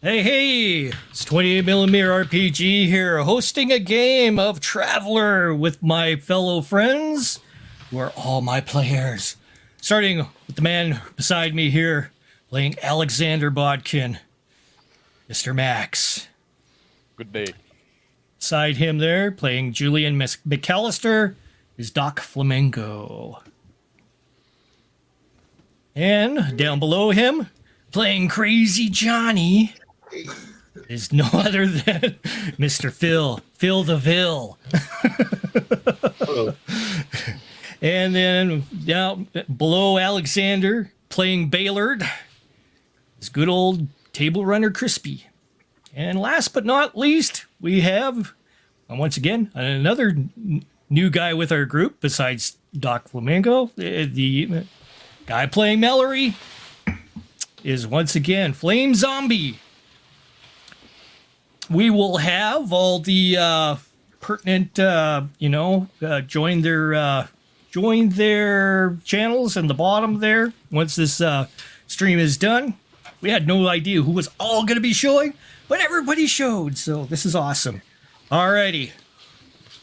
Hey, it's 28mm RPG here, hosting a game of Traveler with my fellow friends, who are all my players. Starting with the man beside me here, playing Alexander Bodkin, Mr. Max. Good day. Beside him there, playing Julian McAllister, is Doc Flamengo. And down below him, playing Crazy Johnny, is no other than Mr. Phil the Vil. And then down below Alexander, playing Baylord, is good old Table Runner Crispy. And last but not least, we have, once again, another new guy with our group besides Doc Flamingo. The guy playing Mallory is once again Flame Zombie. We will have all the pertinent, join their channels in the bottom there once this stream is done. We had no idea who was all going to be showing, but everybody showed, so this is awesome. Alrighty.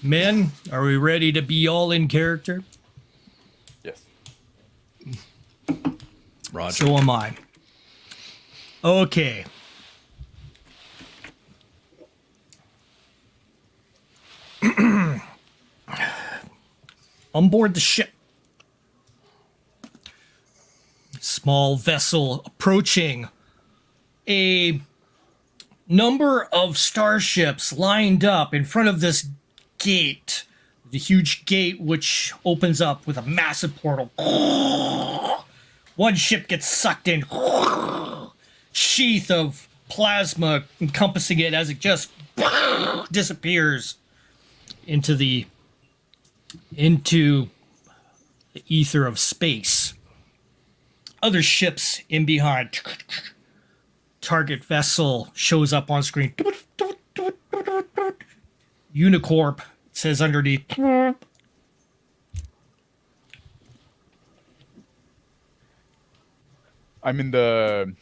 Men, are we ready to be all in character? Yes. Roger. So am I. Okay. On board the ship. Small vessel approaching. A number of starships lined up in front of this gate. The huge gate which opens up with a massive portal. One ship gets sucked in. Sheath of plasma encompassing it as it just disappears into the ether of space. Other ships in behind. Target vessel shows up on screen. Unicorp says underneath. I'm in the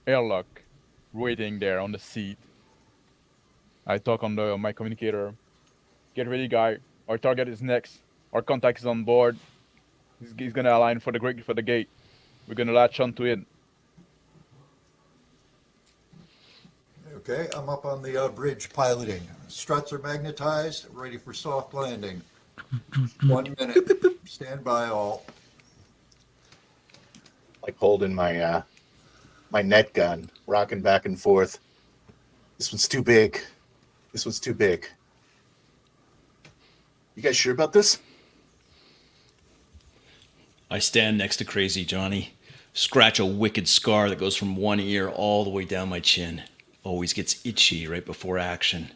airlock, waiting there on the seat. I talk on my communicator. Get ready, guy. Our target is next. Our contact is on board. He's gonna align for the gate. We're gonna latch onto it. Okay, I'm up on the bridge piloting. Struts are magnetized, ready for soft landing. 1 minute. Stand by all. Like holding my my net gun, rocking back and forth. This one's too big. This one's too big. You guys sure about this? I stand next to Crazy Johnny, scratch a wicked scar that goes from one ear all the way down my chin. Always gets itchy right before action.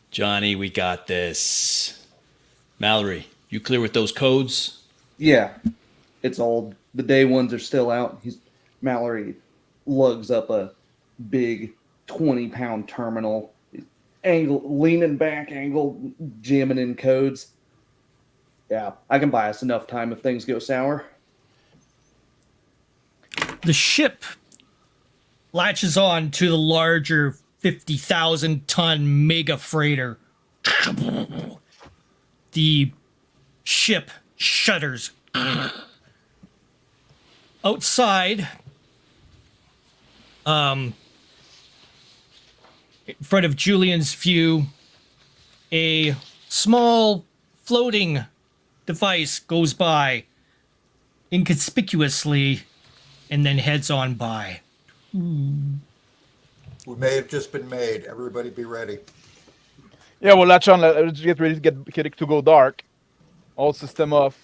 Johnny, we got this. Mallory, you clear with those codes? Yeah, it's old. The day ones are still out. Mallory lugs up a big 20-pound terminal, leaning back, jamming in codes. Yeah, I can buy us enough time if things go sour. The ship latches on to the larger 50,000-ton mega freighter. The ship shudders. Outside, in front of Julian's view, a small floating device goes by inconspicuously and then heads on by. We may have just been made. Everybody be ready. Yeah, we'll latch on. Let's get ready to go dark. All system off,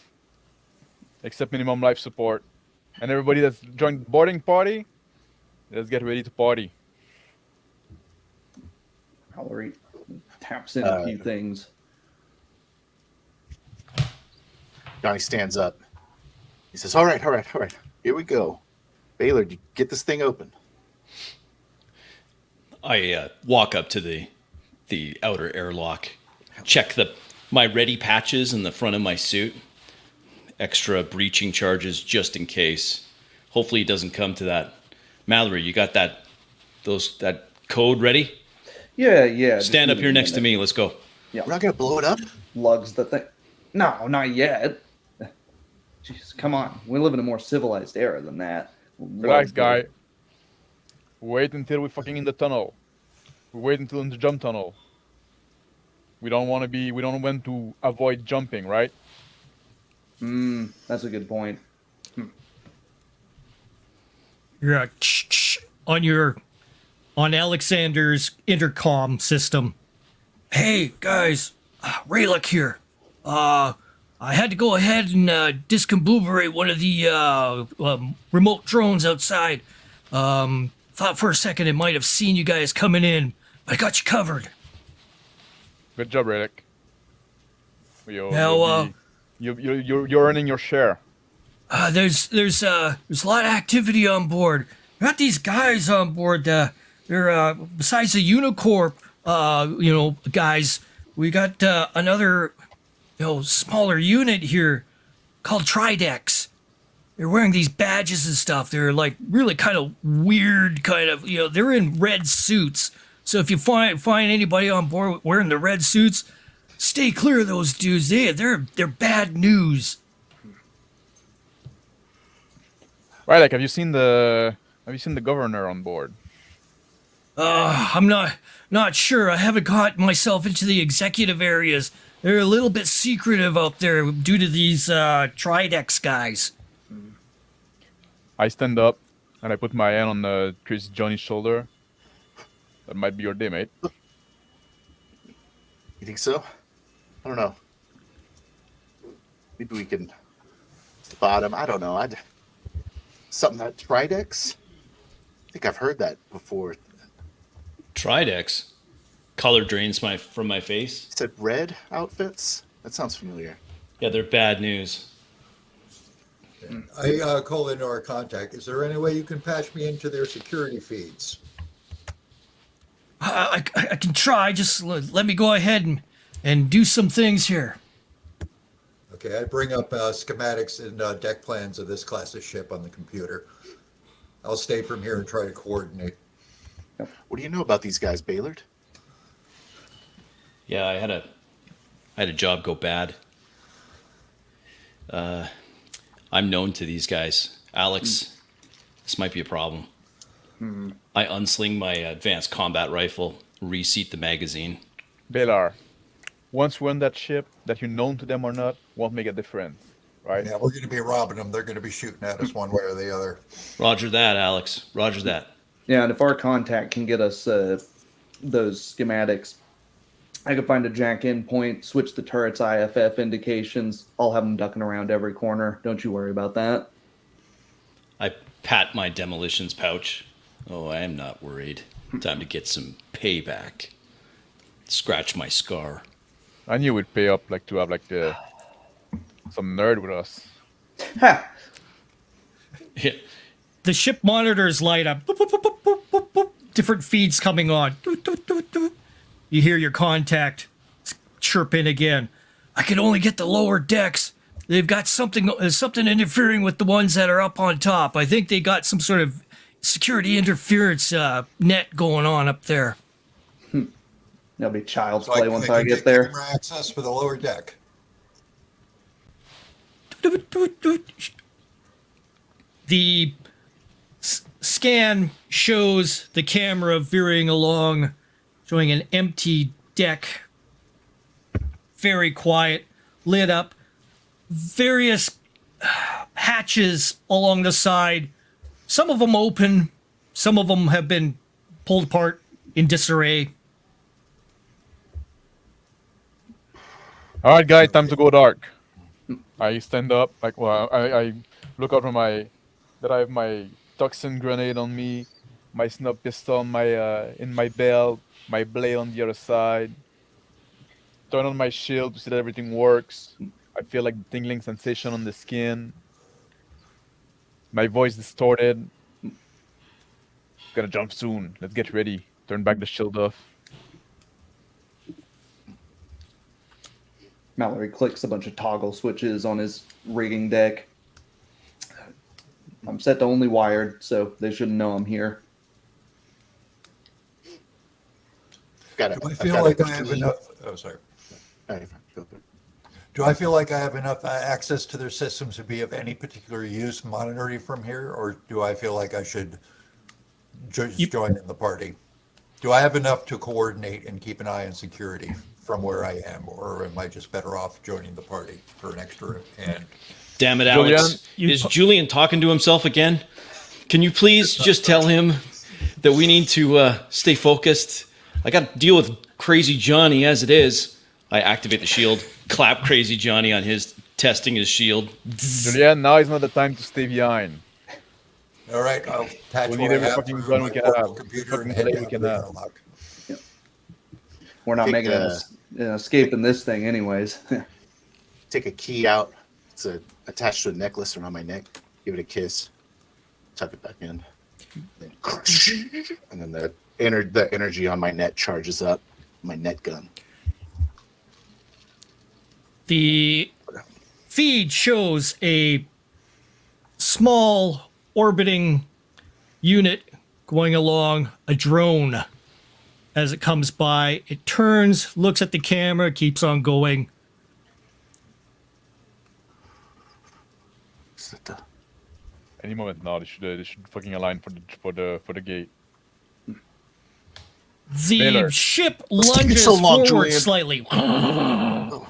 except minimum life support. And everybody that's joined the boarding party, let's get ready to party. Mallory taps in a few things. Johnny stands up. He says, all right. Here we go. Baylor, you get this thing open. I walk up to the outer airlock, check my ready patches in the front of my suit. Extra breaching charges just in case. Hopefully it doesn't come to that Mallory, you got that code ready? Yeah, yeah. just Stand give up me here a next to minute. me. Let's go. Yeah. We're not gonna blow it up. Lugs the thing. No, not yet. Jeez, come on. We live in a more civilized era than that. Relax, Lug guy. Wait until we're fucking in the tunnel. We wait until in the jump tunnel. We don't want to avoid jumping, right? That's a good point. You're on Alexander's intercom system. Hey guys, Rayluck here. I had to go ahead and discombobulate one of the remote drones outside. Thought for a second it might have seen you guys coming in, but I got you covered. Good job, Relic. Now, You're earning your share. there's a lot of activity on board. We got these guys on board. They're besides the Unicorp, guys. We got another, smaller unit here called Tridex. They're wearing these badges and stuff. They're like really kind of weird, they're in red suits. So if you find anybody on board wearing the red suits, stay clear of those dudes. They're bad news. Relic, have you seen the governor on board? I'm not sure. I haven't got myself into the executive areas. They're a little bit secretive out there due to these Tridex guys. I stand up and I put my hand on Chris Johnny's shoulder. That might be your day, mate. You think so? I don't know. Maybe we can spot him. I don't know. Something that Tridex? I think I've heard that before. Tridex. Color drains from my face. You said red outfits? That sounds familiar. Yeah, they're bad news. I call into our contact. Is there any way you can patch me into their security feeds? I can try. Just let me go ahead and do some things here. Okay, I bring up schematics and deck plans of this class of ship on the computer. I'll stay from here and try to coordinate. What do you know about these guys, Baylord? Yeah, I had a job go bad. I'm known to these guys. Alex, this might be a problem. I unsling my advanced combat rifle, reseat the magazine. Baylor, once we're on that ship, that you're known to them or not, won't make a difference, right? Yeah, we're going to be robbing them. They're going to be shooting at us one way or the other. Roger that, Alex. Roger that. Yeah, and if our contact can get us those schematics, I can find a jack-in point, switch the turret's IFF indications. I'll have them ducking around every corner. Don't you worry about that. I pat my demolitions pouch. Oh, I am not worried. Time to get some payback. Scratch my scar. I knew we'd pay up to have some nerd with us. Ha! Yeah. The ship monitors light up. Boop, boop, boop, boop, boop, boop, boop. Different feeds coming on. Doot, doot, doot, doot. You hear your contact chirp in again. I can only get the lower decks. They've got something interfering with the ones that are up on top. I think they got some sort of security interference net going on up there. That'll be child's So play once I get there. Camera access for the lower deck. Doot, doot, doot. The scan shows the camera veering along, showing an empty deck. Very quiet, lit up. Various hatches along the side. Some of them open. Some of them have been pulled apart in disarray. All right, guys, time to go dark. I stand up, I look out from I have my toxin grenade on me, my snub pistol on in my belt, my blade on the other side. Turn on my shield to see that everything works. I feel like the tingling sensation on the skin. My voice distorted. Gonna jump soon. Let's get ready. Turn back the shield off. Mallory clicks a bunch of toggle switches on his rigging deck. I'm set to only wired, so they shouldn't know I'm here. Got Do I I've feel got like a I have key. enough? Oh, sorry. All right, go ahead. Do I feel like I have enough access to their systems to be of any particular use monitoring from here, or do I feel like I should just join in the party? Do I have enough to coordinate and keep an eye on security from where I am, or am I just better off joining the party for an extra hand? Damn it, Julian, Alex. Is Julian talking to himself again? Can you please just tell him that we need to stay focused? I got to deal with Crazy Johnny as it is. I activate the shield, clap Crazy Johnny on his, testing his shield. Julian, now is not the time to stay behind. All right, I'll patch We'll what need I every have fucking through gun my we can portable have. computer Fucking and head blade down we to can the have. airlock. We're not Take making an escape in this thing, anyways. Take a key out. It's attached to a necklace around my neck. Give it a kiss. Tuck it back in. And then the energy on my net charges up. My net gun. The feed shows a small orbiting unit going along, a drone. As it comes by, it turns, looks at the camera, keeps on going. Is that the- Any moment now, they should fucking align for the gate. The Baylor. ship What's taking lunges so long, forward Julian? slightly, Oh,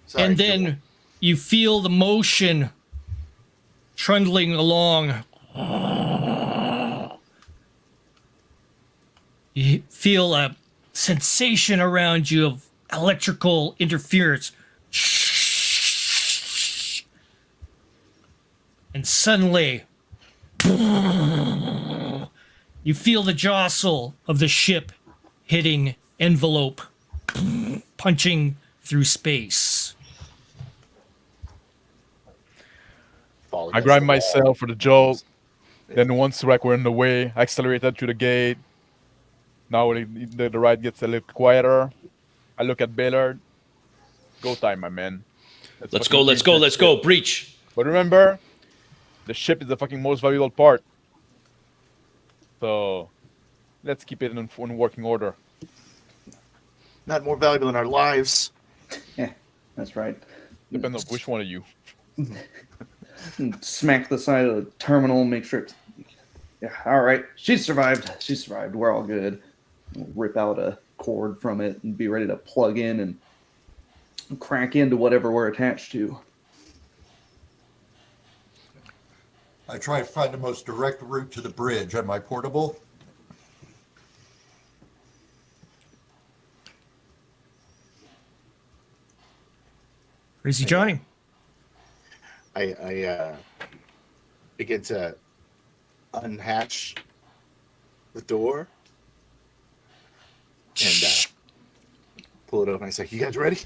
sorry, and Joel. then you feel the motion trundling along. You feel a sensation around you of electrical interference. And suddenly, you feel the jostle of the ship hitting envelope, punching through space. Fall I against grind the wall. myself for the jolt. Then once like we're in the way, I accelerated through the gate. Now when the ride gets a little quieter, I look at Baylor. Go time, my man. Let's fucking go, let's breach go, this let's ship. go. Breach. But remember, the ship is the fucking most valuable part. So let's keep it in working order. Not more valuable than our lives. Yeah, that's right. Depends on which one of you. Smack the side of the terminal, make sure it's. Yeah, all right. She survived. She survived. We're all good. We'll rip out a cord from it and be ready to plug in and crack into whatever we're attached to. I try to find the most direct route to the bridge on my portable. Crazy Johnny. I begin to unhatch the door and pull it open. I say, "You guys ready?"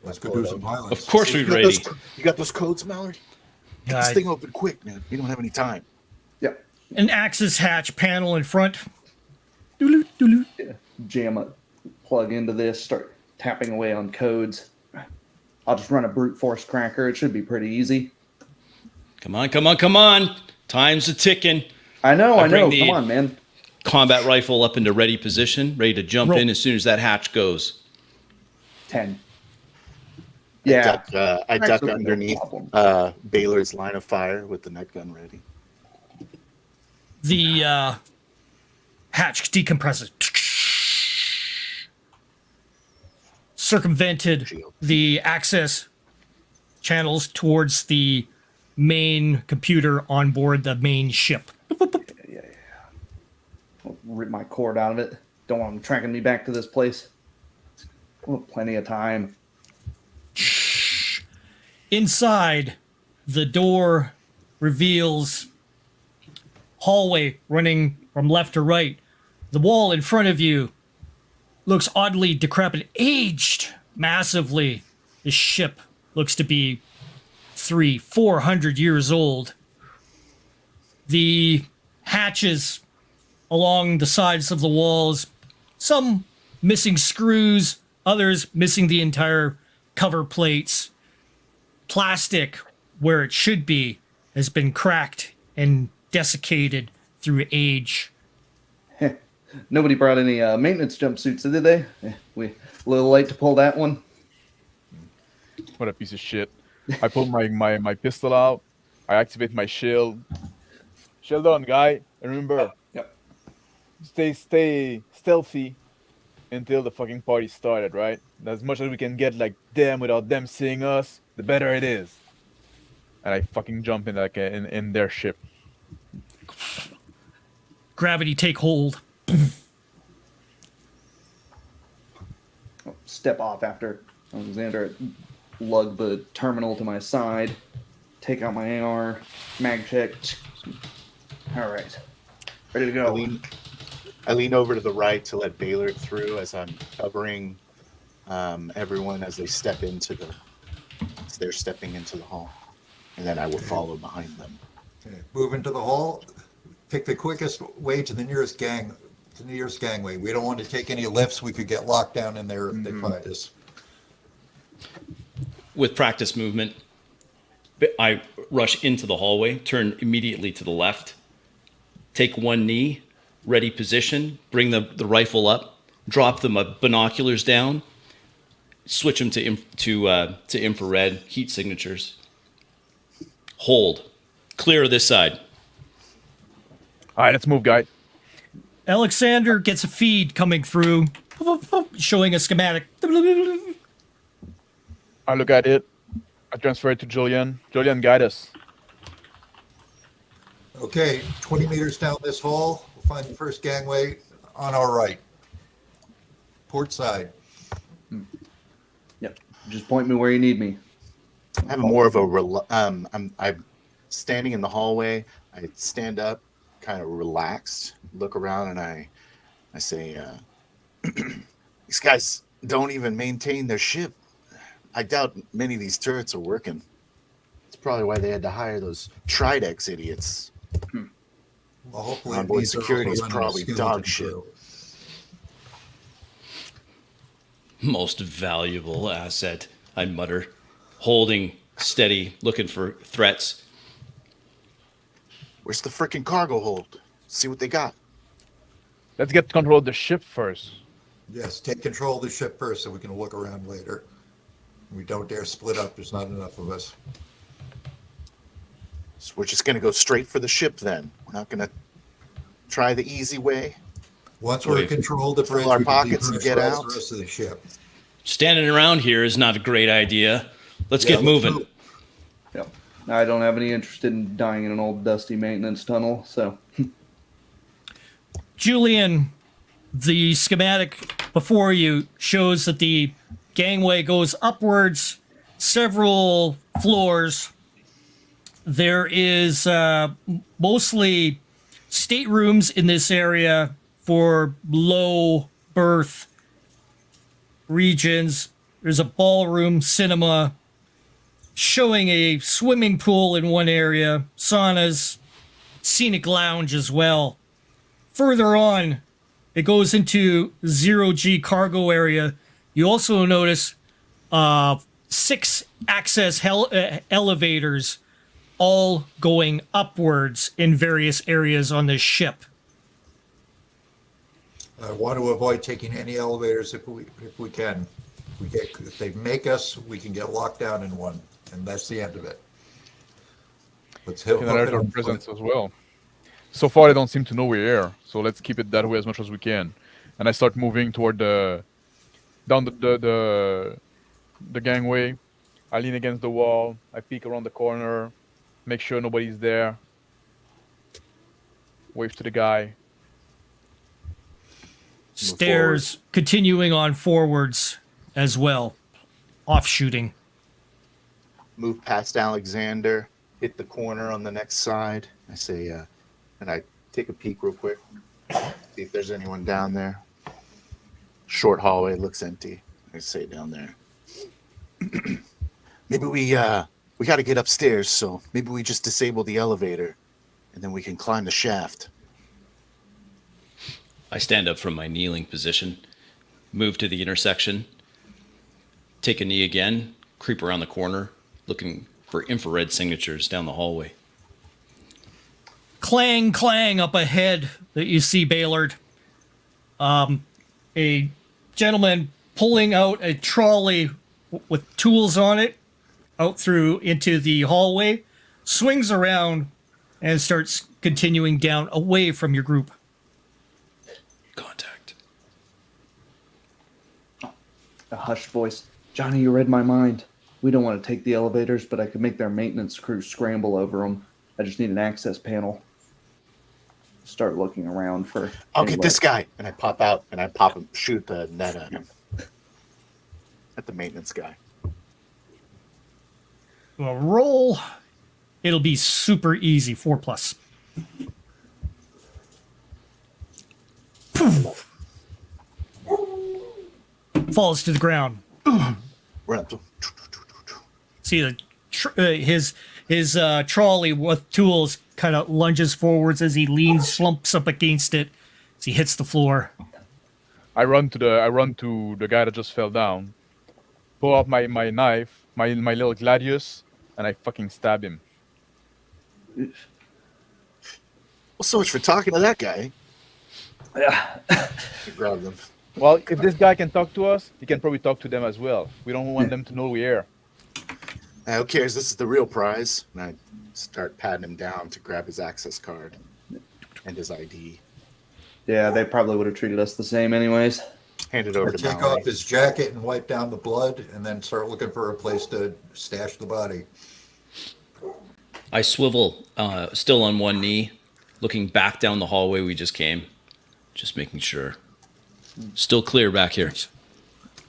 Let's go do some violence. Of course we're ready. You got those codes, Mallory? Get Yeah, this thing open quick, man. We don't have any time. Yeah. an access hatch panel in front. Dooloot, dooloot. Jam a plug into this, start tapping away on codes. I'll just run a brute force cracker. It should be pretty easy. Come on, come on, come on. Time's a ticking. I know. bring the- Come on, man. Combat rifle up into ready position, ready to jump Roll. in as soon as that hatch goes. 10. Yeah. I duck Actually, no underneath problem. Baylor's line of fire with the net gun ready. The hatch decompresses. Circumvented the access channels towards the main computer on board the main ship. Yeah. I'll rip my cord out of it. Don't want them tracking me back to this place. Well, plenty of time. Inside, the door reveals hallway running from left to right. The wall in front of you looks oddly decrepit, aged massively. The ship looks to be 400 years old. The hatches along the sides of the walls, some missing screws, others missing the entire cover plates. Plastic where it should be has been cracked and desiccated through age. Nobody brought any maintenance jumpsuits, did they? We a little late to pull that one. What a piece of shit. I pull my pistol out. I activate my shield. Shield on, guy. And remember, Yep. stay stealthy until the fucking party started, right? As much as we can get like them without them seeing us, the better it is. And I fucking jump in like in their ship. Gravity take hold. Step off after Alexander, lug the terminal to my side, take out my AR, mag check. All right, ready to go. I lean over to the right to let Baylor through as I'm covering everyone as they're stepping into the hall, and then I will follow behind them. Okay. Move into the hall. Pick the quickest way to the nearest gangway. We don't want to take any lifts. We could get locked down in there if they find us. With practice movement, I rush into the hallway, turn immediately to the left, take one knee, ready position, bring the rifle up, drop the binoculars down, switch them to infrared heat signatures. Hold. Clear of this side. All right, let's move, guy. Alexander gets a feed coming through, showing a schematic. I look at it. I transfer it to Julian. Julian, guide us. Okay, 20 meters down this hall, we'll find the first gangway on our right. Port side. Yep. Just point me where you need me. I have more of a I'm standing in the hallway. I stand up, kind of relaxed, look around, and I say, these guys don't even maintain their ship. I doubt many of these turrets are working. It's probably why they had to hire those Tridex idiots. Well, hopefully Onboard these are security is overrun probably with dog skeleton shit. crew. Most valuable asset, I mutter, holding steady, looking for threats. Where's the freaking cargo hold? See what they got. Let's get control of the ship first. Yes, take control of the ship first so we can look around later. We don't dare split up. There's not enough of us. So we're just going to go straight for the ship then. We're not going to try the easy way. Once we're in control of the bridge, our we can pockets and get depressurize out. the rest of the ship. Standing around here is not a great idea. Let's Yeah, get moving. move. Yep. I don't have any interest in dying in an old dusty maintenance tunnel, so Julian, the schematic before you shows that the gangway goes upwards several floors. There is mostly staterooms in this area for low berth regions. There's a ballroom, cinema, showing a swimming pool in one area, saunas, scenic lounge as well. Further on, it goes into 0G cargo area. You also notice 6 access elevators all going upwards in various areas on this ship. I want to avoid taking any elevators if we can. If they make us, we can get locked down in one, and that's the end of it. Let's hit Can alert our presence as well. So far, they don't seem to know we're here, so let's keep it that way as much as we can. And I start moving toward down the gangway. I lean against the wall. I peek around the corner, make sure nobody's there. Wave to the guy. Stairs continuing on forwards as well, offshooting. Move past Alexander, hit the corner on the next side. I say, and I take a peek real quick, see if there's anyone down there. Short hallway, looks empty. I say down there. Maybe we got to get upstairs, so maybe we just disable the elevator, and then we can climb the shaft. I stand up from my kneeling position, move to the intersection, take a knee again, creep around the corner, looking for infrared signatures down the hallway. Clang, clang up ahead that you see Baylord. A gentleman pulling out a trolley with tools on it out through into the hallway, swings around and starts continuing down away from your group. Contact. A hushed voice. Johnny, you read my mind. We don't want to take the elevators, but I could make their maintenance crew scramble over them. I just need an access panel. Start looking around for. I'll get this guy, and I pop out and I pop him, shoot the net at him. At the maintenance guy. Well, roll. It'll be super easy. 4+. Poof. Falls to the ground. Run up to him. See his trolley with tools kind of lunges forwards as he leans, slumps up against it as he hits the floor. I run to the guy that just fell down, pull out my knife, my little gladius, and I fucking stab him. Well, so much for talking to that guy. Yeah. He grabbed him. Well, if this guy can talk to us, he can probably talk to them as well. We don't want them to know we're here. Who cares? This is the real prize. And I start patting him down to grab his access card and his ID. Yeah, they probably would have treated us the same anyways. Hand it over I to take Mallory. off his jacket and wipe down the blood, and then start looking for a place to stash the body. I swivel, still on one knee, looking back down the hallway we just came, just making sure. Still clear back here.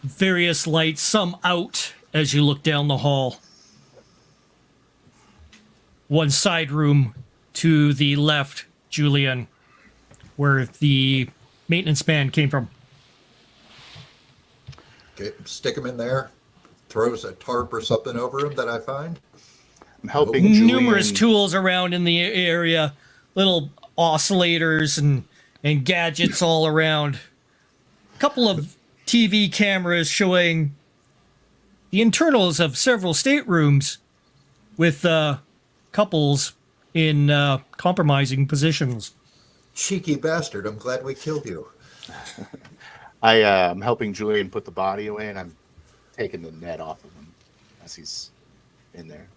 Various lights, some out as you look down the hall. One side room to the left, Julian, where the maintenance man came from. Okay, stick him in there. Throws a tarp or something over him that I find. I'm helping Julian. Numerous tools around in the area, little oscillators and gadgets all around. A couple of TV cameras showing the internals of several staterooms with couples in compromising positions. Cheeky bastard, I'm glad we killed you. I'm helping Julian put the body away, and I'm taking the net off of him as he's in there.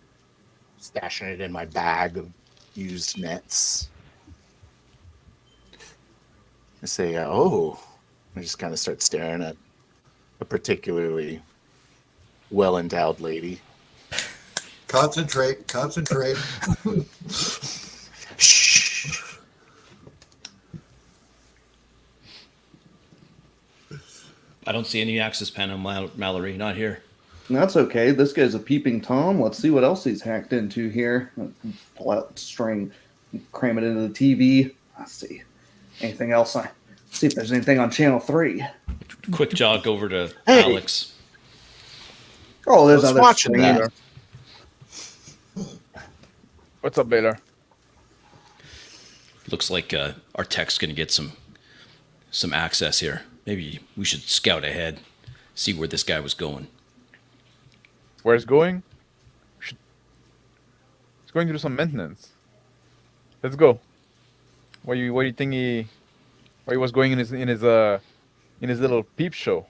Stashing it in my bag of used nets. I say, oh. I just kind of start staring at a particularly well-endowed lady. Concentrate. Shh. I don't see any access panel, Mallory. Not here. That's okay. This guy's a peeping Tom. Let's see what else he's hacked into here. Pull out the string, cram it into the TV. Let's see. Anything else? See if there's anything on channel 3. Quick jog over to Hey. Alex. Oh, there's Let's other watch screen. that. What's up, Baylor? Looks like our tech's going to get some access here. Maybe we should scout ahead, see where this guy was going. Where it's going? It's going to do some maintenance. Let's go. What do you think where he was going in his little peep show?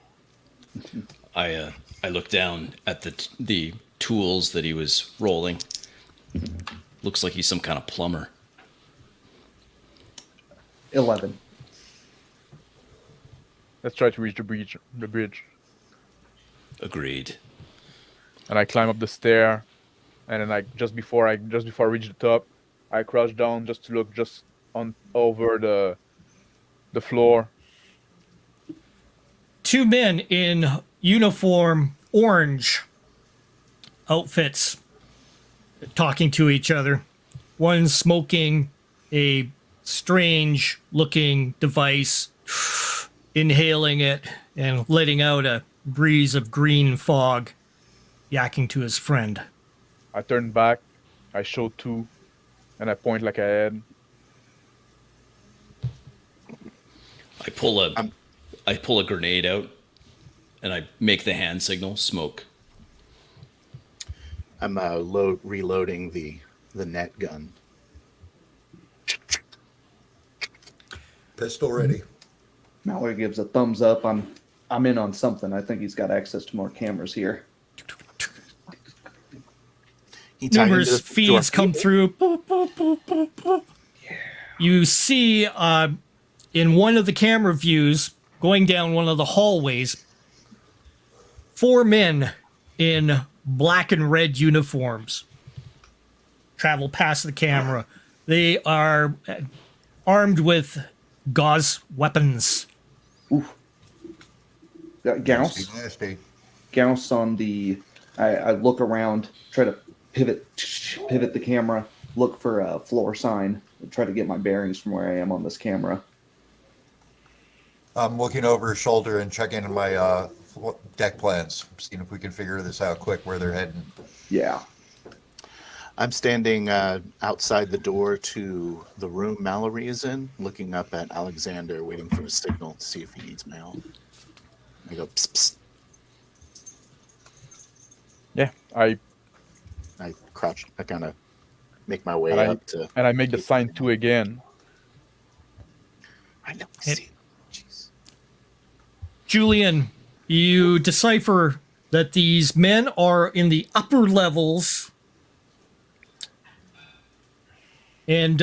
I looked down at the tools that he was rolling. Looks like he's some kind of plumber. 11. Let's try to reach the bridge. Agreed. And I climb up the stair, and then just before I reach the top, I crouch down just to look just on over the floor. Two men in uniform orange outfits talking to each other. One smoking a strange looking device, inhaling it and letting out a breeze of green fog, yakking to his friend. I turn back, I show 2, and I point like ahead. I pull a grenade out, and I make the hand signal. Smoke. I'm reloading the net gun. Pistol ready. Mallory gives a thumbs up. I'm in on something. I think he's got access to more cameras here. He tied into Numerous feeds come through. Boop, boop, boop, boop, boop. You see in one of the camera views, going down one of the hallways, 4 men in black and red uniforms travel past the camera. They are armed with gauze weapons. Gauss. Nasty. Gauss on the. I look around, try to pivot the camera, look for a floor sign, try to get my bearings from where I am on this camera. I'm looking over his shoulder and checking my deck plans, seeing if we can figure this out quick where they're heading. Yeah. I'm standing outside the door to the room Mallory is in, looking up at Alexander, waiting for a signal to see if he needs mail. I go, psst, psst. Yeah, I I crouch. I kind of make my way And I- up to. and I make the sign 2 again. I know. Hit- See. Jeez. Julian, you decipher that these men are in the upper levels. And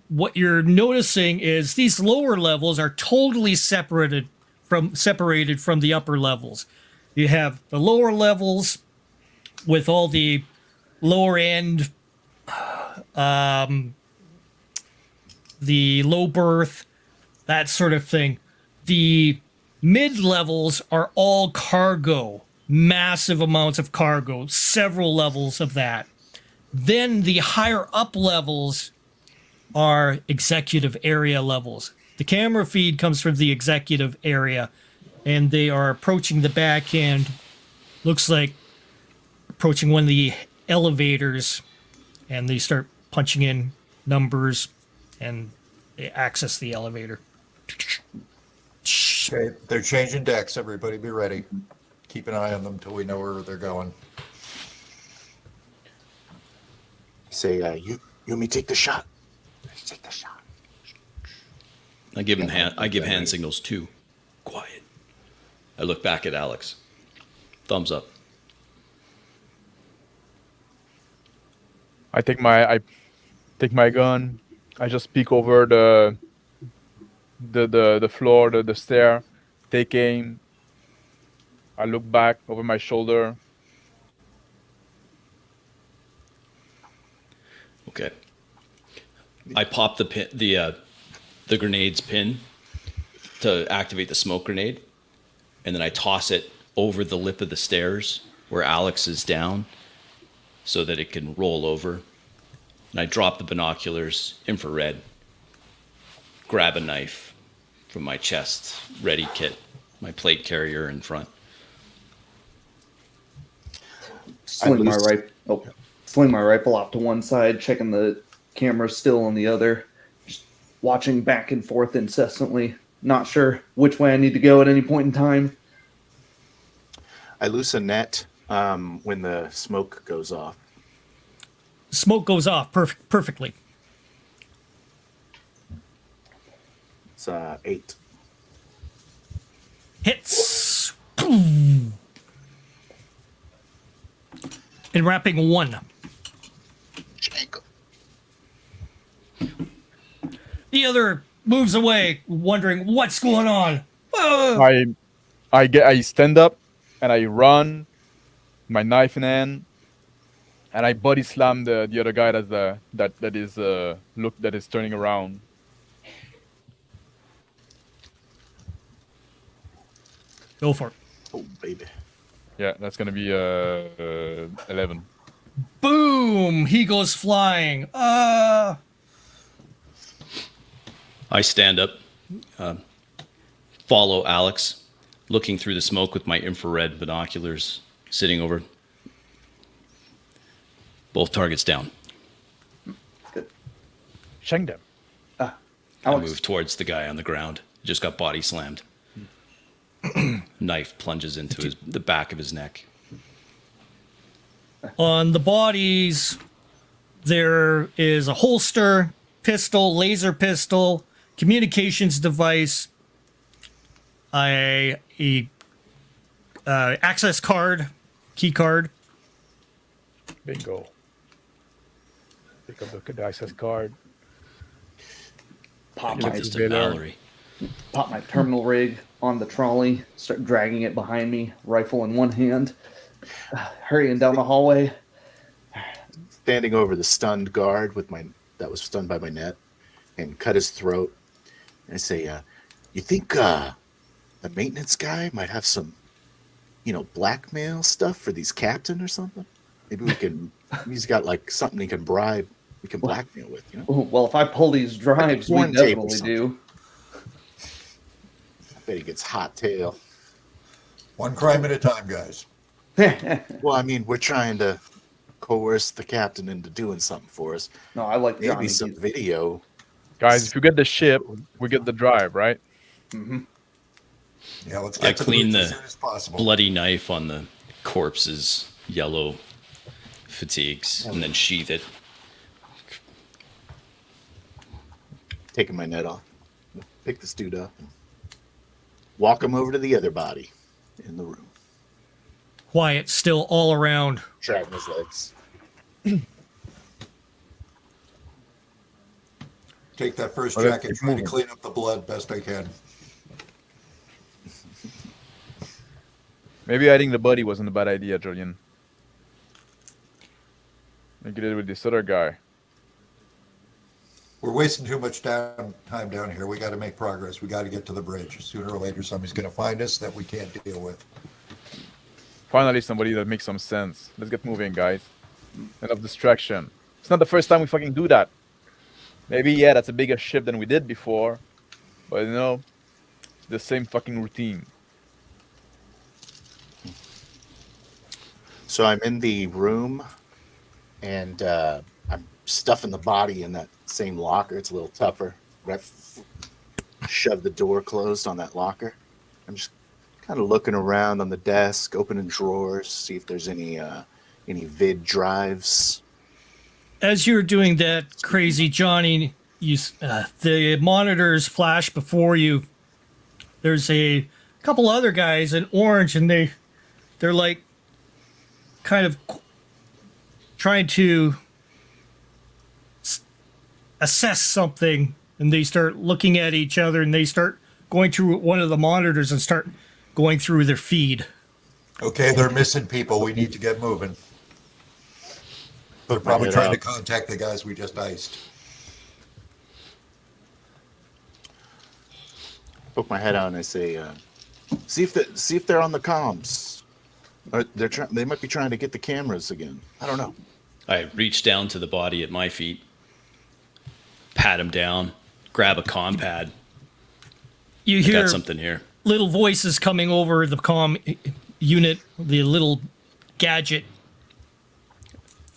what you're noticing is these lower levels are totally separated from the upper levels. You have the lower levels with all the lower end, the low berth, that sort of thing. The mid levels are all cargo, massive amounts of cargo, several levels of that. Then the higher up levels are executive area levels. The camera feed comes from the executive area, and they are approaching the back end. Looks like approaching one of the elevators, and they start punching in numbers, and they access the elevator. Okay, they're changing decks. Everybody be ready. Keep an eye on them until we know where they're going. Say, you and me take the shot. Take the shot. I give hand signals too. Quiet. I look back at Alex. Thumbs up. I take my gun. I just peek over the floor, the stair, take aim. I look back over my shoulder. Okay. I pop the grenade's pin to activate the smoke grenade, and then I toss it over the lip of the stairs where Alex is down so that it can roll over. And I drop the binoculars, infrared, grab a knife from my chest, ready kit, my plate carrier in front. Sling my rifle off to one side, checking the camera still on the other, just watching back and forth incessantly, not sure which way I need to go at any point in time. I loose a net when the smoke goes off. Smoke goes off perfectly. It's 8. Hits. Boom. And wrapping 1. The other moves away, wondering what's going on. Ah! I stand up and I run, my knife in hand, and I body slam the other guy that is turning around. Go for it. Oh, baby. Yeah, that's gonna be 11. Boom! He goes flying. I stand up, follow Alex, looking through the smoke with my infrared binoculars, sitting over. Both targets down. Good. Shank them. I Alex, move towards the guy on the ground. Just got body slammed. Knife plunges into the back of his neck. On the bodies, there is a holster, pistol, laser pistol, communications device, a access card, key card. Bingo. Pick up the access card. Pop Give it my, to Just to Baylor. Mallory. pop my terminal rig on the trolley, start dragging it behind me, rifle in one hand, hurrying down the hallway. Standing over the stunned guard that was stunned by my net, and cut his throat. And I say, "You think the maintenance guy might have some, blackmail stuff for these captain or something? Maybe we can. He's got like something he can bribe. We can blackmail with, Well, if I pull these drives, we Warren tape or definitely something. do. I bet he gets hot tail. One crime at a time, guys. Well, I mean, we're trying to coerce the captain into doing something for us. No, I like Maybe Johnny. some video. Guys, if you get the ship, we get the drive, right? Yeah, let's I get to the clean bridge as the soon as possible. bloody knife on the corpse's yellow fatigues and then sheath it. Taking my net off. Pick this dude up. And walk him over to the other body in the room. Quiet still all around. Dragging his legs. Take that first Okay, jacket, keep try to moving. clean up the blood best I can. Maybe hiding the body wasn't a bad idea, Julian. Like you did with this other guy. We're wasting too much time down here. We got to make progress. We got to get to the bridge. Sooner or later, somebody's going to find us that we can't deal with. Finally, somebody that makes some sense. Let's get moving, guys. Enough distraction. It's not the first time we fucking do that. Maybe, yeah, that's a bigger ship than we did before. But, it's the same fucking routine. So I'm in the room, and I'm stuffing the body in that same locker. It's a little tougher. Shove the door closed on that locker. I'm just kind of looking around on the desk, opening drawers, see if there's any vid drives. As you're doing that, crazy Johnny, the monitors flash before you. There's a couple other guys in orange, and they're like kind of trying to assess something, and they start looking at each other, and they start going through one of the monitors and start going through their feed. Okay, they're missing people. We need to get moving. They're probably Head trying to up. contact the guys we just iced. Poke my head out and I say, see if they're on the comms. Or they might be trying to get the cameras again. I don't know. I reach down to the body at my feet, pat him down, grab a comm pad. You I hear got something here. little voices coming over the comm unit, the little gadget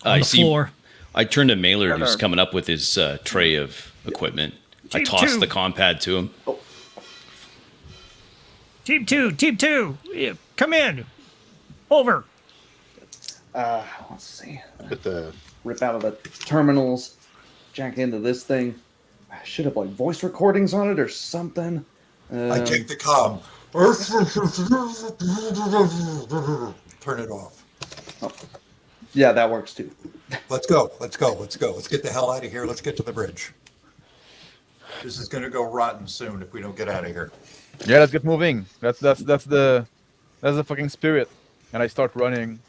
on I the see. floor. I turn to Maylard, who's Brother. coming up with his tray of equipment. I Team toss two. the comm pad to him. Team two, yeah, come in. Over. Let's see. But the Rip out of the terminals, jack into this thing. I should have like voice recordings on it or something. I take the comm. Turn it off. Yeah, that works too. Let's go. Let's get the hell out of here. Let's get to the bridge. This is going to go rotten soon if we don't get out of here. Yeah, let's get moving. That's the fucking spirit. And I start running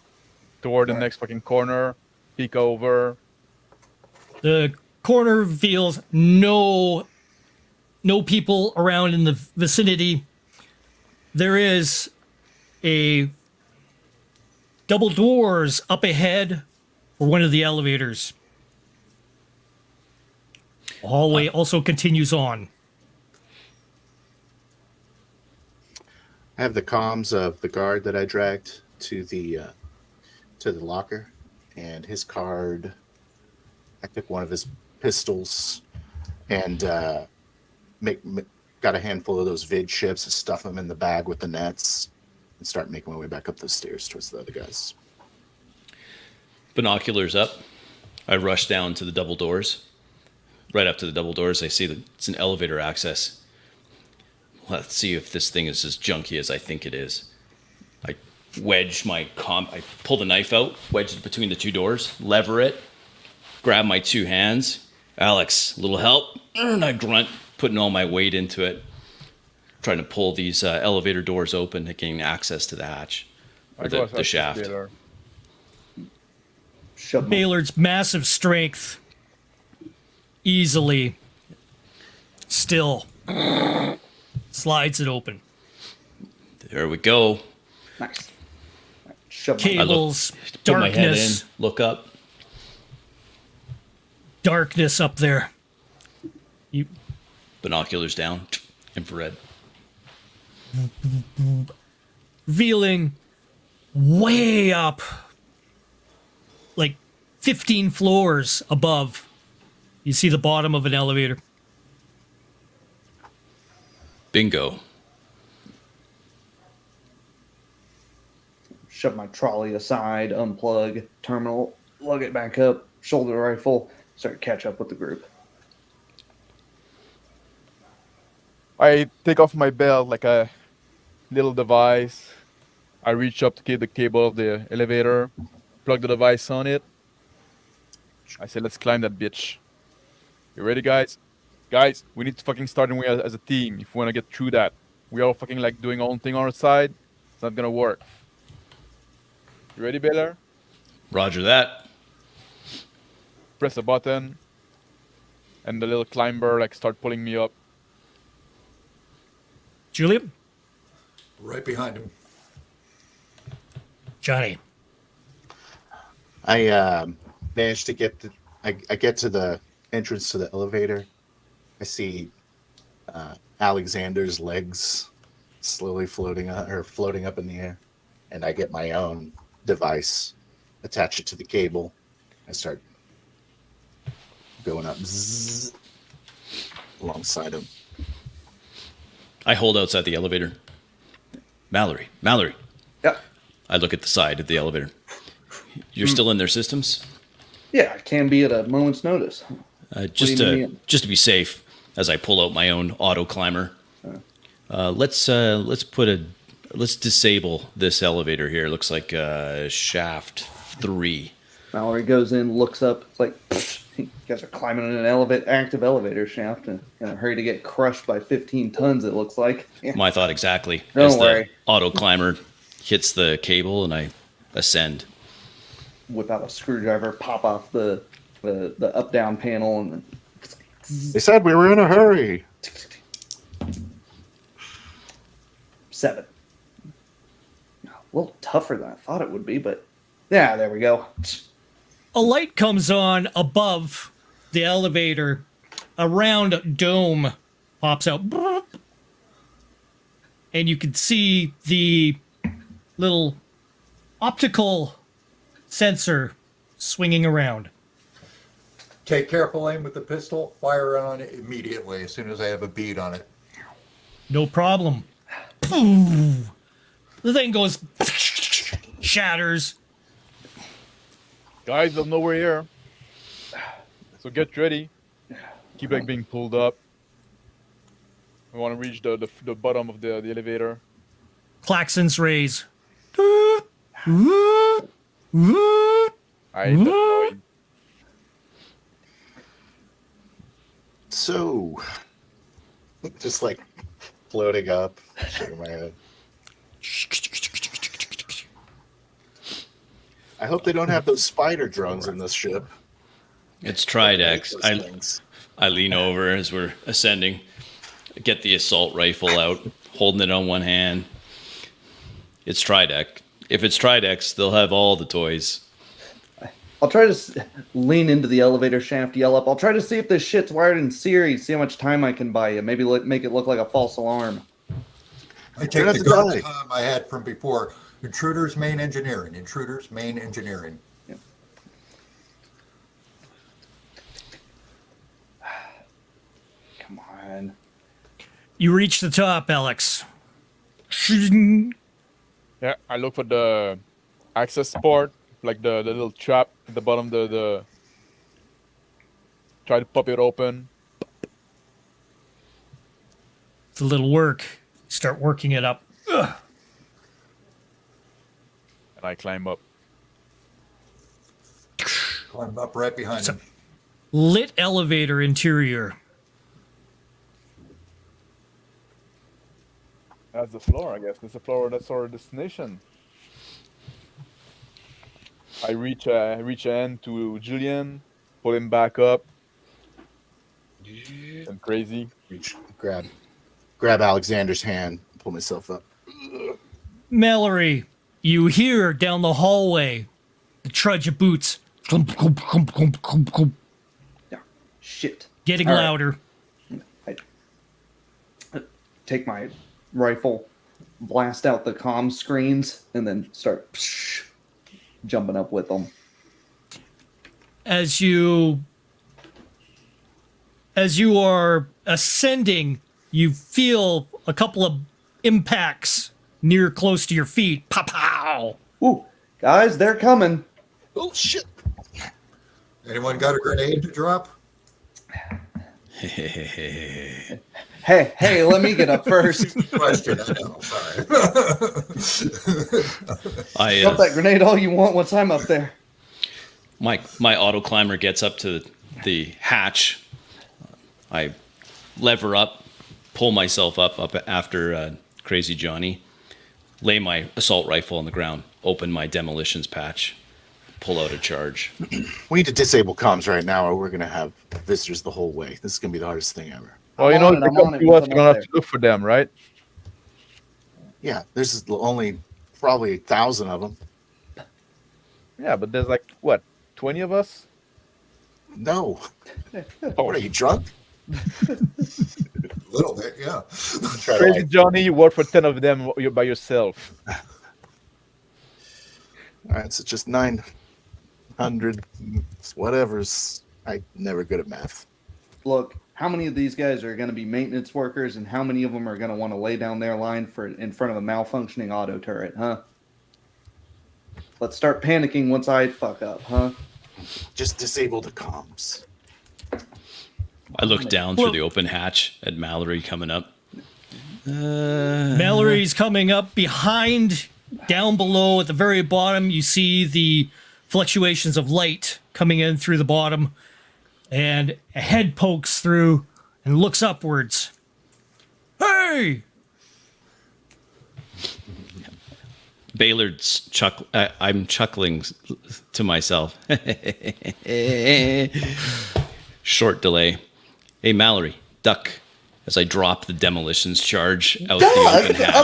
toward the next fucking corner, peek over. The corner reveals no people around in the vicinity. There is a double doors up ahead for one of the elevators. The hallway also continues on. I have the comms of the guard that I dragged to the locker, and his card. I took one of his pistols, and got a handful of those vid chips and stuff them in the bag with the nets, and start making my way back up the stairs towards the other guys. Binoculars up. I rush down to the double doors. Right up to the double doors, I see that it's an elevator access. Let's see if this thing is as junky as I think it is. I I pull the knife out, wedge it between the two doors, lever it, grab my two hands. Alex, a little help? And I grunt, putting all my weight into it, trying to pull these elevator doors open to gain access to the hatch, or the shaft. Baylor. Shove my, Baylard's massive strength easily still slides it open. There we go. nice. Shove my, Cables, Put my head in, darkness, look up. darkness up there. You Binoculars down, infrared. revealing way up, like 15 floors above. You see the bottom of an elevator. Bingo. shove my trolley aside, unplug terminal, lug it back up, shoulder rifle, start to catch up with the group. I take off my belt like a little device. I reach up to get the cable of the elevator, plug the device on it. I say, let's climb that bitch. You ready, guys? Guys, we need to fucking start as a team if we want to get through that. We all fucking like doing our own thing on our side. It's not gonna work. You ready, Baylor? Roger that. Press a button, and the little climber like start pulling me up. Julia? Right behind him. Johnny. I managed to get I get to the entrance to the elevator. I see Alexander's legs slowly floating up in the air, and I get my own device, attach it to the cable. I start going up zzz, alongside him. I hold outside the elevator. Mallory. Yeah. I look at the side of the elevator. You're still in their systems? Yeah, it can be at a moment's notice. Just do you mean? to be safe, as I pull out my own auto climber, let's disable this elevator here. Looks like shaft 3. Mallory goes in, looks up, it's like, you guys are climbing in an active elevator shaft and in a hurry to get crushed by 15 tons, it looks like. Yeah. My thought exactly. Don't As worry. the auto climber hits the cable and I ascend. Whip out a screwdriver, pop off the up-down panel, and then They said we were in a hurry. 7. A little tougher than I thought it would be, but yeah, there we go. A light comes on above the elevator. A round dome pops out. And you can see the little optical sensor swinging around. Take careful aim with the pistol. Fire on it immediately as soon as I have a bead on it. No problem. The thing goes, shatters. Guys, they'll know we're here. So get ready. Keep like being pulled up. We want to reach the bottom of the elevator. Klaxons raise. I hate that noise. So, just like floating up, shaking my head. I hope they don't have those spider drones in this ship. It's Tridex. Those things. I lean over as we're ascending, get the assault rifle out, holding it on one hand. It's Tridex. If it's Tridex, they'll have all the toys. I'll try to lean into the elevator shaft, yell up. I'll try to see if this shit's wired in series, see how much time I can buy you. Maybe make it look like a false alarm. I take You're the not guard the time I had from before. Intruders, main engineering. Intruders, main engineering. Come on. You reach the top, Alex. Yeah, I look for the access port, like the little trap at the bottom. The try to pop it open. It's a little work. Start working it up. Ugh. And I climb up. Climb up right behind him. Lit elevator interior. That's the floor, I guess. That's the floor. That's our destination. I reach in to Julian, pull him back up. I'm crazy. Reach, grab Alexander's hand, pull myself up. Mallory, you hear down the hallway the trudge of boots. Clump, clump, clump, clump, clump, clump. Shit. Getting All right. louder. I take my rifle, blast out the comm screens, and then start jumping up with them. As you are ascending, you feel a couple of impacts near close to your feet. Pow pow! Ooh, guys, they're coming. Oh shit! Anyone got a grenade to drop? Hey, let me get up first. Question, I know. Sorry. Drop that grenade all you want once I'm up there. My auto climber gets up to the hatch. I lever up, pull myself up after Crazy Johnny, lay my assault rifle on the ground, open my demolitions patch, pull out a charge. We need to disable comms right now, or we're gonna have visitors the whole way. This is gonna be the hardest thing ever. Well, I'm you know, on if it, they I'm come on it to once us, I'm we're gonna up have to look for them, right? Yeah, there's only probably 1,000 of them. Yeah, but there's like what, 20 of us? No. What are you, drunk? A little bit, yeah. Try to, Crazy like, Johnny, you work for 10 of them. You're by yourself. all right, so just 900 whatever's. I'm never good at math. Look, how many of these guys are going to be maintenance workers, and how many of them are going to want to lay down their line in front of a malfunctioning auto turret, huh? Let's start panicking once I fuck up, huh? Just disable the comms. I look down through the open hatch at Mallory coming up. Mallory's coming up behind, down below at the very bottom. You see the fluctuations of light coming in through the bottom, and a head pokes through and looks upwards. Hey! Baylard's I'm chuckling to myself. Short delay. Hey, Mallory, duck as I drop the demolitions charge out the open hatch. I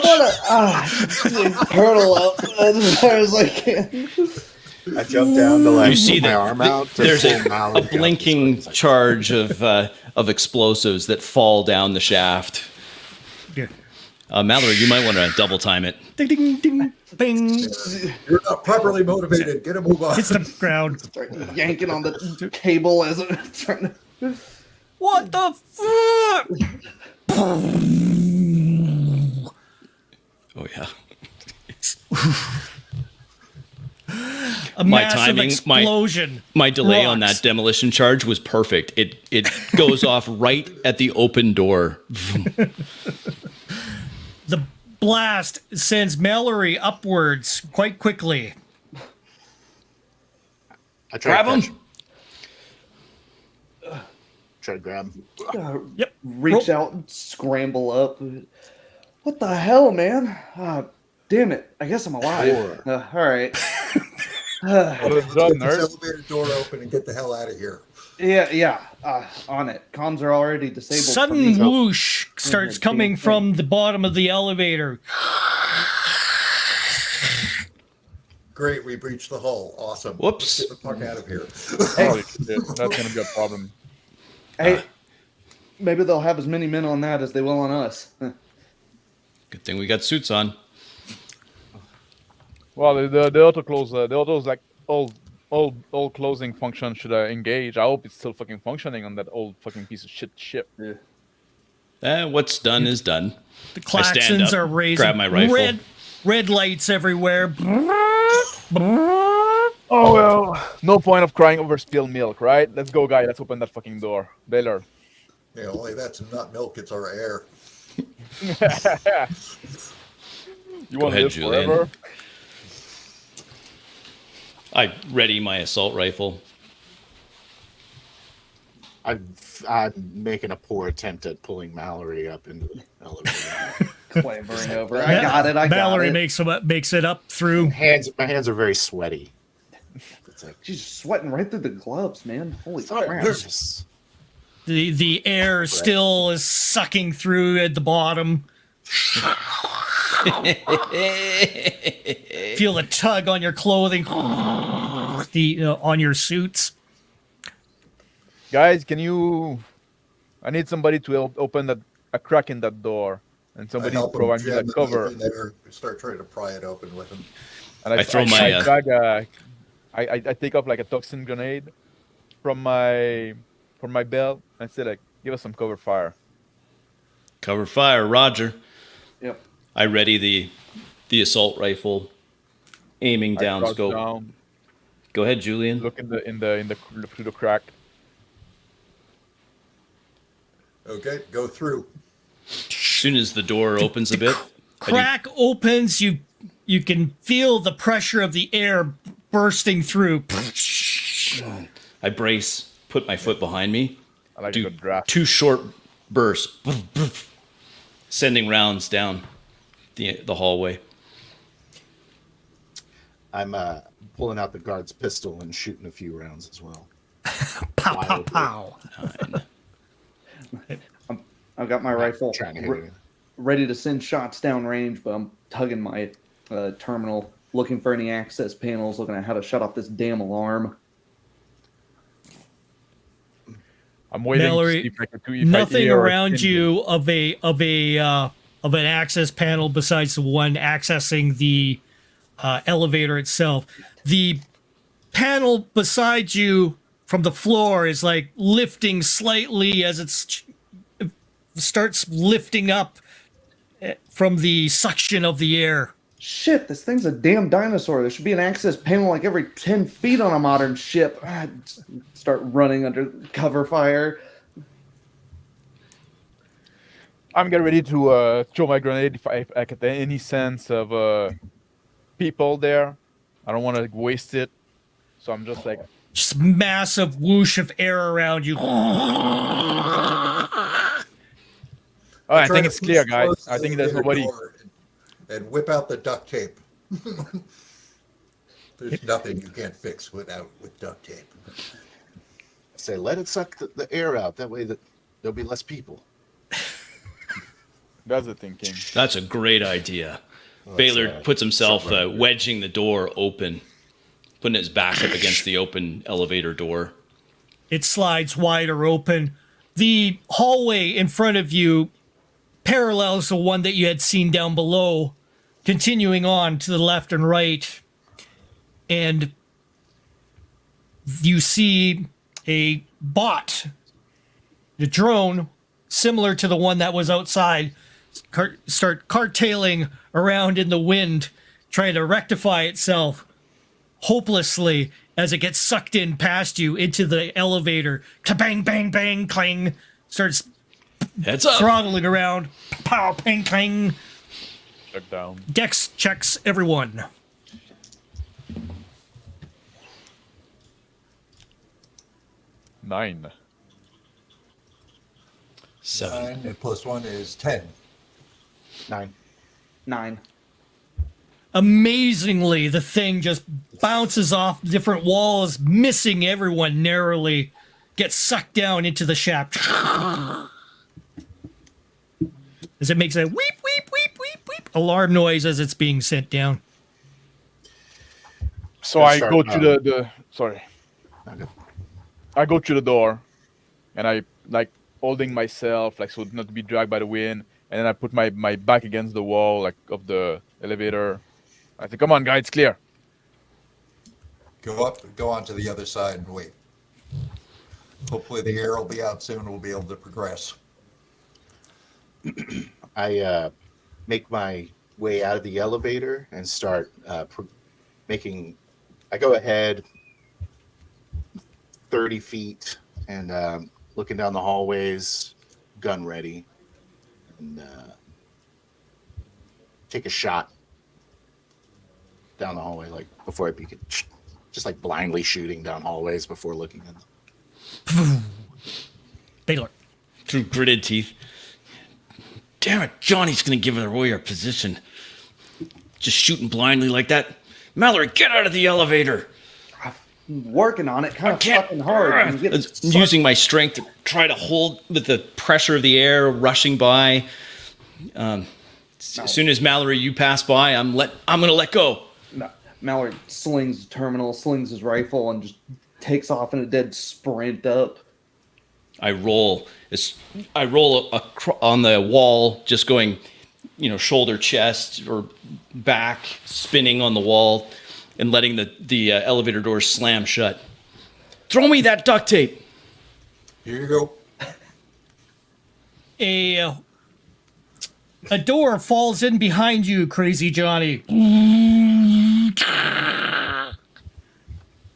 want to hurdle up as far as I can. I jump down to like You see put my that arm out. to there's pull a Mallory up. blinking It's like, charge of explosives that fall down the shaft. Yeah. Mallory, you might want to double time it. Ding, ding, ding, bing. You're not properly motivated. Get a move on. Hits the ground. Start yanking on the cable as I'm trying to. What the fuck? Oh yeah. A My massive timing, explosion. My delay on Rocks. that demolition charge was perfect. It goes off right at the open door. The blast sends Mallory upwards quite quickly. I try Grab to catch him. Try to grab him. Yep. Reach Roll. out and scramble up. What the hell, man? Damn it. I guess I'm alive. Four. All right. What is done, Get this nerd? elevator door open and get the hell out of here. Yeah. On it. Comms are already disabled. for Sudden me. whoosh starts coming from the bottom of the elevator. Great, we breached the hull. Awesome. Whoops. Let's get the fuck out of here. Holy shit, that's gonna be a problem. Hey, maybe they'll have as many men on that as they will on us. Good thing we got suits on. Well, the auto close, the autos like old closing function should engage. I hope it's still fucking functioning on that old fucking piece of ship. What's done is done. The I stand claxons up, are raising. grab my rifle. Red lights everywhere. Oh well, no point of crying over spilled milk, right? Let's go, guy. Let's open that fucking door, Baylor. Yeah, only that's not milk, it's our air. You Go want to ahead, live Julian. forever? I ready my assault rifle. I'm making a poor attempt at pulling Mallory up into the elevator. Clambering over. I got it. I Mallory got it. makes it up through. My hands are very sweaty. It's like, She's sweating right through the gloves, man. Holy sorry, crap. nervous. The air still is sucking through at the bottom. Feel the tug on your clothing, on your suits. Guys, I need somebody to open a crack in that door, and I somebody help him provide me jam that it cover. open there, start trying to pry it open with him. And I throw my, I take up like a toxin grenade from my belt and say like, give us some cover fire. Cover fire, Roger. Yep. I ready the assault rifle, aiming I down crouch scope. down, Go ahead, Julian. look in the through the crack. Okay, go through. As soon as the door opens a bit, Crack opens. You can feel the pressure of the air bursting through. I brace, put my foot behind me, I like do to go draft. 2 short bursts, sending rounds down the hallway. I'm pulling out the guard's pistol and shooting a few rounds as well. Pow, pow, pow. 9. I've got my rifle Trying to hit it. ready to send shots downrange, but I'm tugging my terminal, looking for any access panels, looking at how to shut off this damn alarm. I'm waiting Mallory, to see if I nothing hear or around see you of an access panel besides the one accessing the elevator itself. The panel beside you from the floor is like lifting slightly as it starts lifting up from the suction of the air. Shit, this thing's a damn dinosaur. There should be an access panel like every 10 feet on a modern ship. Start running under cover fire. I'm getting ready to throw my grenade if I get any sense of people there. I don't want to waste it, so I'm just like, Just massive whoosh of air around you. oh, I Try think to it's clear, push guys. close I the think there's elevator nobody. door and whip out the duct tape. There's nothing you can't fix with duct tape. Say, let it suck the air out. That way there'll be less people. That's the thinking. That's a great idea. Well, Baylor puts himself something right. wedging the door open, putting his back up against the open elevator door. It slides wider open. The hallway in front of you parallels the one that you had seen down below, continuing on to the left and right. And you see a bot, the drone, similar to the one that was outside, start cartailing around in the wind, trying to rectify itself hopelessly as it gets sucked in past you into the elevator. Bang, bang, bang, clang. Starts Heads up. throttling around. Pow, bang, clang. Shut down. Dex checks everyone. 9. 7. 9 and plus 1 is 10. 9. 9. Amazingly, the thing just bounces off different walls, missing everyone narrowly, gets sucked down into the shaft. As it makes a weep, weep, weep, weep, weep alarm noise as it's being sent down. So Good I start, go to the sorry. Okay. I go to the door, and I like holding myself like so not to be dragged by the wind, and then I put my back against the wall like of the elevator. I say, "Come on, guys, it's clear." Go on to the other side and wait. Hopefully the air will be out soon and we'll be able to progress. I make my way out of the elevator and start making I go ahead 30 feet and looking down the hallways, gun ready, and take a shot down the hallway, like before I begin, just like blindly shooting down hallways before looking at them. Baylor. Through gritted teeth. Damn it, Johnny's gonna give away our position. Just shooting blindly like that. Mallory, get out of the elevator. Working on it, kind of Can't- fucking hard. You get sucked- Using my strength to try to hold with the pressure of the air rushing by. As soon as Mallory, you pass by, I'm gonna let go. No. Mallory slings the terminal, slings his rifle, and just takes off in a dead sprint up. I roll on the wall, just going, shoulder, chest, or back, spinning on the wall, and letting the elevator doors slam shut. Throw me that duct tape. Here you go. A door falls in behind you, Crazy Johnny.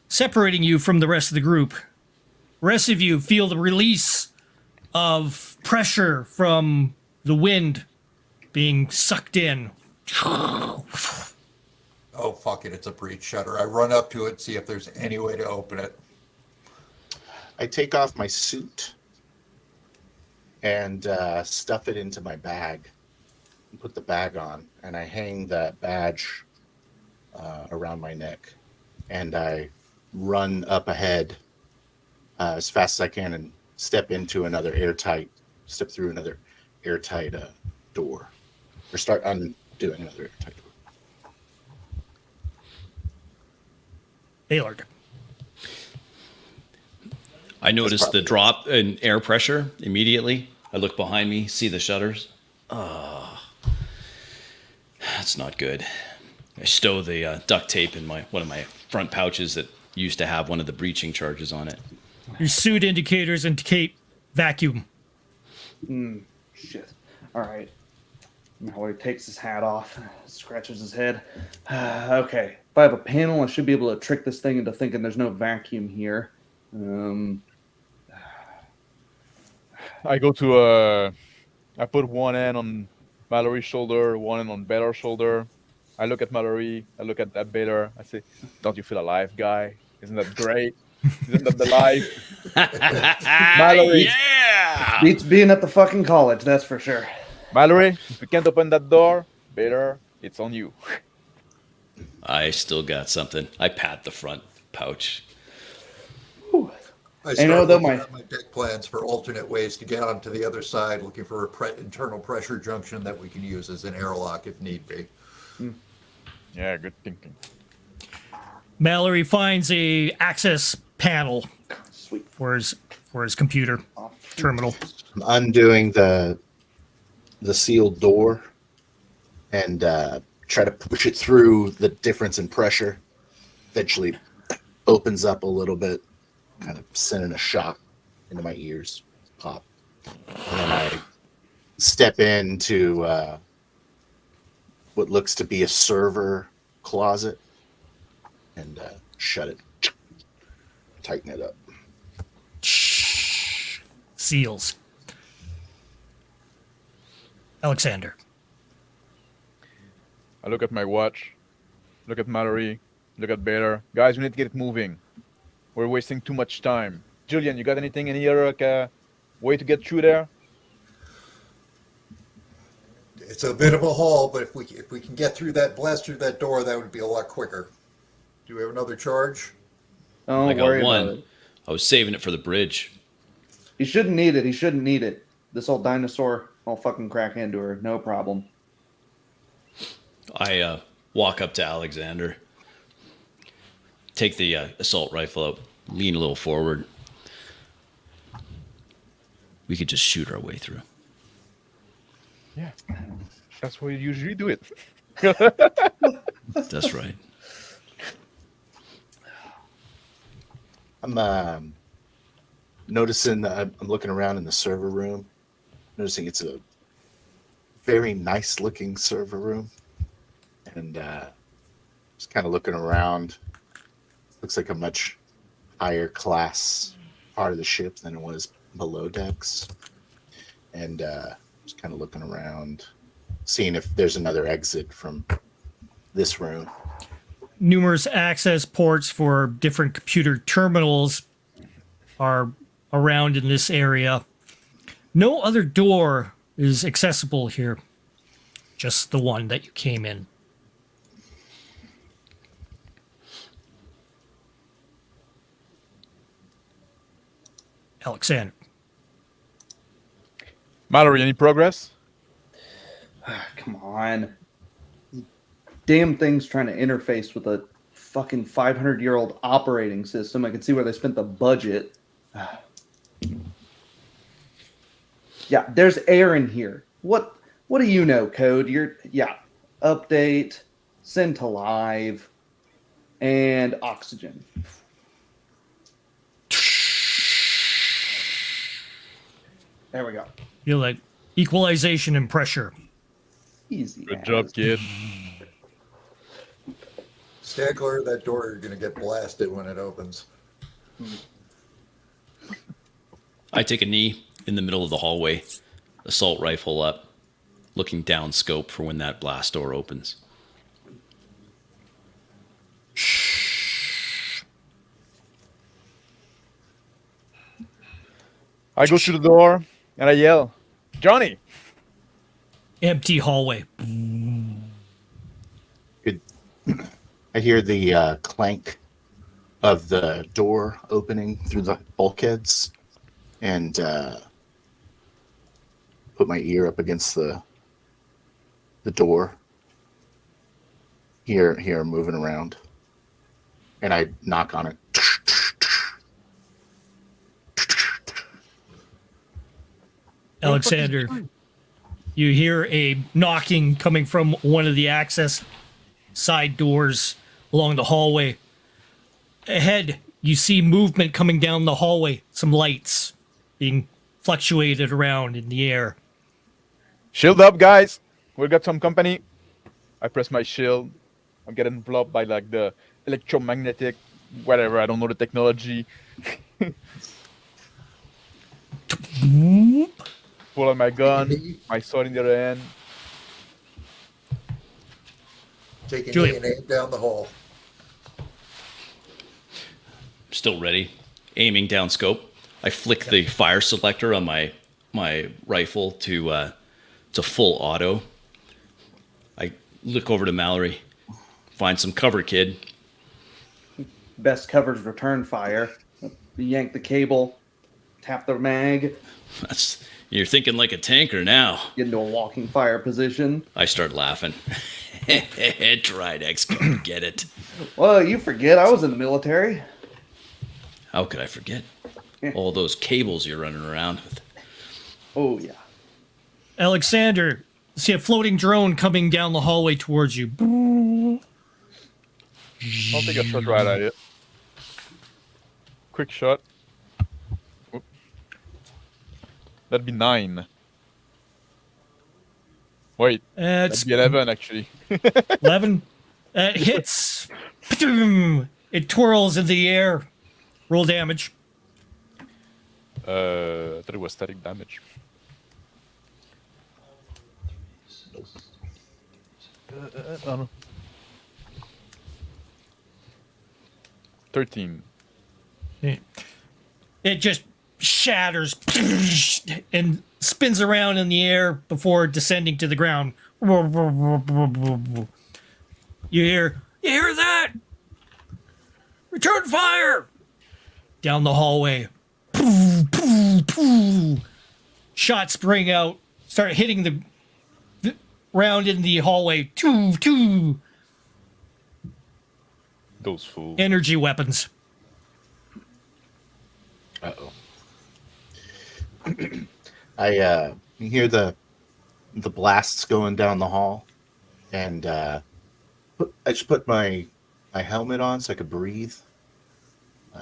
Separating you from the rest of the group. The rest of you feel the release of pressure from the wind being sucked in. Oh, fuck it. It's a breach shutter. I run up to it, see if there's any way to open it. I take off my suit and stuff it into my bag and put the bag on, and I hang that badge around my neck, and I run up ahead as fast as I can and step through another airtight door, or start undoing another airtight door. Baylor. I noticed the drop in air pressure immediately. I look behind me, see the shutters. That's not good. I stow the duct tape in one of my front pouches that used to have one of the breaching charges on it. Your suit indicators indicate vacuum. Shit. All right. Mallory takes his hat off, scratches his head. Okay. If I have a panel, I should be able to trick this thing into thinking there's no vacuum here. I go to I put one hand on Mallory's shoulder, one hand on Baylor's shoulder. I look at Mallory, I look at that Baylor. I say, "Don't you feel alive, guy? Isn't that great? Isn't that the life?" Mallory, Yeah! Beats being at the fucking college, that's for sure. Mallory, if you can't open that door, Baylor, it's on you. I still got something. I pat the front pouch. I know start that looking my- at my deck plans for alternate ways to get onto the other side, looking for a internal pressure junction that we can use as an airlock if need be. Yeah, good thinking. Mallory finds a access panel Sweet. for his computer terminal. I'm undoing the sealed door and try to push it through the difference in pressure. Eventually opens up a little bit, kind of sending a shock into my ears. Pop. And then I step into what looks to be a server closet and shut it. Tighten it up. Seals. Alexander. I look at my watch, look at Mallory, look at Baylor. Guys, we need to get it moving. We're wasting too much time. Julian, you got anything? Any other way to get through there? It's a bit of a haul, but if we can blast through that door, that would be a lot quicker. Do we have another charge? Don't I got worry one. about it. I was saving it for the bridge. He shouldn't need it. He shouldn't need it. This old dinosaur, I'll fucking crack into her. No problem. I walk up to Alexander, take the assault rifle out, lean a little forward. We could just shoot our way through. Yeah, that's how you usually do it. That's right. I'm noticing that I'm looking around in the server room, noticing it's a very nice looking server room, and just kind of looking around, looks like a much higher class part of the ship than it was below decks. And just kind of looking around, seeing if there's another exit from this room. Numerous access ports for different computer terminals are around in this area. No other door is accessible here. Just the one that you came in. Alexander. Mallory, any progress? Come on. Damn thing's trying to interface with a fucking 500-year-old operating system. I can see where they spent the budget. Yeah, there's air in here. What do you know, Code? Update, send to live, and oxygen. There we go. You're like equalization and pressure. Easy. Good as. job, kid. Stay clear of that door. You're going to get blasted when it opens. I take a knee in the middle of the hallway, assault rifle up, looking down scope for when that blast door opens. I go to the door and I yell, Johnny! Empty hallway. Good. I hear the clank of the door opening through the bulkheads, and put my ear up against the door. Here, moving around, and I knock on it. Alexander, you hear a knocking coming from one of the access side doors along the hallway. Ahead, you see movement coming down the hallway, some lights being fluctuated around in the air. Shield up, guys! We got some company. I press my shield. I'm getting enveloped by like the electromagnetic, whatever, I don't know the technology. Pull out my gun, my sword in the other hand. Taking Julian. A and aim down the hall. Still ready, aiming down scope. I flick the fire selector on my rifle to full auto. I look over to Mallory, find some cover, kid. Best covers return fire. Yank the cable, tap the mag, You're thinking like a tanker now. get into a walking fire position. I start laughing. Tridex, come get it. Well, you forget I was in the military. How could I forget? All those cables you're running around with. Oh, yeah. Alexander, see a floating drone coming down the hallway towards you. I'll take a shot right at it. Quick shot. Oop. That'd be 9. Wait, It's that'd be 11 actually. 11. It hits. It twirls in the air. Roll damage. I thought it was static damage. I don't know. 13. It just shatters and spins around in the air before descending to the ground. You hear that? Return fire! Down the hallway. Shots spring out, start hitting the round in the hallway. Those fools. Energy weapons. Uh-oh. I you hear the blasts going down the hall, and I just put my helmet on so I could breathe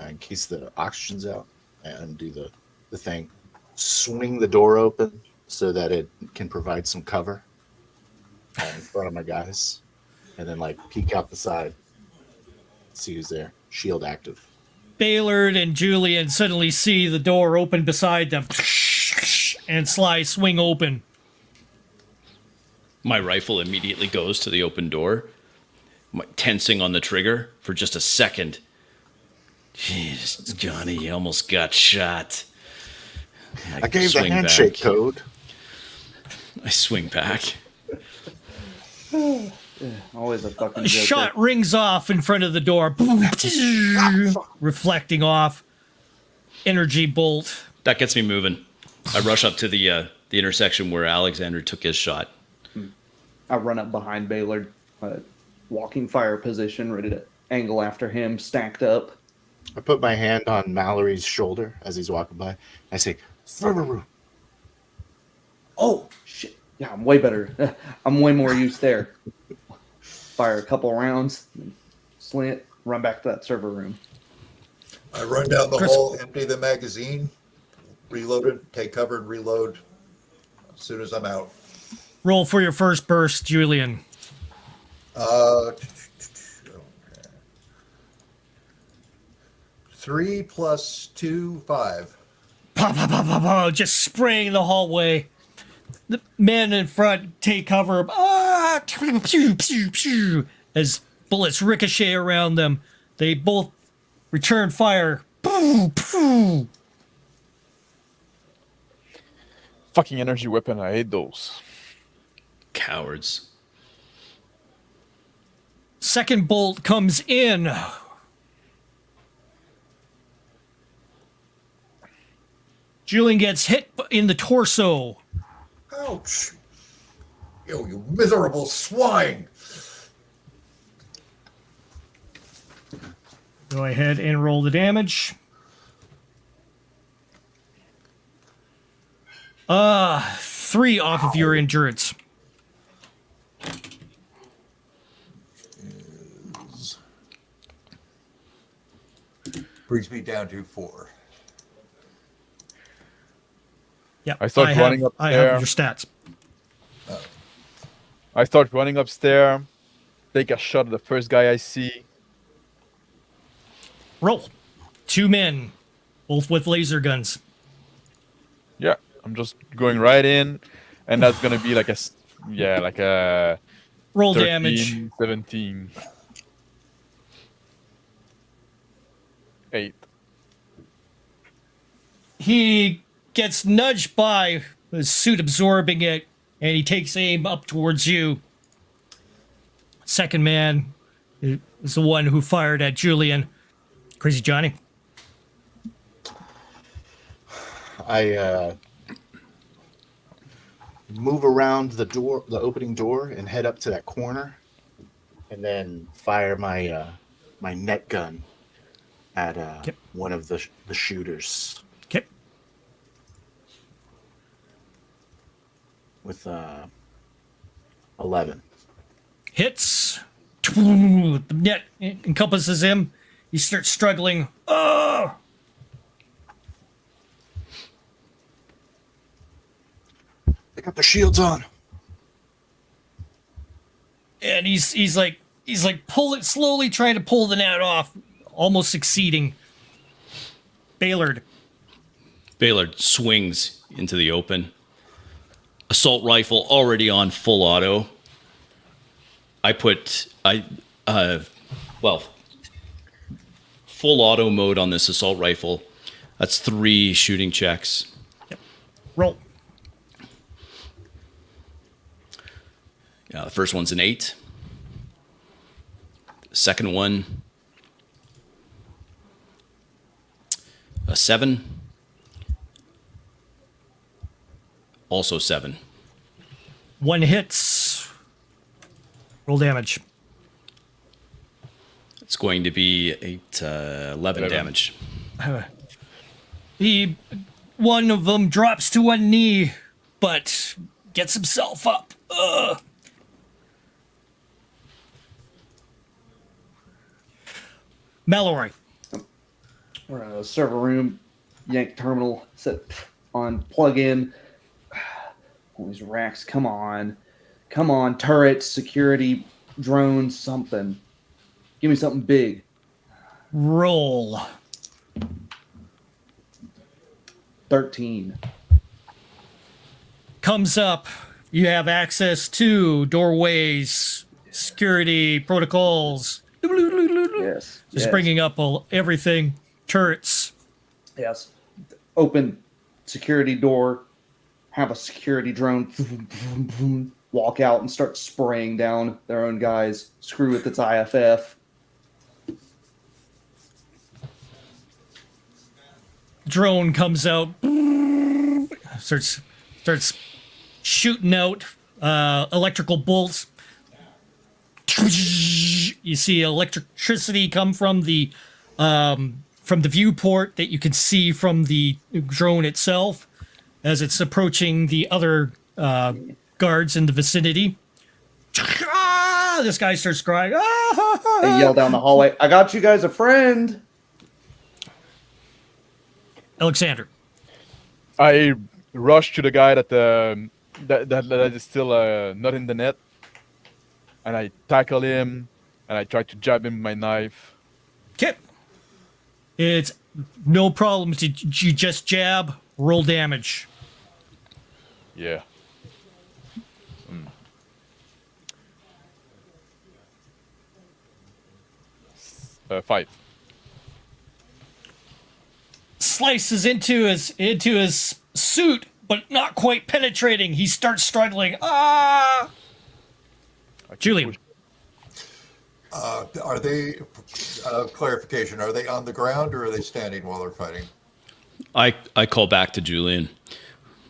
in case the oxygen's out, and do the thing. Swing the door open so that it can provide some cover in front of my guys, and then like peek out the side, see who's there. shield active. Baylord and Julian suddenly see the door open beside them, and Sly swing open. My rifle immediately goes to the open door, tensing on the trigger for just a second. Jeez, Johnny, you almost got shot. I gave the swing handshake back. code. I swing back. Always a fucking A joker. shot rings off in front of the door, reflecting off. Energy bolt. That gets me moving. I rush up to the intersection where Alexander took his shot. I run up behind Baylord, walking fire position, ready to angle after him, stacked up. I put my hand on Mallory's shoulder as he's walking by. I say, server room. Oh, shit. Yeah, I'm way better. I'm way more used there. Fire a couple rounds, slant, run back to that server room. I run down the Chris- hall, empty the magazine, reload it, take cover and reload as soon as I'm out. Roll for your first burst, Julian. 3 plus 2, 5. Pow, pow, pow, pow, pow, just spraying the hallway. The men in front take cover. Pew, pew, pew, as bullets ricochet around them. They both return fire. Poo, poo. Fucking energy weapon. I hate those. Cowards. Second bolt comes in. Julian gets hit in the torso. Ouch! You miserable swine! Go ahead and roll the damage. 3 off of your endurance. Brings me down to 4. Yeah, I start running up I there. have your stats. I start running upstairs. Take a shot at the first guy I see. Roll. 2 men, both with laser guns. Yeah, I'm just going right in, and that's gonna be like a Roll 13, damage. 17. 8. He gets nudged by his suit absorbing it, and he takes aim up towards you. Second man is the one who fired at Julian. Crazy Johnny. I move around the opening door, and head up to that corner, and then fire my my net gun at Yep. one of the shooters Okay. with 11. Hits. The net encompasses him. He starts struggling. Oh! They got their shields on. And he's like slowly trying to pull the net off, almost succeeding. Baylord. Baylord swings into the open. Assault rifle already on full auto. Full auto mode on this assault rifle. That's 3 shooting checks. Roll. The first one's an 8. The second one, a 7. Also 7. 1 hits. Roll damage. It's going to be 11 damage. One of them drops to one knee, but gets himself up. Mallory. We're in a server room, yank terminal, set on, plug in. All these racks, come on, turrets, security, drones, something. Give me something big. Roll. 13. Comes up. You have access to doorways, security protocols. Yes. Just yes. bringing up everything. Turrets. Yes. Open security door. Have a security drone walk out and start spraying down their own guys. Screw with its IFF. Drone comes out. Starts shooting out electrical bolts. You see electricity come from the viewport that you can see from the drone itself as it's approaching the other guards in the vicinity. This guy starts crying. They yell down the hallway, I got you guys a friend. Alexander. I rush to the guy that is still not in the net, and I tackle him, and I try to jab him with my knife. Okay. It's no problem. Did you just jab? Roll damage. Yeah. 5. Slices into his suit, but not quite penetrating. He starts struggling. Julian. Are they, clarification, are they on the ground or are they standing while they're fighting? I call back to Julian.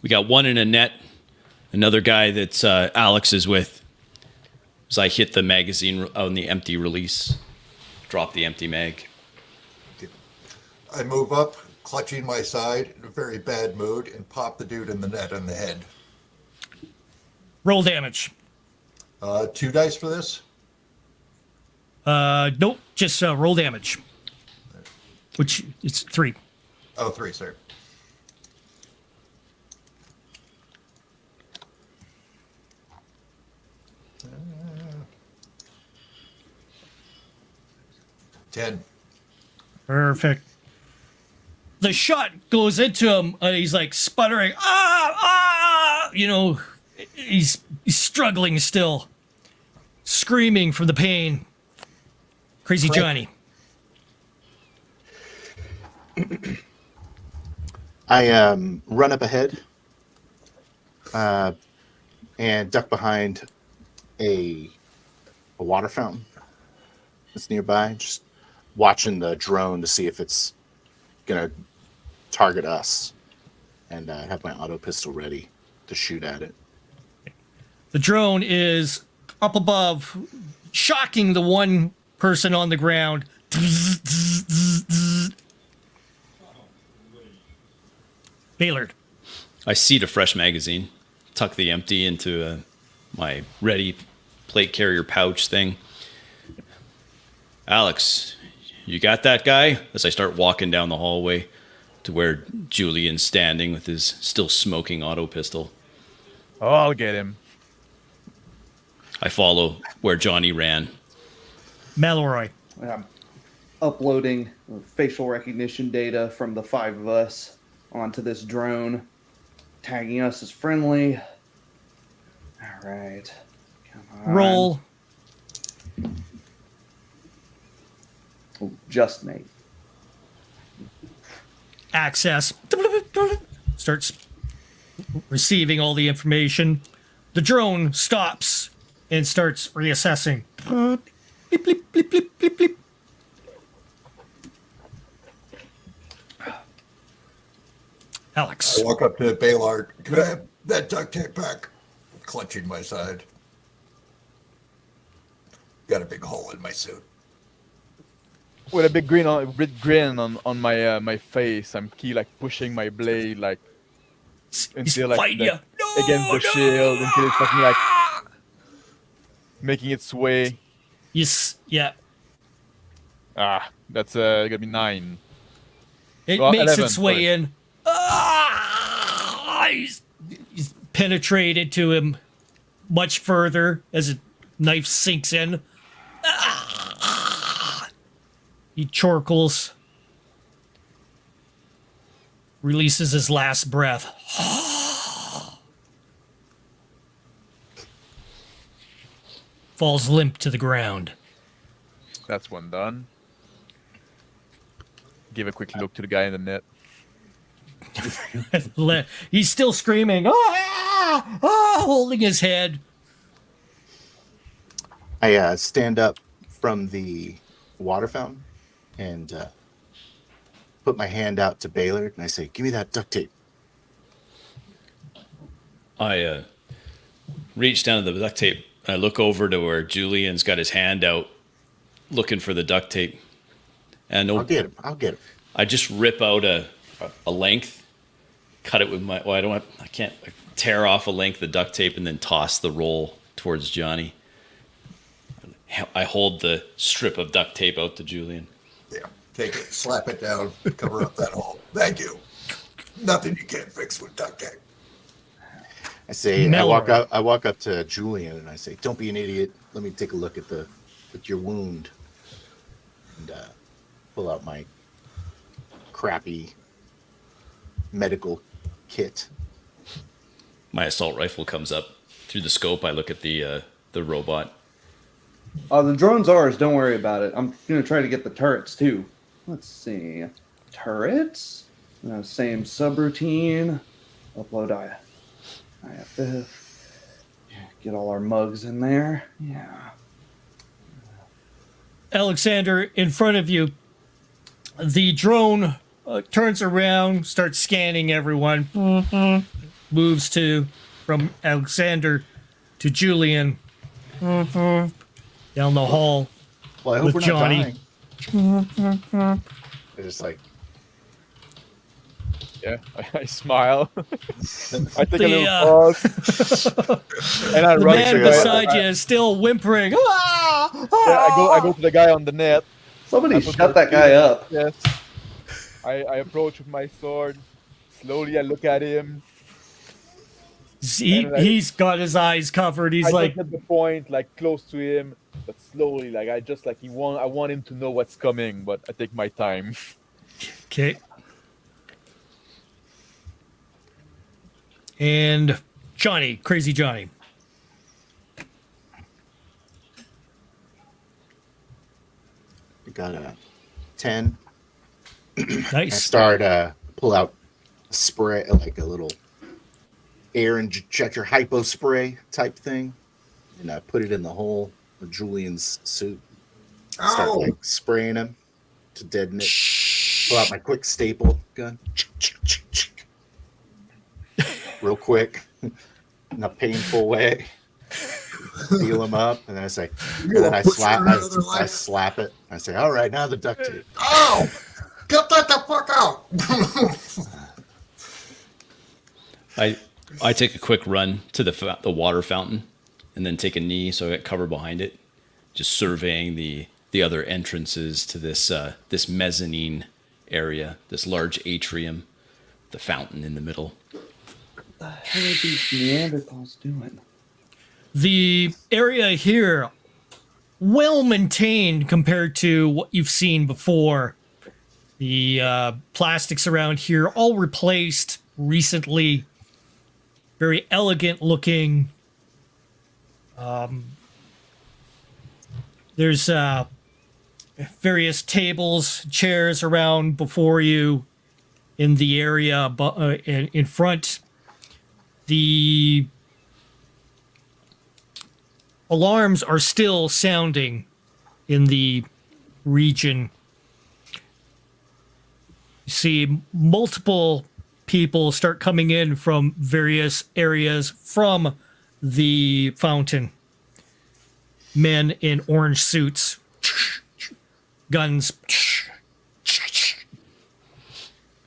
We got one in a net, another guy that Alex is with. As I hit the magazine on the empty release, drop the empty mag. I move up, clutching my side in a very bad mood, and pop the dude in the net on the head. Roll damage. 2 dice for this? Nope. Just roll damage. Which it's 3. Oh, 3, sorry. Uh, 10. Perfect. The shot goes into him, and he's like sputtering. You know, he's struggling still, screaming from the pain. Crazy Johnny. I run up ahead and duck behind a water fountain that's nearby, just watching the drone to see if it's gonna target us, and have my auto pistol ready to shoot at it. The drone is up above, shocking the one person on the ground. Baylord. I seat a fresh magazine, tuck the empty into my ready plate carrier pouch thing. Alex, you got that guy? As I start walking down the hallway to where Julian's standing with his still smoking auto pistol. Oh, I'll get him. I follow where Johnny ran. Mallory. I'm uploading facial recognition data from the 5 of us onto this drone, tagging us as friendly. All right. Come on. Roll. Oh, just mate. Access. Starts receiving all the information. The drone stops and starts reassessing. Bleep, bleep, bleep, bleep, bleep, bleep. Alex. I walk up to Baylard. Can I have that duct tape back? Clutching my side. Got a big hole in my suit. With a big grin on my my face, I'm pushing my blade He's until fighting you. No, against the shield until it's fucking making it sway. Yes, yeah. That's gonna be 9. It Well, makes 11, its way sorry. in. He's penetrated to him much further as a knife sinks in. He chorkles, releases his last breath. Falls limp to the ground. That's one done. Give a quick look to the guy in the net. He's still screaming, ah, ah, holding his head. I stand up from the water fountain and put my hand out to Baylor and I say, "Give me that duct tape." I reach down to the duct tape. I look over to where Julian's got his hand out looking for the duct tape. And I'll get him. I just rip out a length, cut it with my. Well, I can't tear off a length of duct tape and then toss the roll towards Johnny. I hold the strip of duct tape out to Julian. Yeah, take it, slap it down, cover up that hole. Thank you. Nothing you can't fix with duct tape. I say, Miller. I walk up to Julian and I say, "Don't be an idiot. Let me take a look at your wound." And pull out my crappy medical kit. My assault rifle comes up through the scope. I look at the robot. The drone's ours. Don't worry about it. I'm gonna try to get the turrets too. Let's see, turrets. Same subroutine. Upload IFF. Get all our mugs in there. Yeah. Alexander, in front of you, the drone turns around, starts scanning everyone, moves from Alexander to Julian, down the hall. Well, I hope With we're not Johnny. dying. They're just like, Yeah, I smile. I take a The, little pause, and I The run man to the guy. beside you is still whimpering. Ah! Yeah, I go to the guy on the net. Somebody I put shut my that guy feet up. in his chest. I approach with my sword. Slowly, I look at him. He's got his eyes covered. He's I like, just at the point, like close to him, but slowly, like I want him to know what's coming, but I take my time. okay. And Johnny, crazy Johnny. "We got a 10." I Nice. start pull out a spray, like a little air injector hypo spray type thing, and I put it in the hole of Julian's suit. Start Ow! like spraying him to deaden it. Pull out my quick staple gun, real quick, in a painful way. Feel him up, and then I say, and then I slap it. I say, "All right, now the duct tape." Ow! Get that the fuck out! I take a quick run to the water fountain, and then take a knee so I get cover behind it, just surveying the other entrances to this mezzanine area, this large atrium, the fountain in the middle. What the hell are these Neanderthals doing? The area here, well maintained compared to what you've seen before. The plastics around here all replaced recently. Very elegant looking. There's various tables, chairs around before you in the area in front. The alarms are still sounding in the region. You see multiple people start coming in from various areas from the fountain. Men in orange suits, guns.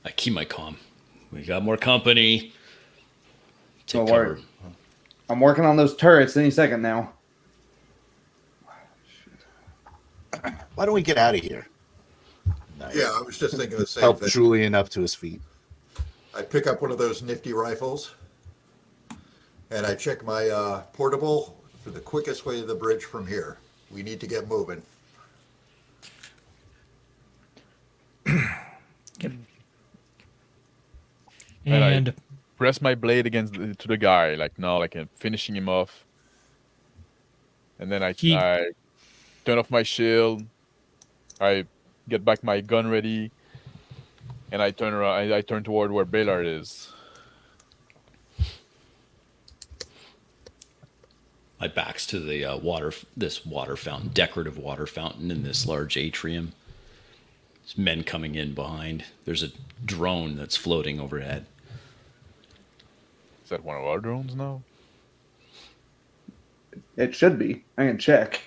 I keep my calm. We got more company. Take Don't cover. worry. I'm working on those turrets any second now. Why don't we get out of here? Nice. Yeah, I was just thinking the same Help thing. Julian up to his feet. I pick up one of those nifty rifles, and I check my portable for the quickest way to the bridge from here. We need to get moving. And press my blade against to the guy, like no, like finishing him off. And then I turn off my shield. I get back my gun ready, and I turn around. I turn toward where Baylor is. My back's to the this water fountain, decorative water fountain in this large atrium. There's men coming in behind. There's a drone that's floating overhead. Is that one of our drones now? It should be. I can check.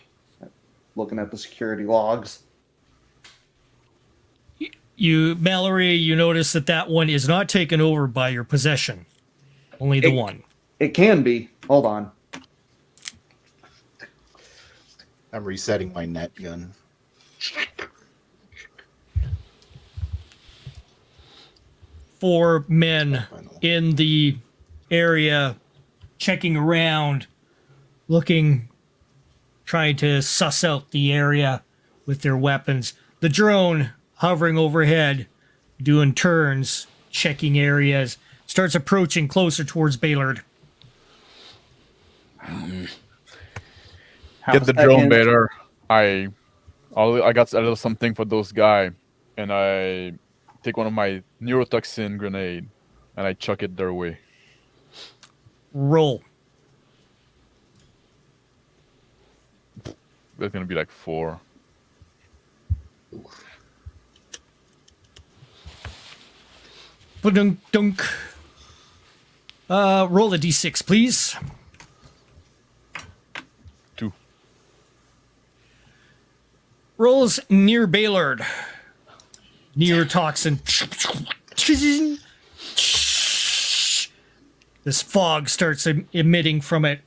Looking at the security logs. Mallory, you notice that one is not taken over by your possession. Only the one. It can be. Hold on. I'm resetting my net gun. Four men in the area checking around, looking, trying to suss out the area with their weapons. The drone hovering overhead, doing turns, checking areas, starts approaching closer towards Baylord. Get the drone, Baylor. I got a little something for those guy, and I take one of my neurotoxin grenade, and I chuck it their way. Roll. That's gonna be like 4. Dunk, dunk. Roll a d6, please. 2. Rolls near Baylord. Near toxin. This fog starts emitting from it.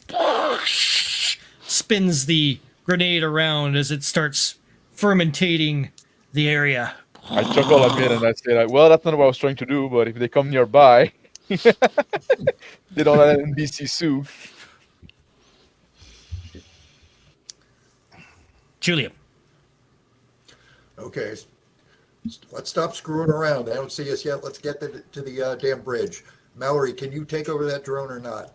Spins the grenade around as it starts fermentating the area. I chuckle a bit and I say, like, well, that's not what I was trying to do, but if they come nearby, they don't let NBC sue. Julia. Okay, let's stop screwing around. They don't see us yet. Let's get to the damn bridge. Mallory, can you take over that drone or not?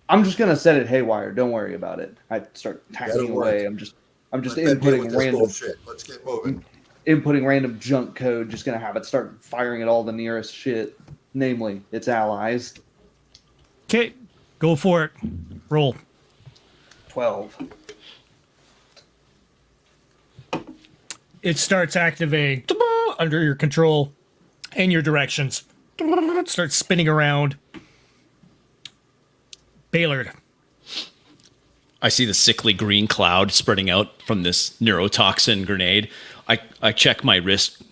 I'm just gonna set it haywire. Don't worry about it. I start tacking away. I'm just inputting random bullshit. Let's get moving. Inputting random junk code. Just gonna have it start firing at all the nearest shit, namely its allies. Okay, go for it. Roll. 12. It starts activating under your control and your directions. It starts spinning around. Baylord. I see the sickly green cloud spreading out from this neurotoxin grenade. I check my wrist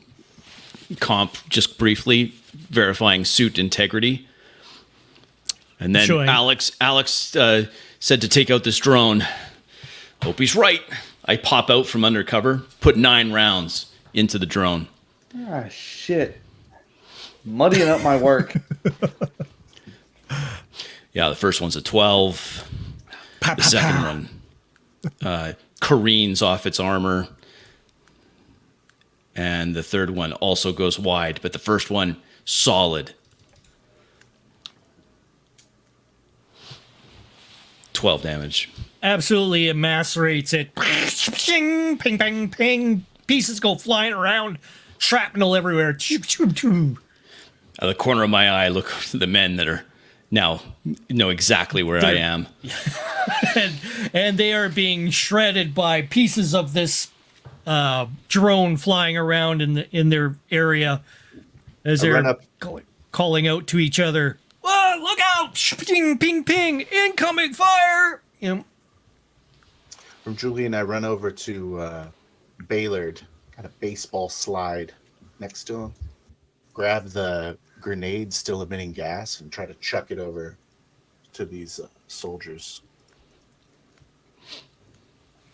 comp just briefly, verifying suit integrity. And then Alex said to take out this drone. Hope he's right. I pop out from undercover, put 9 rounds into the drone. Ah, shit. Muddying up my work. Yeah, the first one's a 12. The second one careens off its armor. And the third one also goes wide, but the first one, solid. 12 damage. Absolutely macerates it. Ping, ping, ping, ping. Pieces go flying around. Shrapnel everywhere. Out of the corner of my eye, look at the men that are now know exactly where I am. and they are being shredded by pieces of this drone flying around in their area as they're calling out to each other. Whoa, look out! Ping, ping, ping! Incoming fire! From Julie and I run over to Baylord, got a baseball slide next to him, grab the grenade still emitting gas, and try to chuck it over to these soldiers.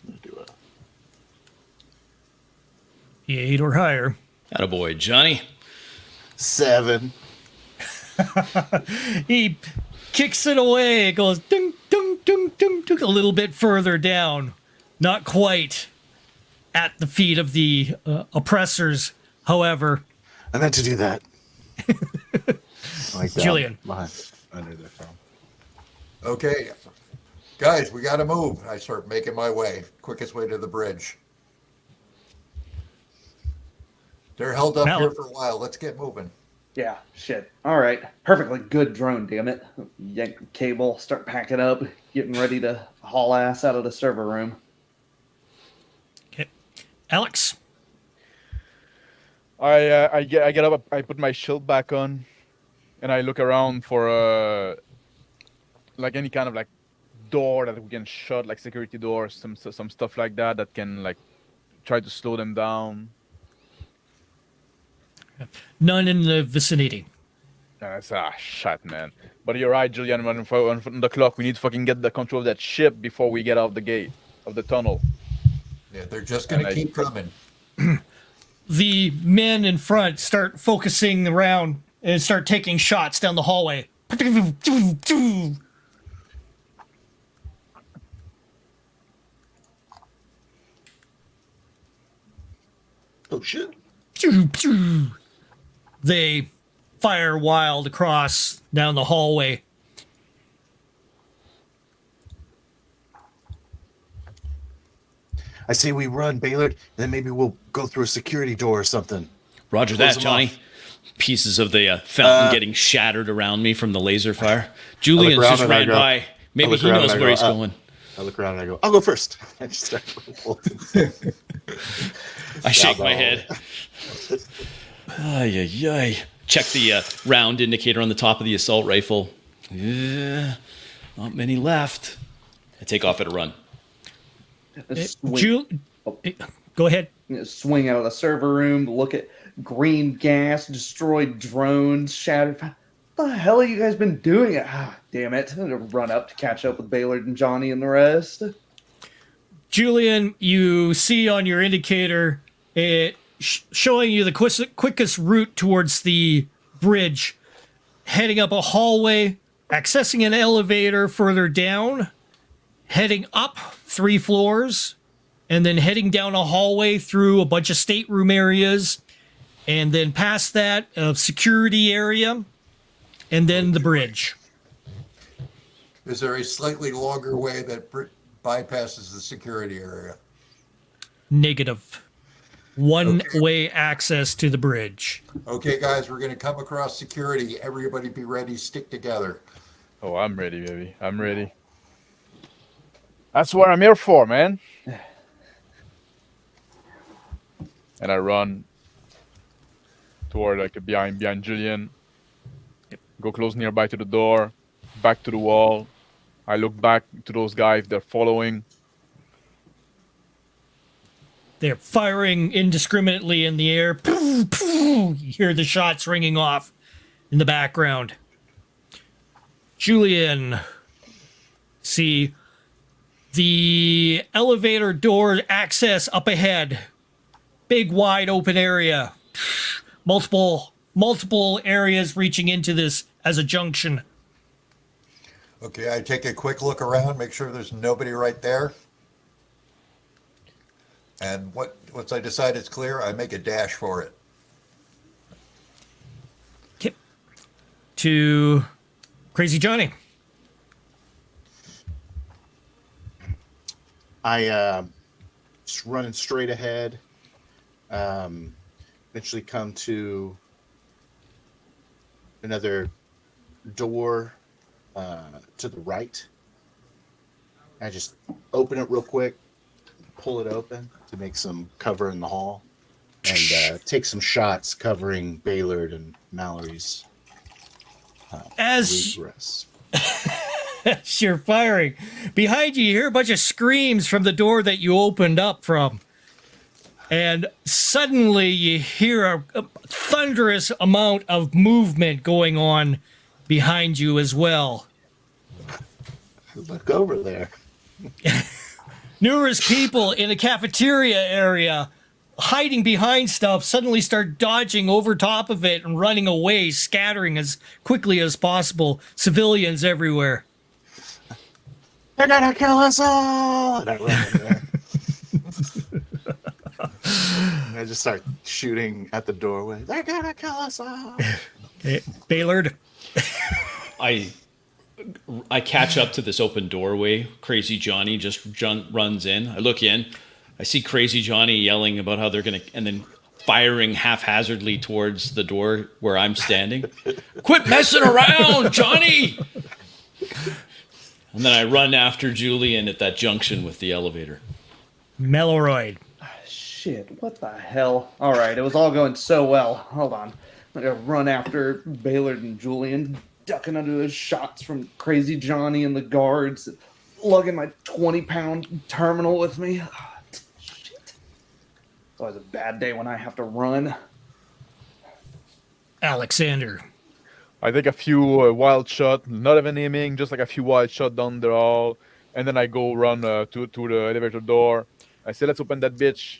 I'm gonna do a 8 or higher. Attaboy, Johnny. 7. He kicks it away. It goes ding, ding, ding, ding, ding, a little bit further down. Not quite at the feet of the oppressors, however. I meant to do that. Like down Julian. behind, under the phone. Okay, guys, we got to move. I start making my way. Quickest way to the bridge. They're held up here for a while. Let's get moving. Yeah, shit. All right. Perfectly good drone, damn it. Yank the cable, start packing up, getting ready to haul ass out of the server room. Okay. Alex. I get up. I put my shield back on, and I look around for like any kind of like door that we can shut, like security doors, some stuff like that that can like try to slow them down. None in the vicinity. That's shit, man. But you're right, Julian. On the clock, we need to fucking get the control of that ship before we get out the gate of the tunnel. Yeah, they're just going to keep coming. The men in front start focusing around and start taking shots down the hallway. Oh shit! They fire wild across down the hallway. I say we run, Baylor, and then maybe we'll go through a security door or something. Roger Close that, them Johnny. off. Pieces of the fountain getting shattered around me from the laser fire. Julian's around just and I ran go- by. Maybe look he around knows and I where go, he's going. I look around and I go, I'll go first. I just start bolting. I shake my no. head. Ay, ay, ay. Check the round indicator on the top of the assault rifle. Not many left. I take off at a run. Go ahead. Swing out of the server room, look at green gas, destroyed drones, shattered. What the hell have you guys been doing? Ah, damn it. I'm going to run up to catch up with Baylor and Johnny and the rest. Julian, you see on your indicator it showing you the quickest route towards the bridge, heading up a hallway, accessing an elevator further down, heading up 3 floors, and then heading down a hallway through a bunch of stateroom areas, and then past that, a security area, and then the bridge. Is there a slightly longer way that bypasses the security area? Negative. One-way access to the bridge. Okay, guys, we're going to come across security. Everybody be ready. Stick together. Oh, I'm ready, baby. I'm ready. That's what I'm here for, man. And I run toward like behind Julian. Go close nearby to the door, back to the wall. I look back to those guys. They're following. They're firing indiscriminately in the air. Poof, poof. You hear the shots ringing off in the background. Julian, see the elevator door access up ahead. Big wide open area. Multiple areas reaching into this as a junction. Okay, I take a quick look around, make sure there's nobody right there. And once I decide it's clear, I make a dash for it. Okay. To Crazy Johnny. I just running straight ahead. Eventually come to another door to the right. I just open it real quick, pull it open to make some cover in the hall, and take some shots covering Baylord and Mallory's As regress. you're firing, behind you hear a bunch of screams from the door that you opened up from. And suddenly you hear a thunderous amount of movement going on behind you as well. Look over there. Numerous people in a cafeteria area hiding behind stuff suddenly start dodging over top of it and running away, scattering as quickly as possible. Civilians everywhere. They're gonna kill us all! And I run in there. And I just start shooting at the doorway. They're gonna kill us all! Okay, Baylord. I catch up to this open doorway. Crazy Johnny just runs in. I look in. I see Crazy Johnny yelling about how they're going to, and then firing haphazardly towards the door where I'm standing. Quit messing around, Johnny! And then I run after Julian at that junction with the elevator. Meloroid. Shit, what the hell? All right, it was all going so well. Hold on. I'm going to run after Baylord and Julian, ducking under those shots from Crazy Johnny and the guards, lugging my 20-pound terminal with me. Shit. It's always a bad day when I have to run. Alexander. I take a few wild shot, not even aiming, just like a few wild shot down the hall, and then I go run to the elevator door. I say, let's open that bitch.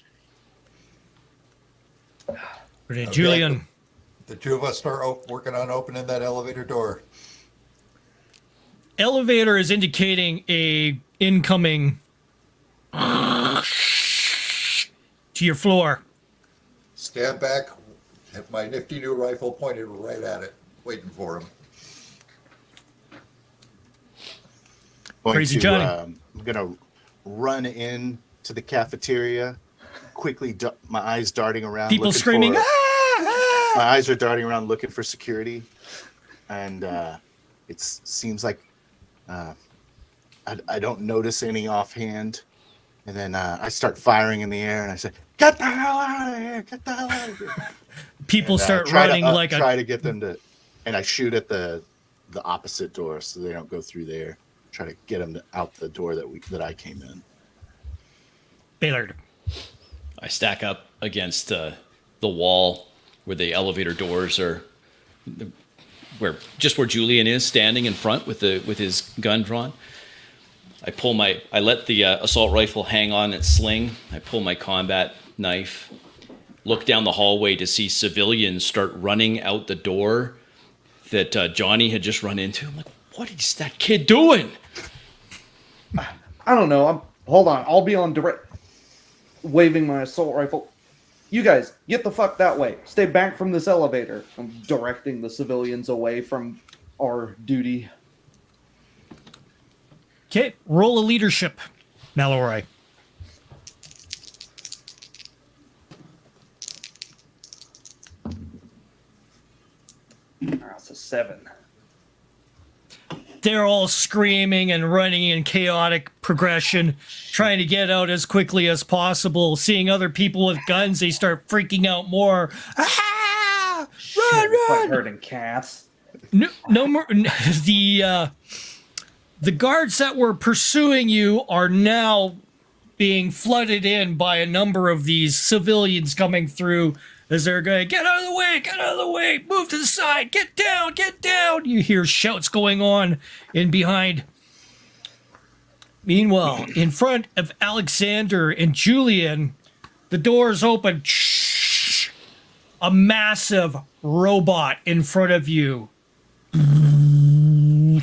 Okay, Julian. The two of us start working on opening that elevator door. Elevator is indicating a incoming to your floor. Stand back, have my nifty new rifle pointed right at it, waiting for him. Crazy Johnny. I'm gonna run in to the cafeteria, quickly, my eyes darting around. People screaming, My eyes are darting around looking for security, and it seems like I don't notice any offhand. And then I start firing in the air, and I say, "Get the hell out of here! Get the hell out of here!" People And, start try running to, like try a... to get them to, and I shoot at the opposite door so they don't go through there. Try to get them out the door that I came in. Baylord. I stack up against the wall where the elevator doors are, where Julian is standing in front with his gun drawn. I let the assault rifle hang on its sling. I pull my combat knife, look down the hallway to see civilians start running out the door that Johnny had just run into. I'm like, what is that kid doing? I don't know. Hold on. I'll be on direct, waving my assault rifle. You guys, get the fuck that way. Stay back from this elevator. I'm directing the civilians away from our duty. Okay, roll a leadership, Mallory. That's a 7. They're all screaming and running in chaotic progression, trying to get out as quickly as possible. Seeing other people with guns, they start freaking out more. Ah! Run, Shit, run! hurting cats. No more. The guards that were pursuing you are now being flooded in by a number of these civilians coming through as they're going, get out of the way, move to the side, get down. You hear shouts going on in behind. Meanwhile, in front of Alexander and Julian, the doors open. A massive robot in front of you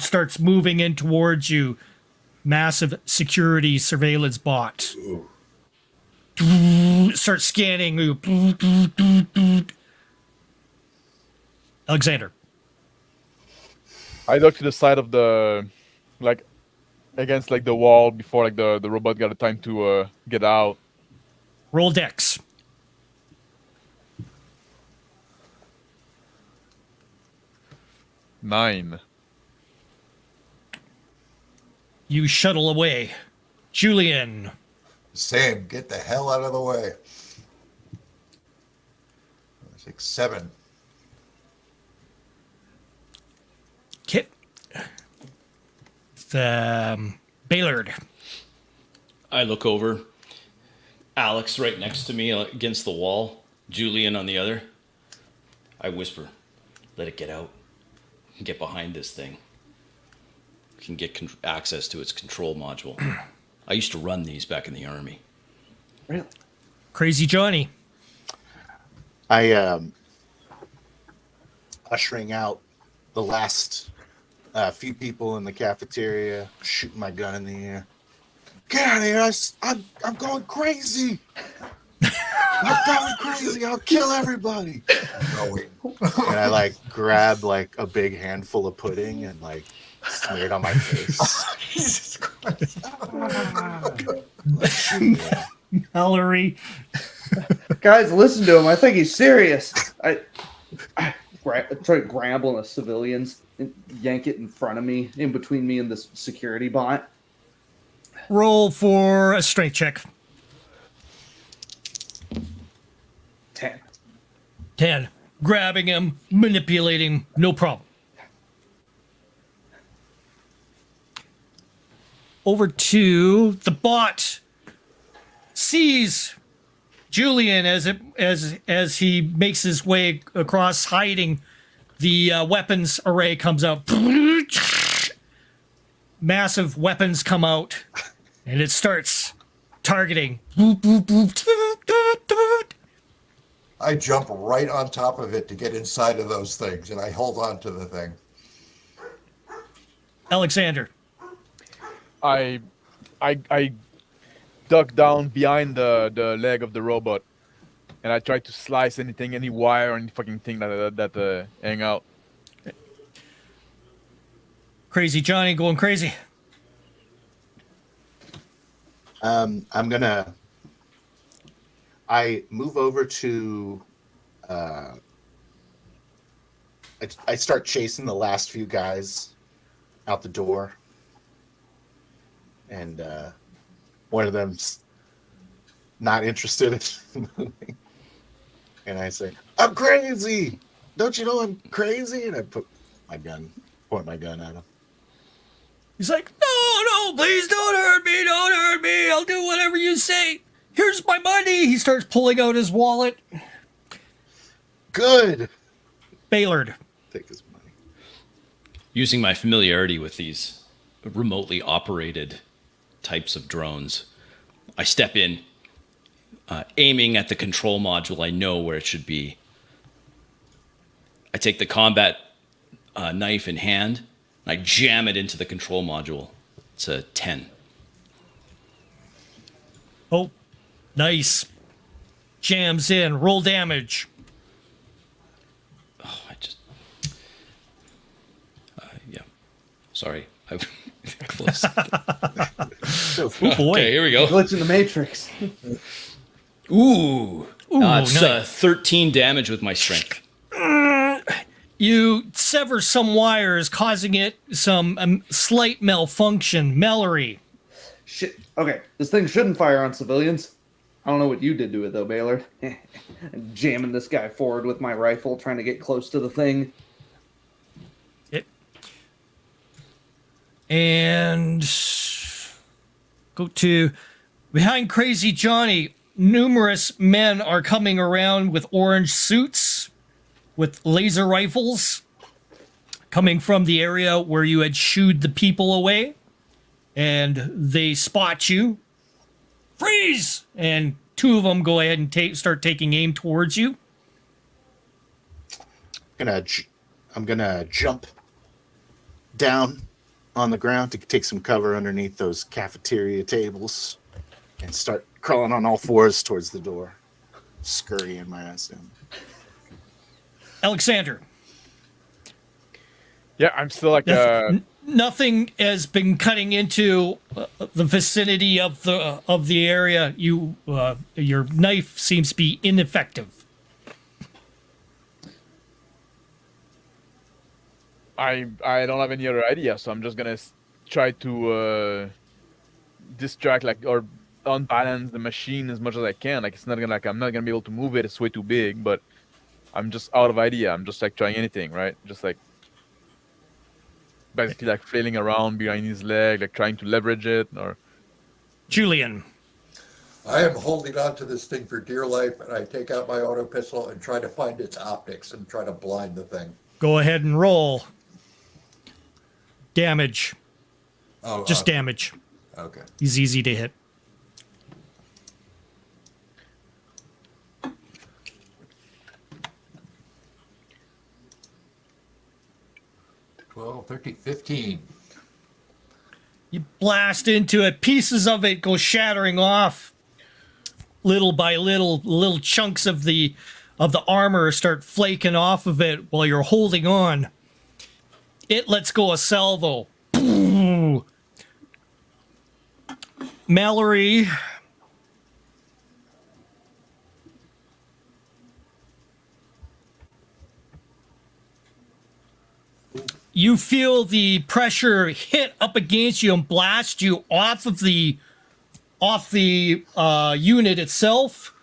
starts moving in towards you. Massive security surveillance bot. Starts scanning you. Alexander. I duck to the side of the, like, against like the wall before like the robot got a time to get out. Roll dex. Nine. You shuttle away. Julian. Sam, get the hell out of the way. 7. Kit. Baylord. I look over. Alex right next to me against the wall. Julian on the other. I whisper, let it get out. Get behind this thing. Can get access to its control module. I used to run these back in the army. Really? Crazy Johnny. I ushering out the last few people in the cafeteria, shooting my gun in the air. Get out of here! I'm going crazy. I'm going crazy. I'll kill everybody. Knowing. And I like grab like a big handful of pudding and like smear it on my face. Jesus Christ. Yeah. Mallory. Guys, listen to him. I think he's serious. I try to grab one of the civilians and yank it in front of me, in between me and this security bot. Roll for a strength check. 10. 10. Grabbing him, manipulating, no problem. Over to the bot. Sees Julian as he makes his way across, hiding. The weapons array comes out. Massive weapons come out, and it starts targeting. I jump right on top of it to get inside of those things, and I hold on to the thing. Alexander. I duck down behind the leg of the robot, and I try to slice any wire or any fucking thing that hang out. Crazy Johnny going crazy. I move over to. I start chasing the last few guys out the door, and one of them's not interested in moving. And I say, "I'm crazy! Don't you know I'm crazy?" And I point my gun at him. He's like, no, please don't hurt me. I'll do whatever you say. Here's my money. He starts pulling out his wallet. Good. Baylord. Take his money. Using my familiarity with these remotely operated types of drones, I step in, aiming at the control module. I know where it should be. I take the combat knife in hand, and I jam it into the control module. It's a 10. Oh, nice. Jams in. Roll damage. Oh, yeah. Sorry. Close. So, Oh, boy. Okay, here we go. Glitch in the Matrix. Ooh. It's nice. 13 damage with my strength. You sever some wires, causing it some slight malfunction. Mallory. Shit. Okay, this thing shouldn't fire on civilians. I don't know what you did to it, though, Baylor. Jamming this guy forward with my rifle, trying to get close to the thing. And go to behind Crazy Johnny. Numerous men are coming around with orange suits, with laser rifles, coming from the area where you had shooed the people away. And they spot you. Freeze! And two of them go ahead and start taking aim towards you. I'm gonna jump down on the ground to take some cover underneath those cafeteria tables and start crawling on all fours towards the door, scurrying my ass down. Alexander. Yeah, I'm still like Nothing has been cutting into the vicinity of the area. Your knife seems to be ineffective. I don't have any other idea, so I'm just gonna try to distract or unbalance the machine as much as I can. Like I'm not gonna be able to move it. It's way too big. But I'm just out of idea. I'm just like trying anything, right? Just like basically like flailing around behind his leg, like trying to leverage it. Or Julian. I am holding on to this thing for dear life, and I take out my auto pistol and try to find its optics and try to blind the thing. Go ahead and roll. Damage. Oh, Just damage. Okay. He's easy to hit. 12, 13, 15. You blast into it. Pieces of it go shattering off. little by little chunks of the armor start flaking off of it while you're holding on. It lets go a salvo. Mallory, you feel the pressure hit up against you and blast you off the unit itself.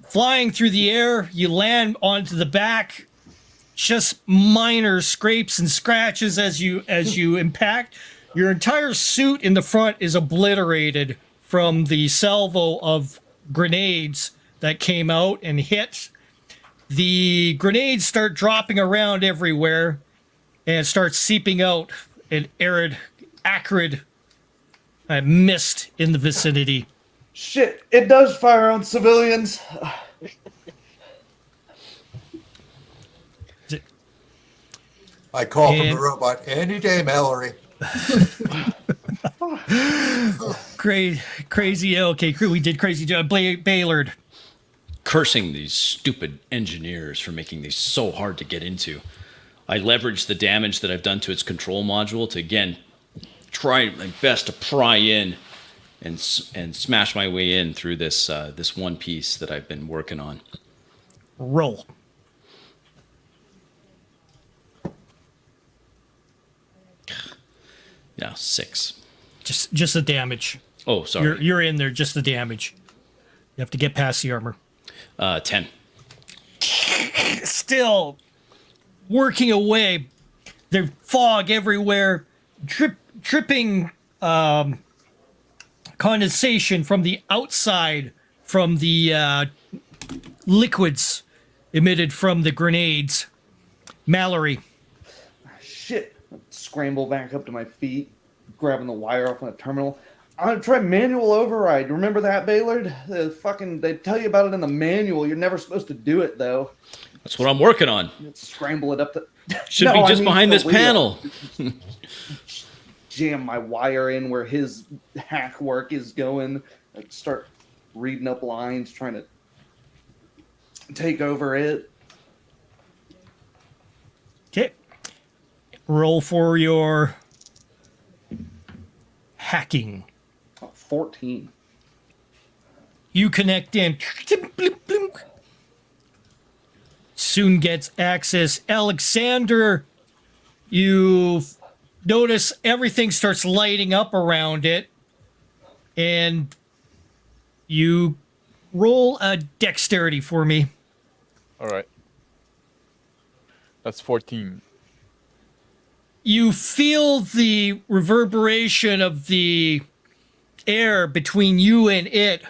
Flying through the air, you land onto the back. Just minor scrapes and scratches as you impact. Your entire suit in the front is obliterated from the salvo of grenades that came out and hit. The grenades start dropping around everywhere and start seeping out an acrid mist in the vicinity. Shit, it does fire on civilians. I call from the robot any day, Mallory. Crazy. Okay, we did crazy job. Baylord. Cursing these stupid engineers for making these so hard to get into. I leverage the damage that I've done to its control module to, again, try my best to pry in and smash my way in through this one piece that I've been working on. Roll. Yeah, 6. Just the damage. Oh, sorry. You're in there, just the damage. You have to get past the armor. 10. Still working away. There's fog everywhere. Dripping condensation from the outside from the liquids emitted from the grenades. Mallory. Shit. Scramble back up to my feet, grabbing the wire off on the terminal. I'm gonna try manual override. Remember that, Baylord? They tell you about it in the manual. You're never supposed to do it, though. That's what I'm working on. Scramble it up to... Should be just behind this panel. Jam my wire in where his hack work is going. Like, start reading up lines, trying to take over it. Okay. Roll for your hacking. 14. You connect in. Soon gets access. Alexander, you notice everything starts lighting up around it. And you roll a dexterity for me. All right. That's 14. You feel the reverberation of the air between you and it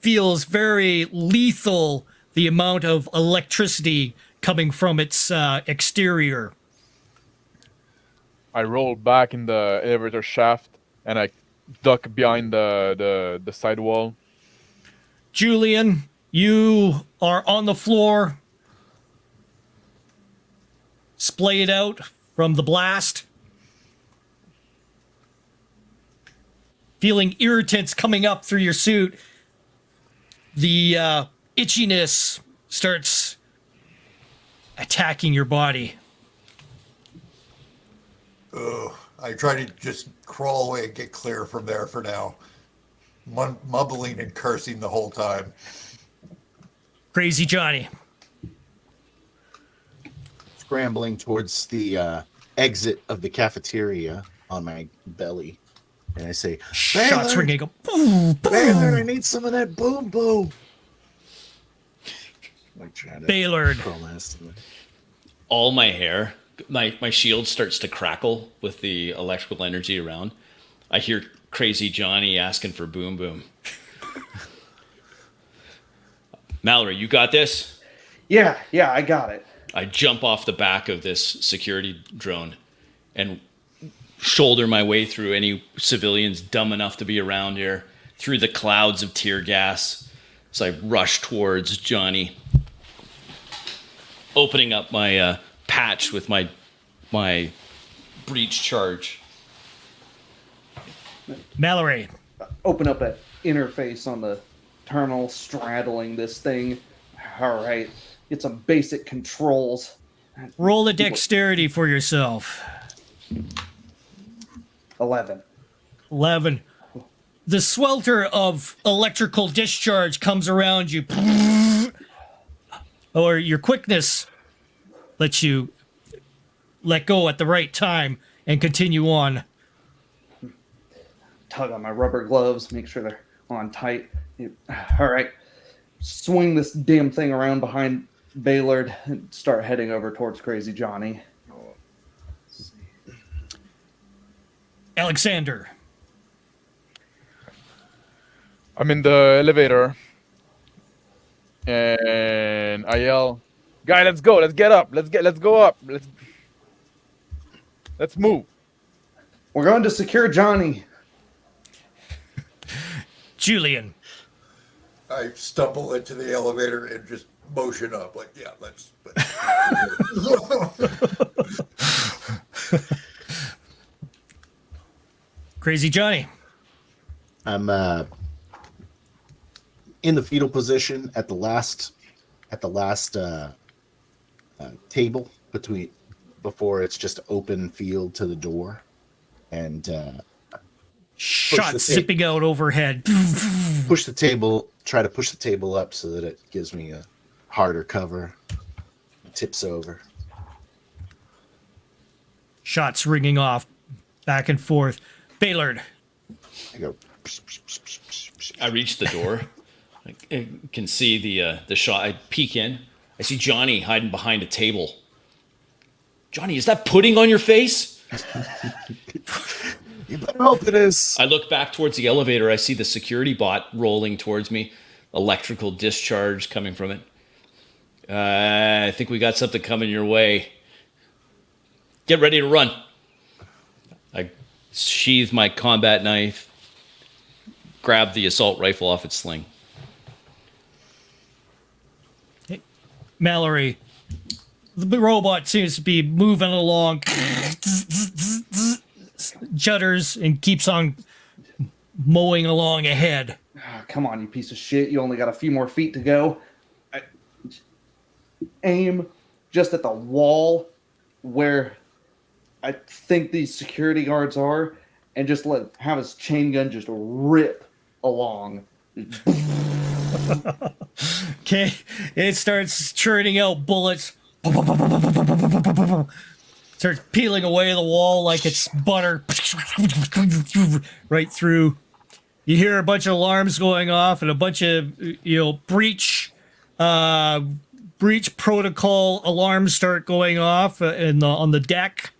feels very lethal, the amount of electricity coming from its exterior. I roll back in the elevator shaft and I duck behind the side wall. Julian, you are on the floor, splayed out from the blast, feeling irritants coming up through your suit. The itchiness starts attacking your body. Ugh. I try to just crawl away and get clear from there for now. Mumbling and cursing the whole time. Crazy Johnny. Scrambling towards the exit of the cafeteria on my belly. And I say, Shots Baylord, ringing. Go, boom, Baylord, I boom. need some of that boom boom. Like trying to Baylord. crawl past them. All my hair, my shield starts to crackle with the electrical energy around. I hear Crazy Johnny asking for boom boom. Mallory, you got this? Yeah, I got it. I jump off the back of this security drone and shoulder my way through any civilians dumb enough to be around here, through the clouds of tear gas, as I rush towards Johnny, opening up my patch with my breach charge. Mallory. Open up that interface on the terminal straddling this thing. All right, get some basic controls. Roll the dexterity for yourself. 11. 11. The swelter of electrical discharge comes around you. Or your quickness lets you let go at the right time and continue on. Tug on my rubber gloves, make sure they're on tight. All right, swing this damn thing around behind Baylord and start heading over towards Crazy Johnny. Alexander. I'm in the elevator, and I yell, "Guy, let's go! Let's get up! Let's go up! Let's move!" We're going to secure Johnny. Julian. I stumble into the elevator and just motion up, like, yeah, let's. Crazy Johnny. I'm in the fetal position at the last table before it's just open field to the door, and Shots zipping out overhead. try to push the table up so that it gives me a harder cover. It tips over. Shots ringing off, back and forth. Baylord. I go. I reach the door. I can see the shot. I peek in. I see Johnny hiding behind a table. Johnny, is that pudding on your face? You better hope it is. I look back towards the elevator. I see the security bot rolling towards me. Electrical discharge coming from it. I think we got something coming your way. Get ready to run. I sheathe my combat knife, grab the assault rifle off its sling. Hey, Mallory. The robot seems to be moving along. Judders and keeps on mowing along ahead. Oh, come on, you piece of shit. You only got a few more feet to go. Aim just at the wall where I think these security guards are, and just have his chain gun just rip along. Okay, it starts churning out bullets. Starts peeling away the wall like it's butter. Right through. You hear a bunch of alarms going off and a bunch of breach protocol alarms start going off on the deck.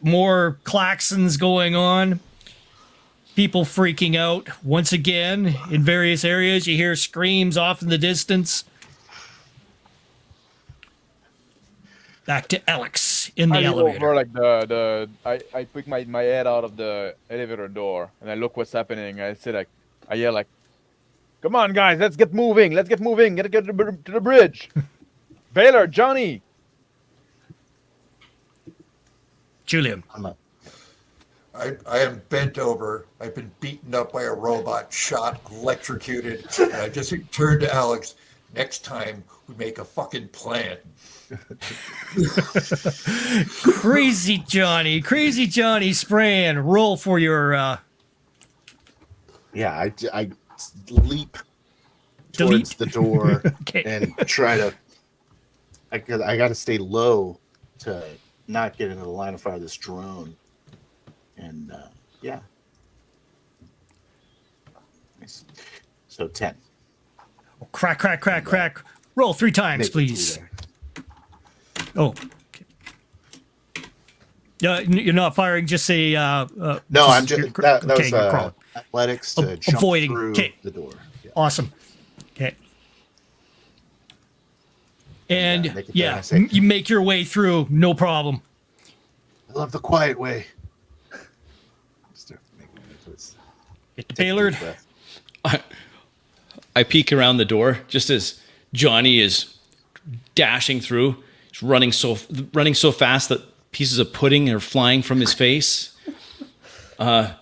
More klaxons going on. People freaking out. Once again, in various areas, you hear screams off in the distance. Back to Alex in the I look elevator. over like I pick my head out of the elevator door and I look what's happening. I yell like, "Come on, guys, let's get moving! Let's get moving! Gotta get to the bridge!" Baylor, Johnny. Julian. I'm up. I am bent over. I've been beaten up by a robot, shot, electrocuted, and I just turned to Alex. Next time we make a fucking plan. Crazy Johnny spraying. Roll for your Yeah, I leap towards the door Okay. and try to. I got to stay low to not get into the line of fire of this drone. And yeah, nice. So 10. crack. Roll 3 times, Make it please. through there. Oh. Okay. You're not firing. Just say. No, I'm just that was you're crawling. athletics to jump Avoiding. through Okay. the door. Yeah. Awesome. Okay. And make it yeah, there, I say. you make your way through, no problem. I love the quiet way. Start making my way towards- Get to take a deep Baylord. breath. I peek around the door just as Johnny is dashing through. He's running so fast that pieces of pudding are flying from his face. I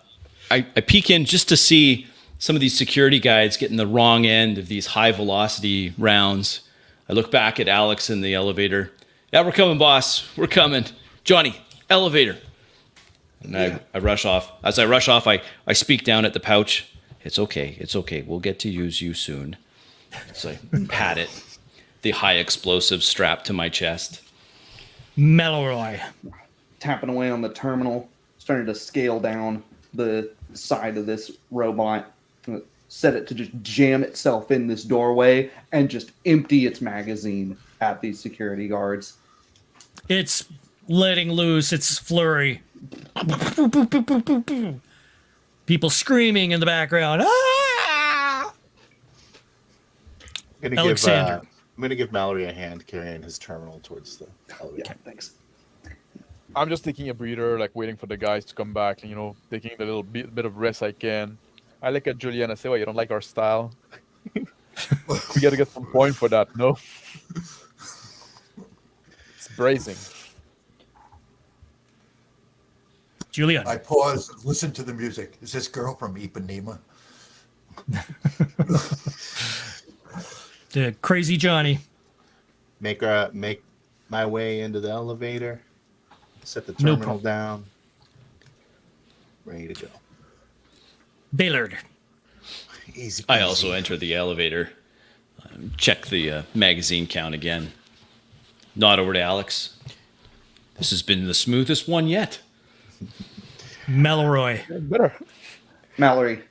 peek in just to see some of these security guys getting the wrong end of these high velocity rounds. I look back at Alex in the elevator. Yeah, we're coming, boss. We're coming. Johnny, elevator. And I rush off. As I rush off, I speak down at the pouch. It's okay. It's okay. We'll get to use you soon. So I pat it. The high explosive strapped to my chest. Melroy. Tapping away on the terminal, starting to scale down the side of this robot, set it to just jam itself in this doorway and just empty its magazine at these security guards. It's letting loose its flurry. People screaming in the background. Ah! Alexander. I'm gonna give Mallory a hand carrying his terminal towards the elevator. Yeah, thanks. I'm just taking a breather, like waiting for the guys to come back, you know, taking the little bit of rest I can. I look at Julia and I say, well, you don't like our style? We gotta get some point for that, no? It's bracing. Julian. I pause, listen to the music. Is this girl from Ipanema? The crazy Johnny. Make my way into the elevator. Set the No terminal problem. down. Ready to go. Baylord. Easy. I peasy. also enter the elevator. Check the magazine count again. Nod over to Alex. This has been the smoothest one yet. Melroy. Better. Mallory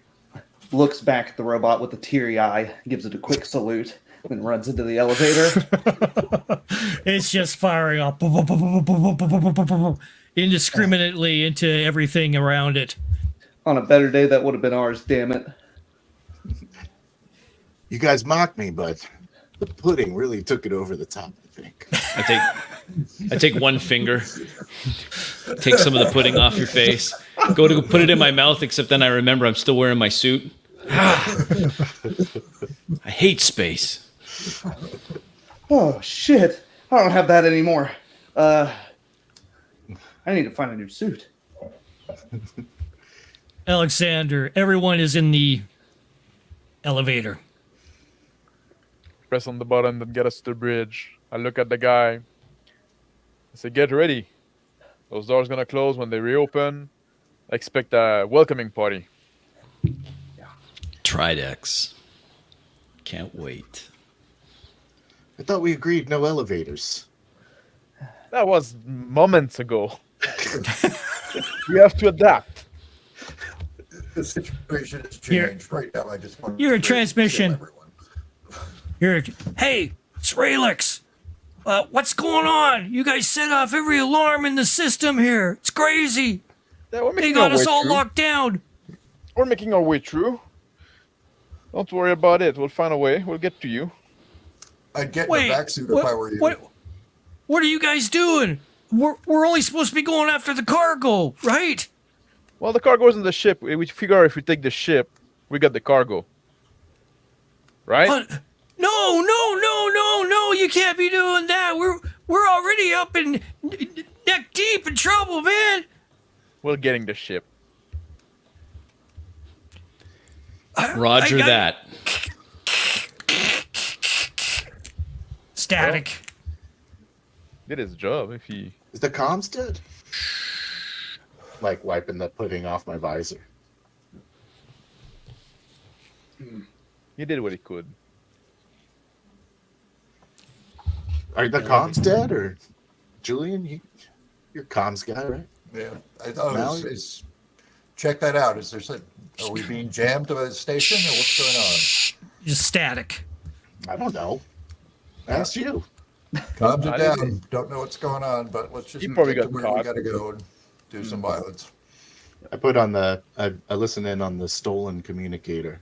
looks back at the robot with a teary eye, gives it a quick salute, then runs into the elevator. It's just firing up indiscriminately into everything around it. On a better day, that would have been ours, damn it. You guys mocked me, but the pudding really took it over the top, I think. I take one finger, take some of the pudding off your face, go to put it in my mouth, except then I remember I'm still wearing my suit. I hate space. Oh, shit. I don't have that anymore. I need to find a new suit. Alexander, everyone is in the elevator. Press on the button that get us to the bridge. I look at the guy. I say, get ready. Those doors gonna close when they reopen. I expect a welcoming party. Tridex. Can't wait. I thought we agreed no elevators. That was moments ago. We have to adapt. The situation has Here- changed right now. I just want You're a to transmission. kill everyone. Hey, it's Raelix. What's going on? You guys set off every alarm in the system here. It's crazy. Yeah, we're They making got our us way all through. locked down. We're making our way through. Don't worry about it. We'll find a way. We'll get to you. I'd get Wait, in a backsuit if I were you. what are you guys doing? We're only supposed to be going after the cargo, right? Well, the cargo is in the ship. We figure if we take the ship, we got the cargo. Right? No, you can't be doing that. We're already up in neck deep in trouble, man. We're getting the ship. Roger I got- that. Static. Did his job. If he Is the comms dead? Like wiping the pudding off my visor. did what he could. Are the comms dead or Julian? You're comms guy, right? Yeah, I thought Now- check that out. Is there some, are we being jammed to a station or what's going on? Just static. I don't know. Ask you. Calms I it didn't- down. Don't know what's going on, but let's just He probably get to got where caught. we got to go and do some violence. I put on the. I listen in on the stolen communicator.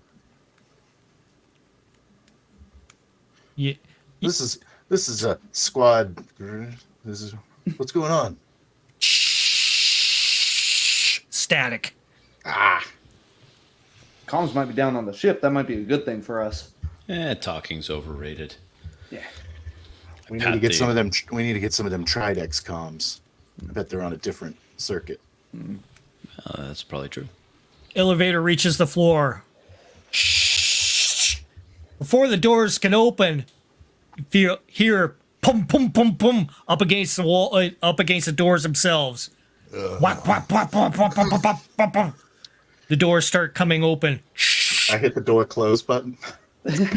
Yeah. This is a squad. This is what's going on. Static. Ah, Comms might be down on the ship. That might be a good thing for us. Talking's overrated. Yeah. we need Pat to get the- some of them. We need to get some of them Tridex comms. I bet they're on a different circuit. That's probably true. Elevator reaches the floor. Before the doors can open, you hear pum pum pum pum up against the wall, up against the doors themselves. Whack, whack, whack, whack, whack, whack, whack, whack, whack. The doors start coming open. I hit the door close button. Good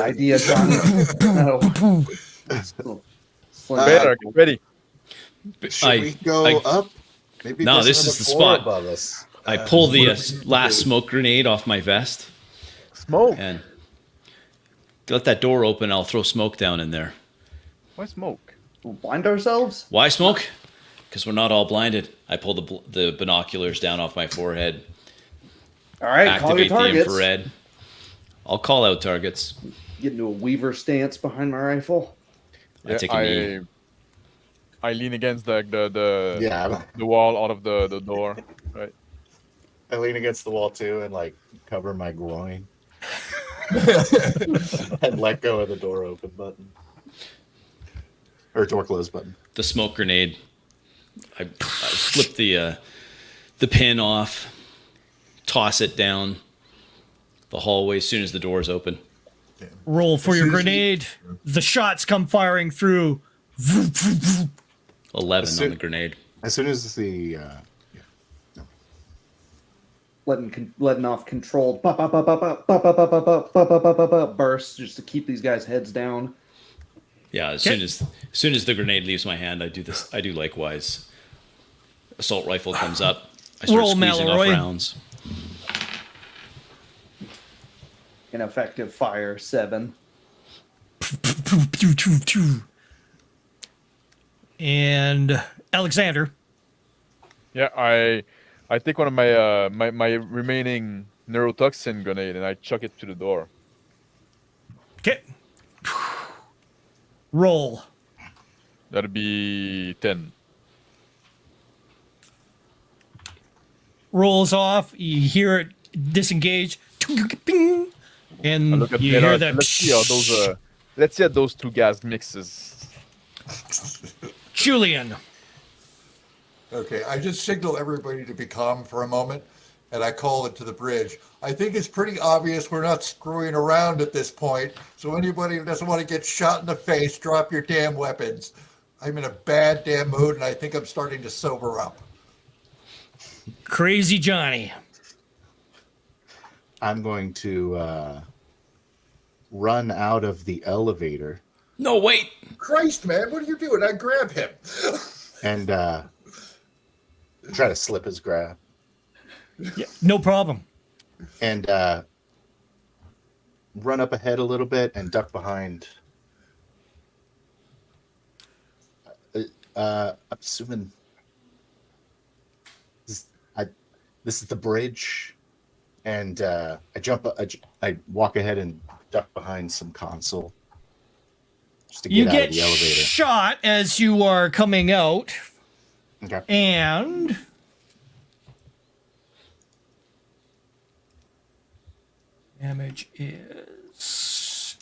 idea, Johnny. No. Baylor, get ready. Should we go up? Maybe No, there's this is another the floor spot. above us. I pull the what do we last do? smoke grenade off my vest Smoke. and let that door open. I'll throw smoke down in there. Why smoke? We'll blind ourselves? Why smoke? Because we're not all blinded. I pull the binoculars down off my forehead, All right, call your activate the targets. infrared. I'll call out targets. Get into a weaver stance behind my rifle. I take a knee. I lean against the Yeah, the wall out of the door. Right. I lean against the wall too and like cover my groin and let go of the door open button or door close button. The smoke grenade. I flip the pin off, toss it down the hallway as soon as the doors open. Roll for As your soon as you- grenade. The shots come firing through. 11 soon- on the grenade. As soon as the Letting off controlled bursts just to keep these guys' heads down. Yeah, as soon as the grenade leaves my hand, I do this. I do likewise. Assault rifle comes up. I start Roll, squeezing off Mallory. rounds. Ineffective fire 7. And Alexander. Yeah, I take one of my my remaining neurotoxin grenade and I chuck it to the door. Okay. Roll. That'd be 10. Rolls off. You hear it disengage. Ping. I And look at you Baylor, hear that. let's see how those let's see how those two gas mixes. Julian. Okay, I just signal everybody to be calm for a moment, and I call it to the bridge. I think it's pretty obvious we're not screwing around at this point, so anybody who doesn't want to get shot in the face, drop your damn weapons. I'm in a bad damn mood, and I think I'm starting to sober up. Crazy Johnny. I'm going to run out of the elevator No, wait. Christ, man, what are you doing? I grab him. and try to slip his grab Yeah, no problem. and run up ahead a little bit and duck behind. I'm assuming this is the bridge, and I walk ahead and duck behind some console just to You get out get of the elevator. shot as you are coming out, Okay. and damage is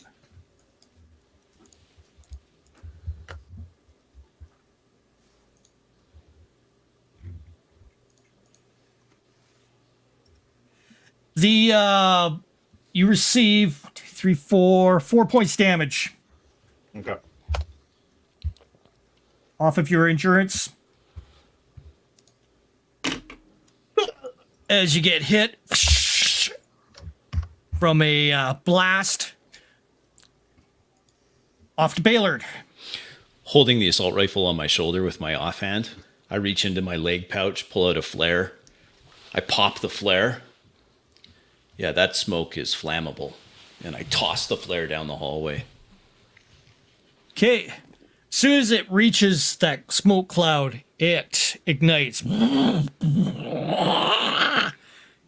you receive 2, 3, 4 points damage Okay. off of your insurance as you get hit from a blast off to Baylord. Holding the assault rifle on my shoulder with my offhand, I reach into my leg pouch, pull out a flare. I pop the flare. Yeah, that smoke is flammable. And I toss the flare down the hallway. Okay. As soon as it reaches that smoke cloud, it ignites.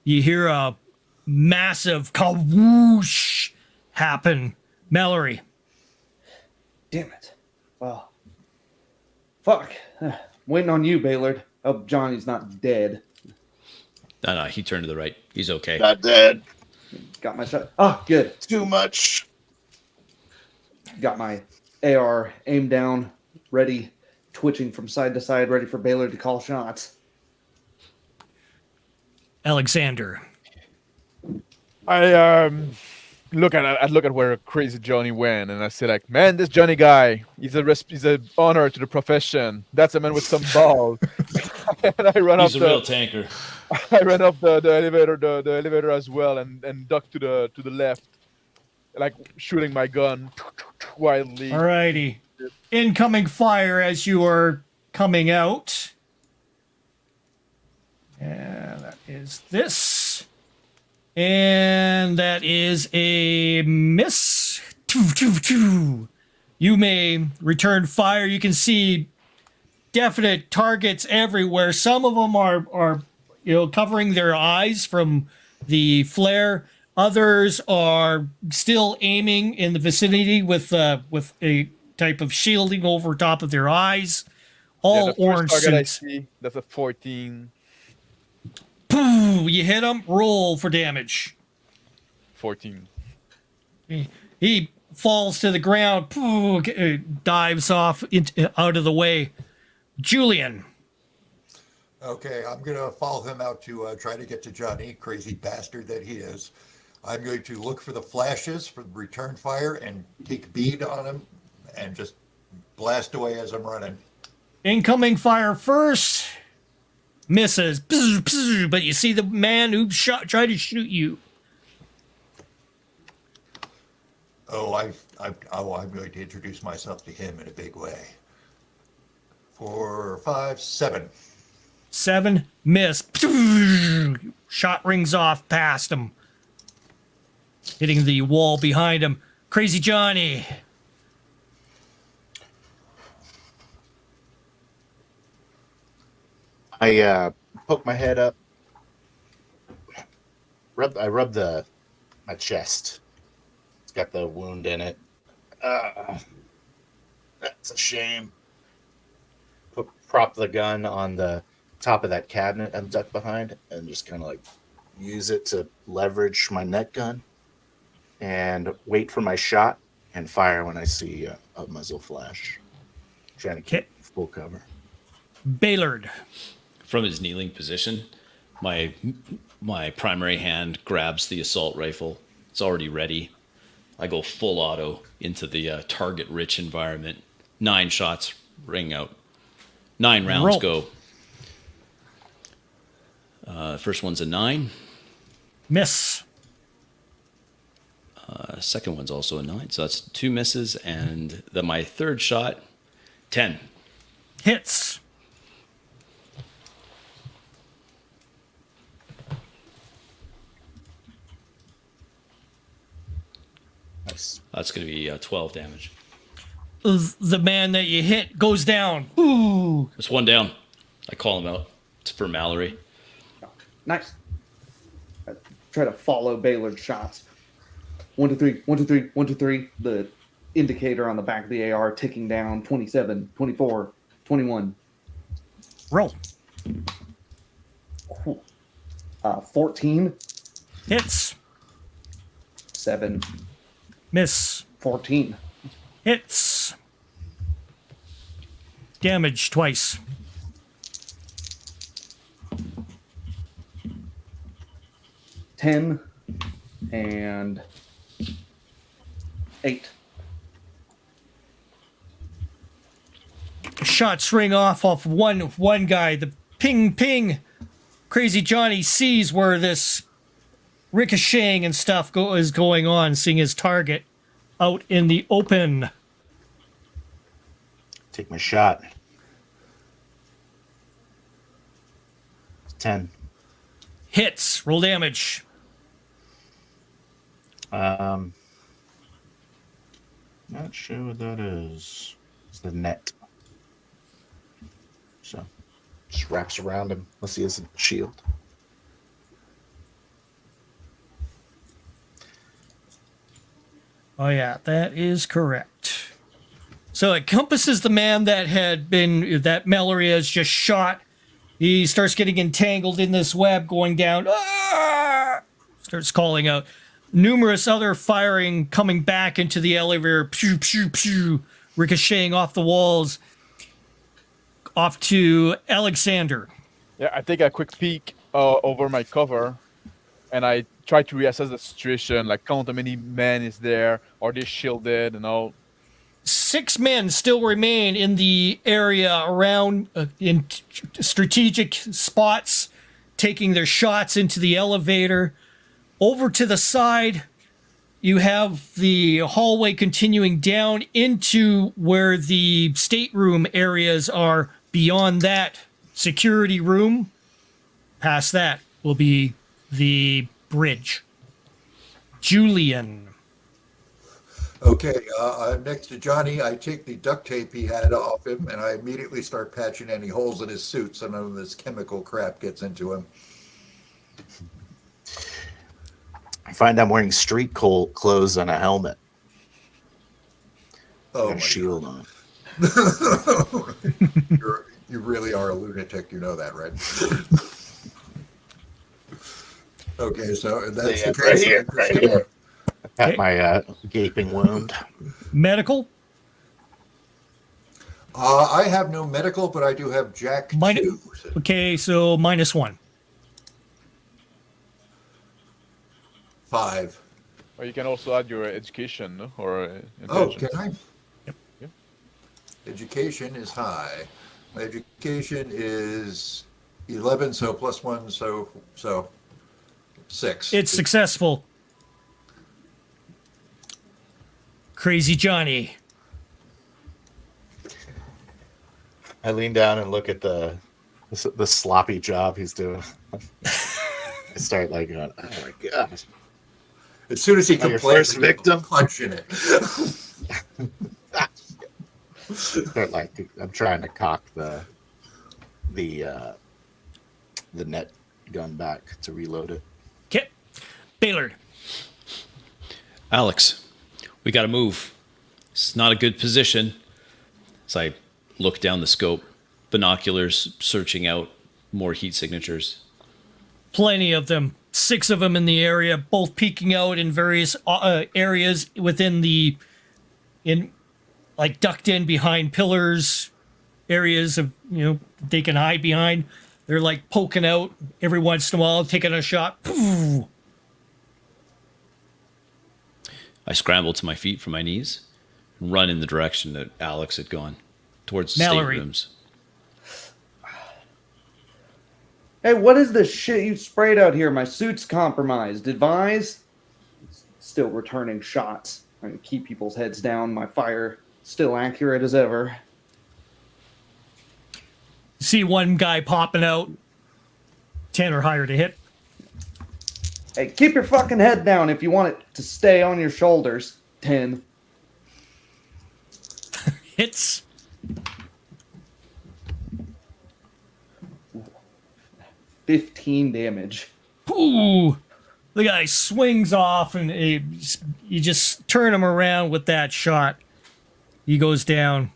You hear a massive kawoosh happen. Mallory. Damn it. Well, fuck. Waiting on you, Baylord. Hope Johnny's not dead. No, he turned to the right. He's okay. Not dead. Got my shot. Oh, good. Too much. Got my AR aimed down, ready, twitching from side to side, ready for Baylor to call shots. Alexander. I look at where Crazy Johnny went, and I say like, man, this Johnny guy, he's a honor to the profession. That's a man with some balls. And I run He's up a real tanker. the elevator, the elevator as well, and duck to the left, like shooting my gun wildly. Alrighty. Incoming fire as you are coming out. And that is this. And that is a miss. You may return fire. You can see definite targets everywhere. Some of them are covering their eyes from the flare. Others are still aiming in the vicinity with a type of shielding over top of their eyes. All the first orange target I suits. see, that's a 14. Pooh, you hit him. Roll for damage. 14. He falls to the ground. Pooh, dives off out of the way. Julian. Okay, I'm going to follow him out to try to get to Johnny, crazy bastard that he is. I'm going to look for the flashes for the return fire and take bead on him and just blast away as I'm running. Incoming fire first. Misses. But you see the man who tried to shoot you. Oh, I'm going to introduce myself to him in a big way. 4, 5, 7. 7. Miss. Shot rings off past him. Hitting the wall behind him. Crazy Johnny. I poke my head up. I rub my chest. It's got the wound in it. That's a shame. Prop the gun on the top of that cabinet I'm ducked behind and just kind of like use it to leverage my net gun and wait for my shot and fire when I see a muzzle flash. Trying to keep full cover. Baylord. From his kneeling position, my primary hand grabs the assault rifle. It's already ready. I go full auto into the target-rich environment. 9 shots ring out. 9 rounds Roll. go. First one's a 9. Miss. Second one's also a 9. So that's 2 misses. And my third shot, 10. Hits. Nice. That's going to be 12 damage. The man that you hit goes down. Ooh. There's one down. I call him out. It's for Mallory. Nice. I try to follow Baylor's shots. 1, 2, 3, 1, 2, 3, 1, 2, 3. The indicator on the back of the AR ticking down. 27, 24, 21. Roll. 14, Hits. 7, Miss. 14. Hits. Damage twice. $10 and 8. Shots ring off one guy. The ping. Crazy Johnny sees where this ricocheting and stuff is going on, seeing his target out in the open. Take my shot. 10. Hits. Roll damage. Not sure what that is. It's the net. So just wraps around him unless he has a shield. Oh yeah, that is correct. So it compasses the man that Mallory has just shot. He starts getting entangled in this web going down. Ah! Starts calling out. Numerous other firing coming back into the elevator. Pew, pew, pew. Ricocheting off the walls. Off to Alexander. Yeah, I take a quick peek over my cover, and I try to reassess the situation, like count how many men is there, are they shielded, and all. 6 men still remain in the area around in strategic spots, taking their shots into the elevator. Over to the side, you have the hallway continuing down into where the stateroom areas are. Beyond that, security room. Past that will be the bridge. Julian. Okay, next to Johnny, I take the duct tape he had off him, and I immediately start patching any holes in his suit so none of this chemical crap gets into him. I find I'm wearing street clothes and a helmet. Oh, And my a shield on. You really are a lunatic, you know that, right? Okay, so that's the case. Right here. At Okay. my gaping wound. Medical. I have no medical, but I do have Jack 2. Okay, so -1. 5. Or you can also add your education, no? Or Oh, intelligence. can I? Yep. Yep. Education is high. My education is 11, so +1, so 6. It's successful. Crazy Johnny. I lean down and look at the sloppy job he's doing. I start like going, oh my god. As soon as he Your complains, first victim? punch in it. Start like I'm trying to cock the net gun back to reload it. Okay. Baylord. Alex, we got to move. It's not a good position. As I look down the scope, binoculars searching out more heat signatures. Plenty of them. 6 of them in the area, both peeking out in various areas within like ducked in behind pillars, areas of, they can hide behind. They're like poking out every once in a while, taking a shot. Poof. I scramble to my feet from my knees and run in the direction that Alex had gone, towards the Mallory. staterooms. Hey, what is this shit you sprayed out here? My suit's compromised. Advise? Still returning shots. I can keep people's heads down. My fire still accurate as ever. See one guy popping out, 10 or higher to hit. Hey, keep your fucking head down if you want it to stay on your shoulders. 10. Hits. 15 damage. Ooh. The guy swings off and you just turn him around with that shot. He goes down.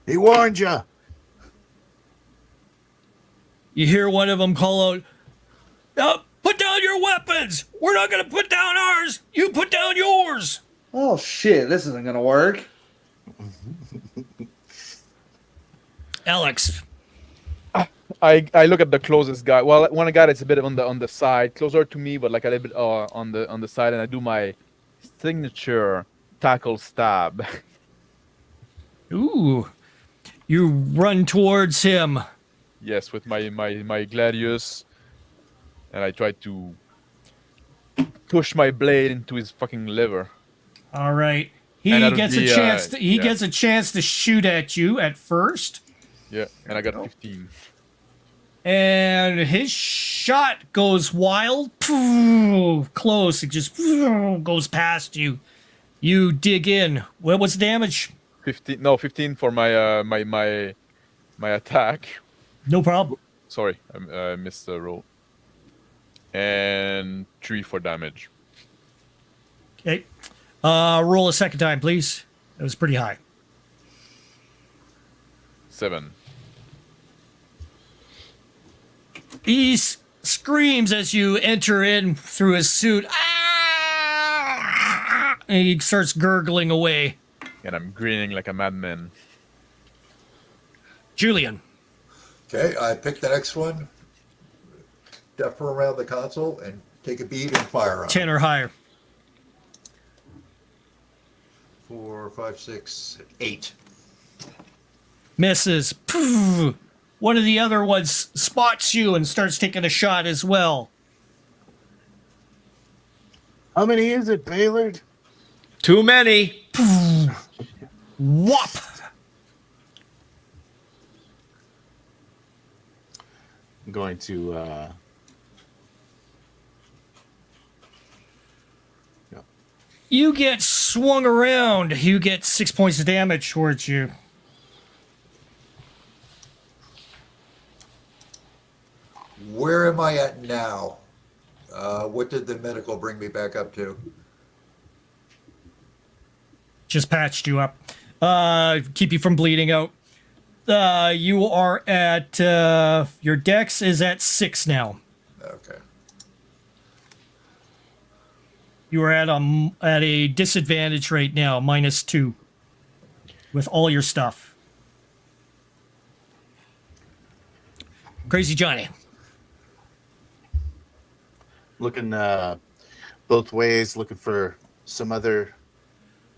He warned you. You hear one of them call out, put down your weapons! We're not going to put down ours! You put down yours! Oh shit, this isn't gonna work. Alex. I look at the closest guy. Well, one guy that's a bit on the side, closer to me, but like a little bit on the side, and I do my signature tackle stab. Ooh. You run towards him. Yes, with my gladius, and I try to push my blade into his fucking liver. All right. He And that'll gets be, a chance. He yeah. gets a chance to shoot at you at first, Yeah, and I got 15. and his shot goes wild. Poof, close. It just goes past you. You dig in. What was the damage? 15 for my my attack. No problem. Sorry, I missed the roll. And 3 for damage. Okay. Roll a second time, please. That was pretty high. 7. He screams as you enter in through his suit. Ah! And he starts gurgling away. And I'm grinning like a madman. Julian. Okay, I pick the next one. from around the console and take a bead and fire on 10 it. or higher. 4, 5, 6, 8. Misses. Poof. One of the other ones spots you and starts taking a shot as well. How many is it, Baylord? Too many. Whop! I'm going to You get swung around. You get 6 points of damage towards you. Where am I at now? What did the medical bring me back up to? Just patched you up. Keep you from bleeding out. You are at your dex is at 6 now. Okay. You are at a disadvantage right now, -2, with all your stuff. Crazy Johnny. looking both ways, looking for some other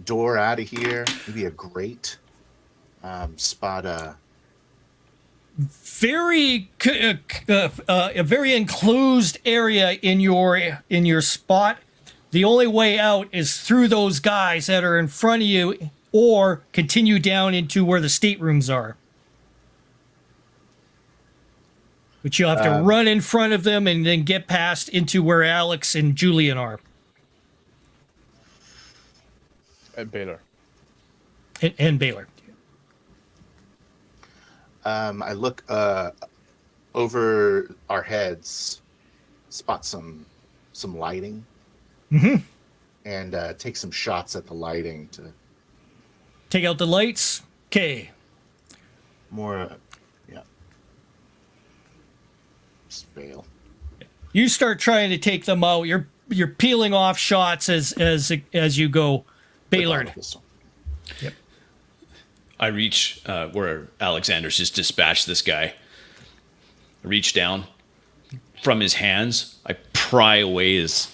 door out of here. Maybe a grate. Spot a very enclosed area in your spot. The only way out is through those guys that are in front of you, or continue down into where the staterooms are. But you'll have to run in front of them and then get past into where Alex and Julian are. And Baylor. And Baylor. I look over our heads, spot some lighting, and take some shots at the lighting to Take out the lights. Okay. more. Yeah, just fail. You start trying to take them out. You're peeling off shots as you go. Baylord. Pistol. I reach where Alexander's just dispatched this guy. I reach down from his hands. I pry away his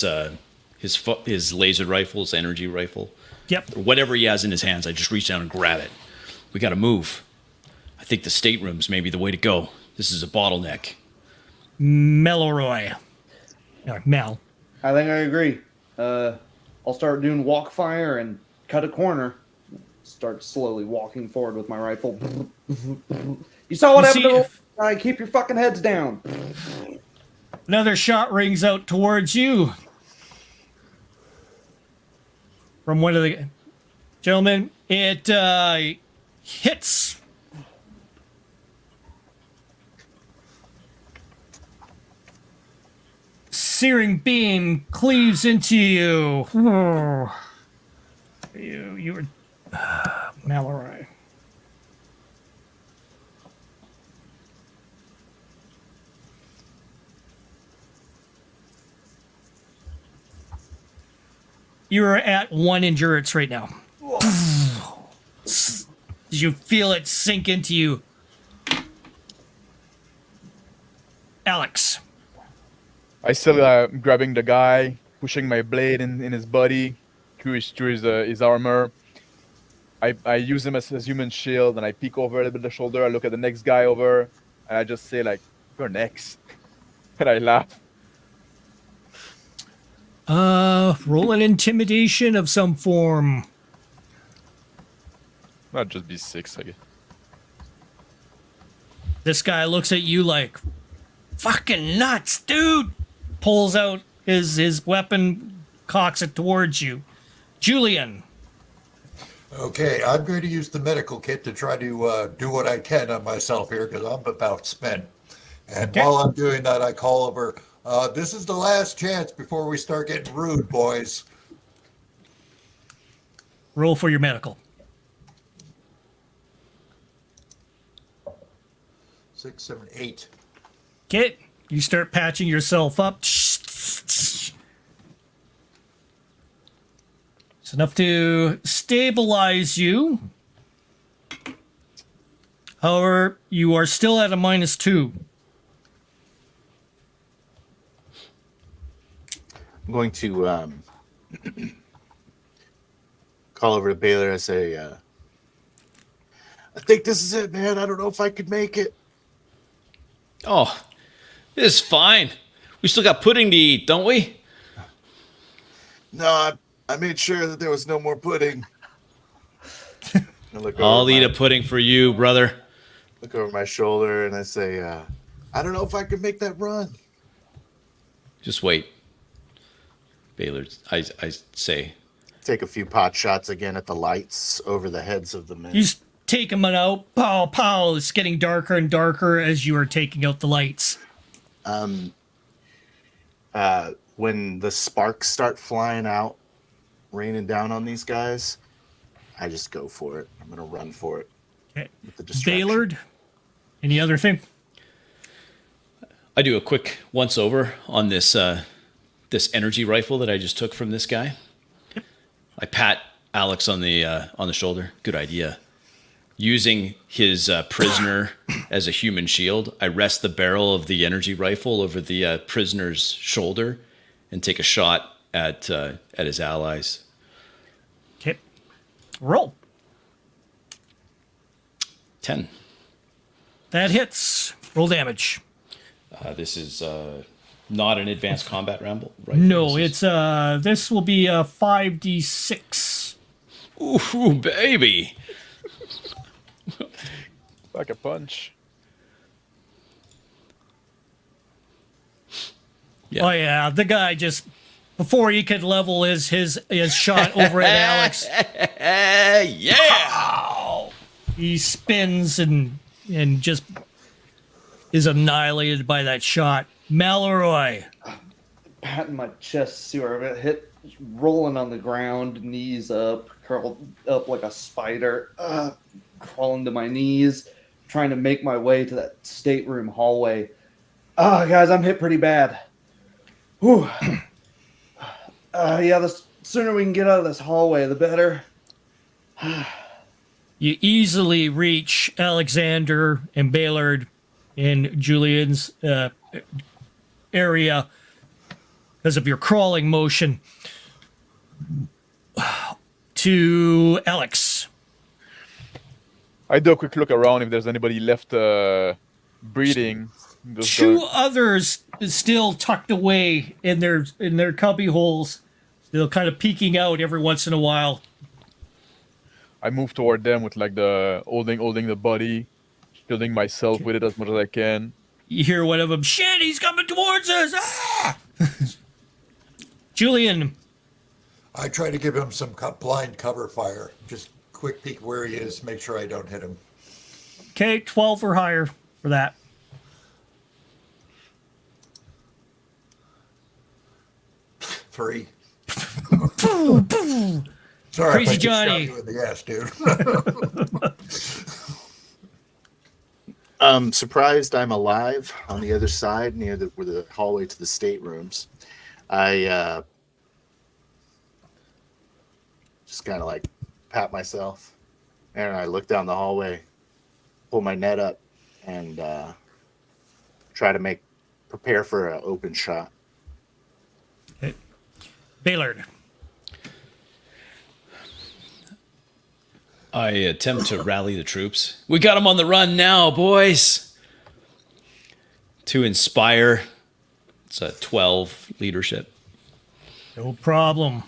laser rifle, his energy rifle, Yep. or whatever he has in his hands. I just reach down and grab it. We got to move. I think the staterooms may be the way to go. This is a bottleneck. Melroy. Or Mel. I think I agree. I'll start doing walk fire and cut a corner. Start slowly walking forward with my rifle. You saw what happened to the keep your fucking heads down. Another shot rings out towards you from one of the gentlemen. It hits. Searing beam cleaves into you. You were Mallory. You're at 1 endurance right now. You feel it sink into you. Alex. I still grabbing the guy, pushing my blade in his body, through his armor. I use him as human shield, and I peek over a little bit of the shoulder. I look at the next guy over, and I just say like, "You're next," and I laugh. Roll an intimidation of some form. Might just be 6, I guess. This guy looks at you like, fucking nuts, dude. Pulls out his weapon, cocks it towards you. Julian. Okay, I'm going to use the medical kit to try to do what I can on myself here because I'm about spent. And Okay. while I'm doing that, I call over, this is the last chance before we start getting rude, boys. Roll for your medical. 6, 7, 8. Okay. You start patching yourself up. It's enough to stabilize you. However, you are still at a -2. I'm going to call over to Baylor and say, I think this is it, man. I don't know if I could make it. Oh, this is fine. We still got pudding to eat, don't we? No, I made sure that there was no more pudding. I look I'll over eat my, a pudding for you, brother. look over my shoulder and I say, I don't know if I could make that run. Just wait. Baylor, I say. Take a few pot shots again at the lights over the heads of the men. You just take them out. Pow, pow. It's getting darker and darker as you are taking out the lights. When the sparks start flying out, raining down on these guys, I just go for it. I'm going to run for it. Okay. With the distraction. Baylord, any other thing? I do a quick once over on this this energy rifle that I just took from this guy. I pat Alex on the shoulder. Good idea. Using his prisoner as a human shield, I rest the barrel of the energy rifle over the prisoner's shoulder and take a shot at his allies. Okay. Roll. 10. That hits. Roll damage. This is not an advanced combat ramble, right? No, this will be a 5d6. Ooh, baby. Like a punch. Yeah. Oh yeah, the guy just before he could level his shot over at Alex, Yeah. he spins and just is annihilated by that shot. Malroy. Patting my chest, see where I got hit, rolling on the ground, knees up, curled up like a spider, crawling to my knees, trying to make my way to that stateroom hallway. Guys, I'm hit pretty bad. Whew. Yeah, the sooner we can get out of this hallway, the better. You easily reach Alexander and Baylord in Julian's area because of your crawling motion to Alex. I do a quick look around if there's anybody left breathing. Just Two others still tucked away in their cubby holes, still kind of peeking out every once in a while. I move toward them with like the holding the body, shielding myself with it as much as I can. You hear one of them, "Shit, he's coming towards us!" Ah! Julian, I try to give him some blind cover fire. Just quick peek where he is, make sure I don't hit him. okay, 12 or higher for that. Three. Boom, Sorry, Crazy if I just shot Johnny. you in the ass, dude. I'm surprised I'm alive on the other side near the hallway to the staterooms. I just kind of like pat myself and I look down the hallway, pull my net up, and try to prepare for an open shot. Okay. Baylord. I attempt to rally the troops. We got them on the run now, boys. To inspire. It's a 12 leadership. No problem.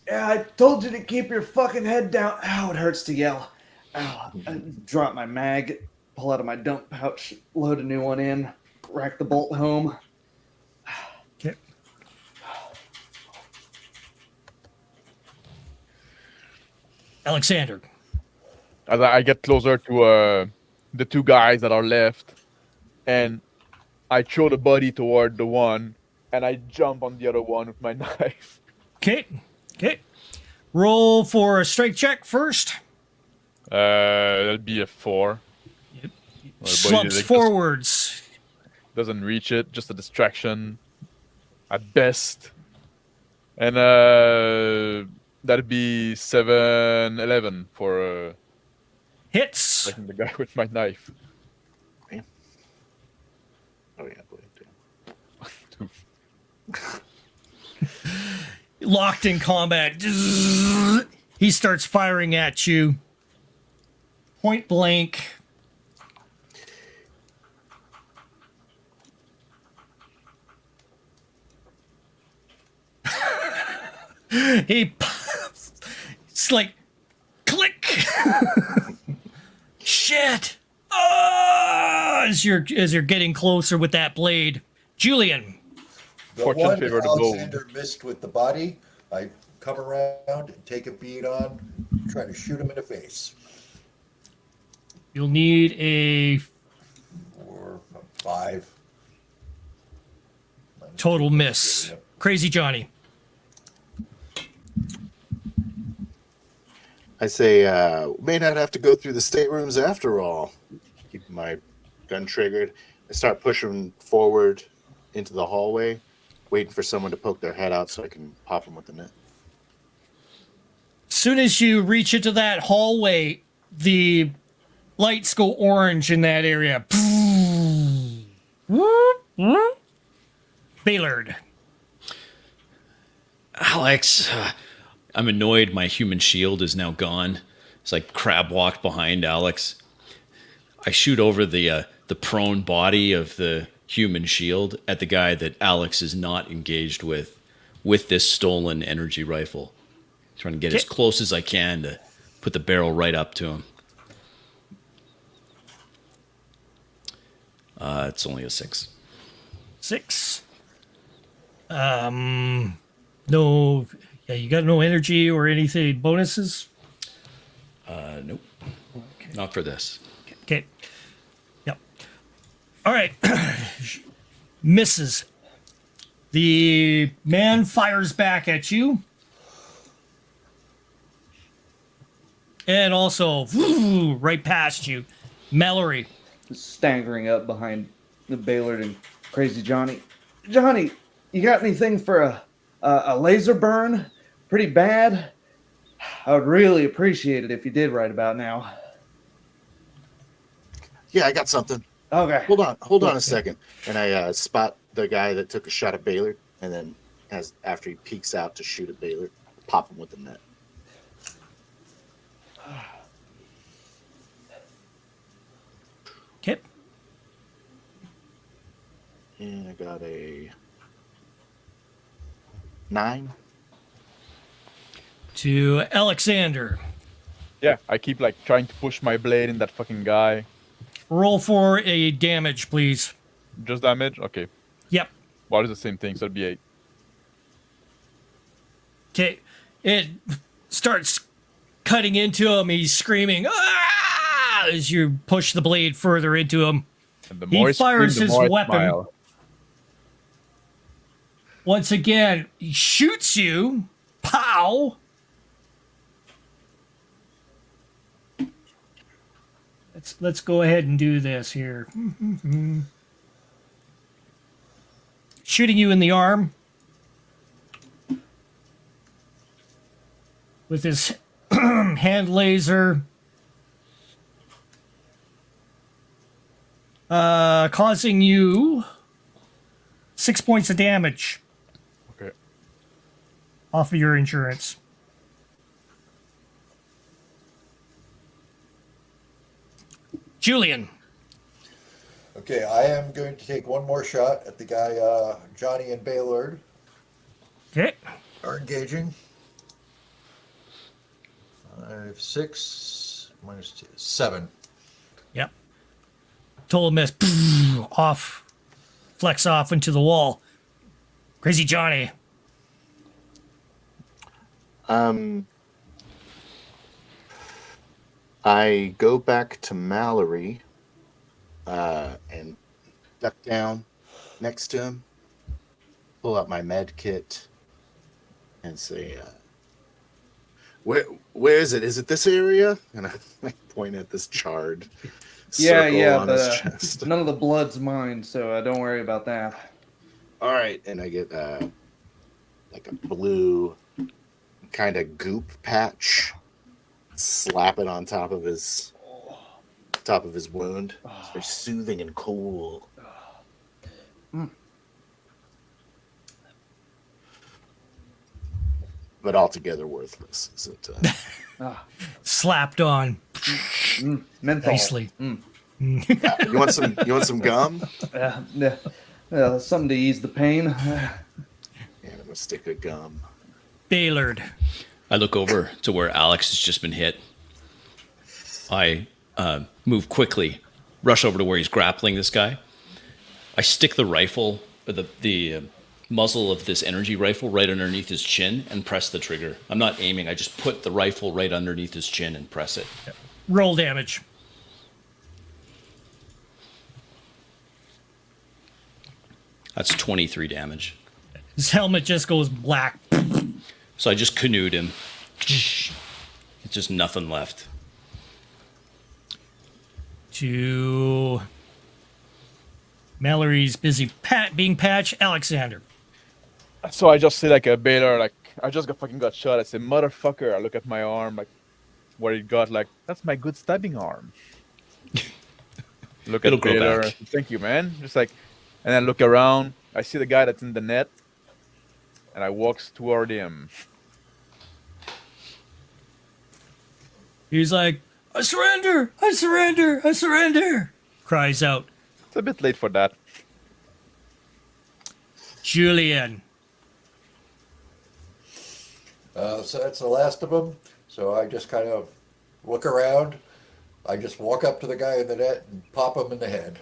Yeah, I told you to keep your fucking head down. Ow, it hurts to yell. Ow, I drop my mag, pull out of my dump pouch, load a new one in, rack the bolt home. Okay. Alexander. As I get closer to the two guys that are left, and I throw the body toward the one, and I jump on the other one with my knife. Okay. Okay. Roll for a strength check first. That'll be a 4. Yep. My body, Slumps like, forwards. doesn't reach it, just a distraction at best. And that'd be 7-11 for Hits. striking the guy with my knife. Oh yeah, I believe it. Locked in combat. He starts firing at you. Point blank. He, it's like, click. Shit. As you're getting closer with that blade, Julian. The Fortune one favored the bold. Alexander missed with the body, I come around and take a bead on, try to shoot him in the face. You'll need a 4, 5. total miss. Crazy Johnny. I say, may not have to go through the staterooms after all. Keep my gun triggered. I start pushing forward into the hallway, waiting for someone to poke their head out so I can pop them with the net. Soon as you reach into that hallway, the lights go orange in that area. Baylord. Alex, I'm annoyed my human shield is now gone. It's like crab walked behind Alex. I shoot over the prone body of the human shield at the guy that Alex is not engaged with this stolen energy rifle. Trying to get as close as I can to put the barrel right up to him. It's only a 6. 6. No. Yeah, you got no energy or anything bonuses? Nope. Not for this. Okay. Yep. All right. Misses. The man fires back at you. And also, right past you. Mallory. Staggering up behind the Baylord and Crazy Johnny. Johnny, you got anything for a laser burn? Pretty bad? I would really appreciate it if you did right about now. Yeah, I got something. Okay. Hold on a second. And I spot the guy that took a shot at Baylor, and then after he peeks out to shoot at Baylor, pop him with the net. Okay. And I got a 9. To Alexander. Yeah, I keep like trying to push my blade in that fucking guy. Roll for a damage, please. Just damage? Okay. Yep. Well, it's the same thing, so it'd be 8. Okay. It starts cutting into him. He's screaming, "Ah!" as you push the blade further into him. And the He more fires scream, the his more I weapon. smile. Once again, he shoots you. Pow! Let's go ahead and do this here. Shooting you in the arm with his hand laser, causing you 6 points of damage Okay. off of your insurance. Julian. Okay, I am going to take one more shot at the guy Johnny and Baylord Okay. are engaging. 5, 6, minus 2, 7. Yep. Total miss. Off. Flex off into the wall. Crazy Johnny. I go back to Mallory and duck down next to him, pull out my med kit, and say, where is it? Is it this area? And I point at this charred circle on his chest. None of the blood's mine, so don't worry about that. All right, and I get like a blue kind of goop patch, slap it on top of his wound. It's very soothing and cool. but altogether worthless. Is it, Slapped on Menthol. nicely. you want some gum? Something to ease the pain. Yeah, I'm gonna stick a gum. Baylord. I look over to where Alex has just been hit. I move quickly, rush over to where he's grappling this guy. I stick the rifle, or the muzzle of this energy rifle right underneath his chin and press the trigger. I'm not aiming. I just put the rifle right underneath his chin and press it. Roll damage. That's 23 damage. His helmet just goes black. So I just canoed him. It's just nothing left. To Mallory's busy being patched. Alexander. So I just see like a Baylor, like I just got shot. I say, motherfucker. I look at my arm, like where it got, like that's my good stabbing arm. Look It'll at grow Baylor. back. Thank you, man. Just like, and then look around. I see the guy that's in the net, and I walks toward him. He's like, I surrender! I surrender! I surrender! Cries out. It's a bit late for that. Julian. So that's the last of them. So I just kind of look around. I just walk up to the guy in the net and pop him in the head.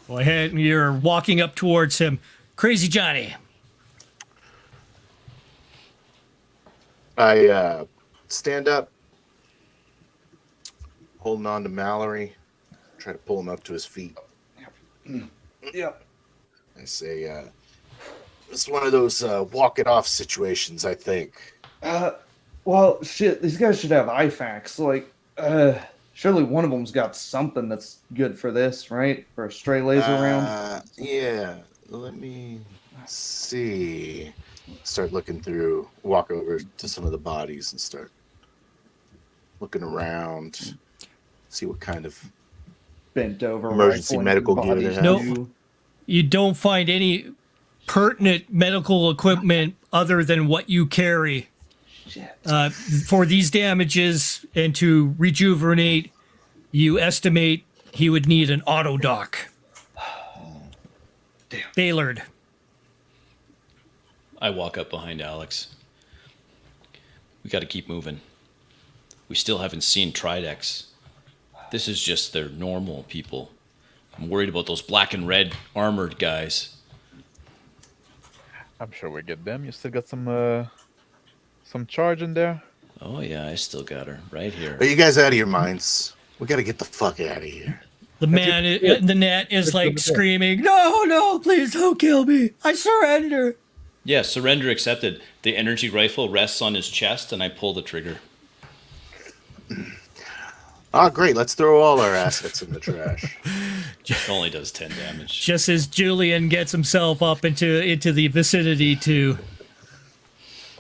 Go ahead, you're walking up towards him. Crazy Johnny. I stand up, holding on to Mallory, try to pull him up to his feet. Yep. I say, it's one of those walk it off situations, I think. Well, shit, these guys should have IFAKs. Like, surely one of them's got something that's good for this, right? For a stray laser round. Yeah, let me see. Start looking through, walk over to some of the bodies and start looking around, see what kind of Bent over. Emergency rifling medical gear bodies they have. do. You don't find any pertinent medical equipment other than what you carry. Shit. For these damages and to rejuvenate, you estimate he would need an auto dock. Damn. Baylord. I walk up behind Alex. We got to keep moving. We still haven't seen Tridex. This is just their normal people. I'm worried about those black and red armored guys. I'm sure we get them. You still got some charge in there. Oh yeah, I still got her right here. Are you guys out of your minds? We got to get the fuck out of here. The man in the net is like screaming, no, no, please don't kill me. I surrender. Yeah, surrender accepted. The energy rifle rests on his chest, and I pull the trigger. Oh, great. Let's throw all our assets in the trash. It only does 10 damage. Just as Julian gets himself up into the vicinity to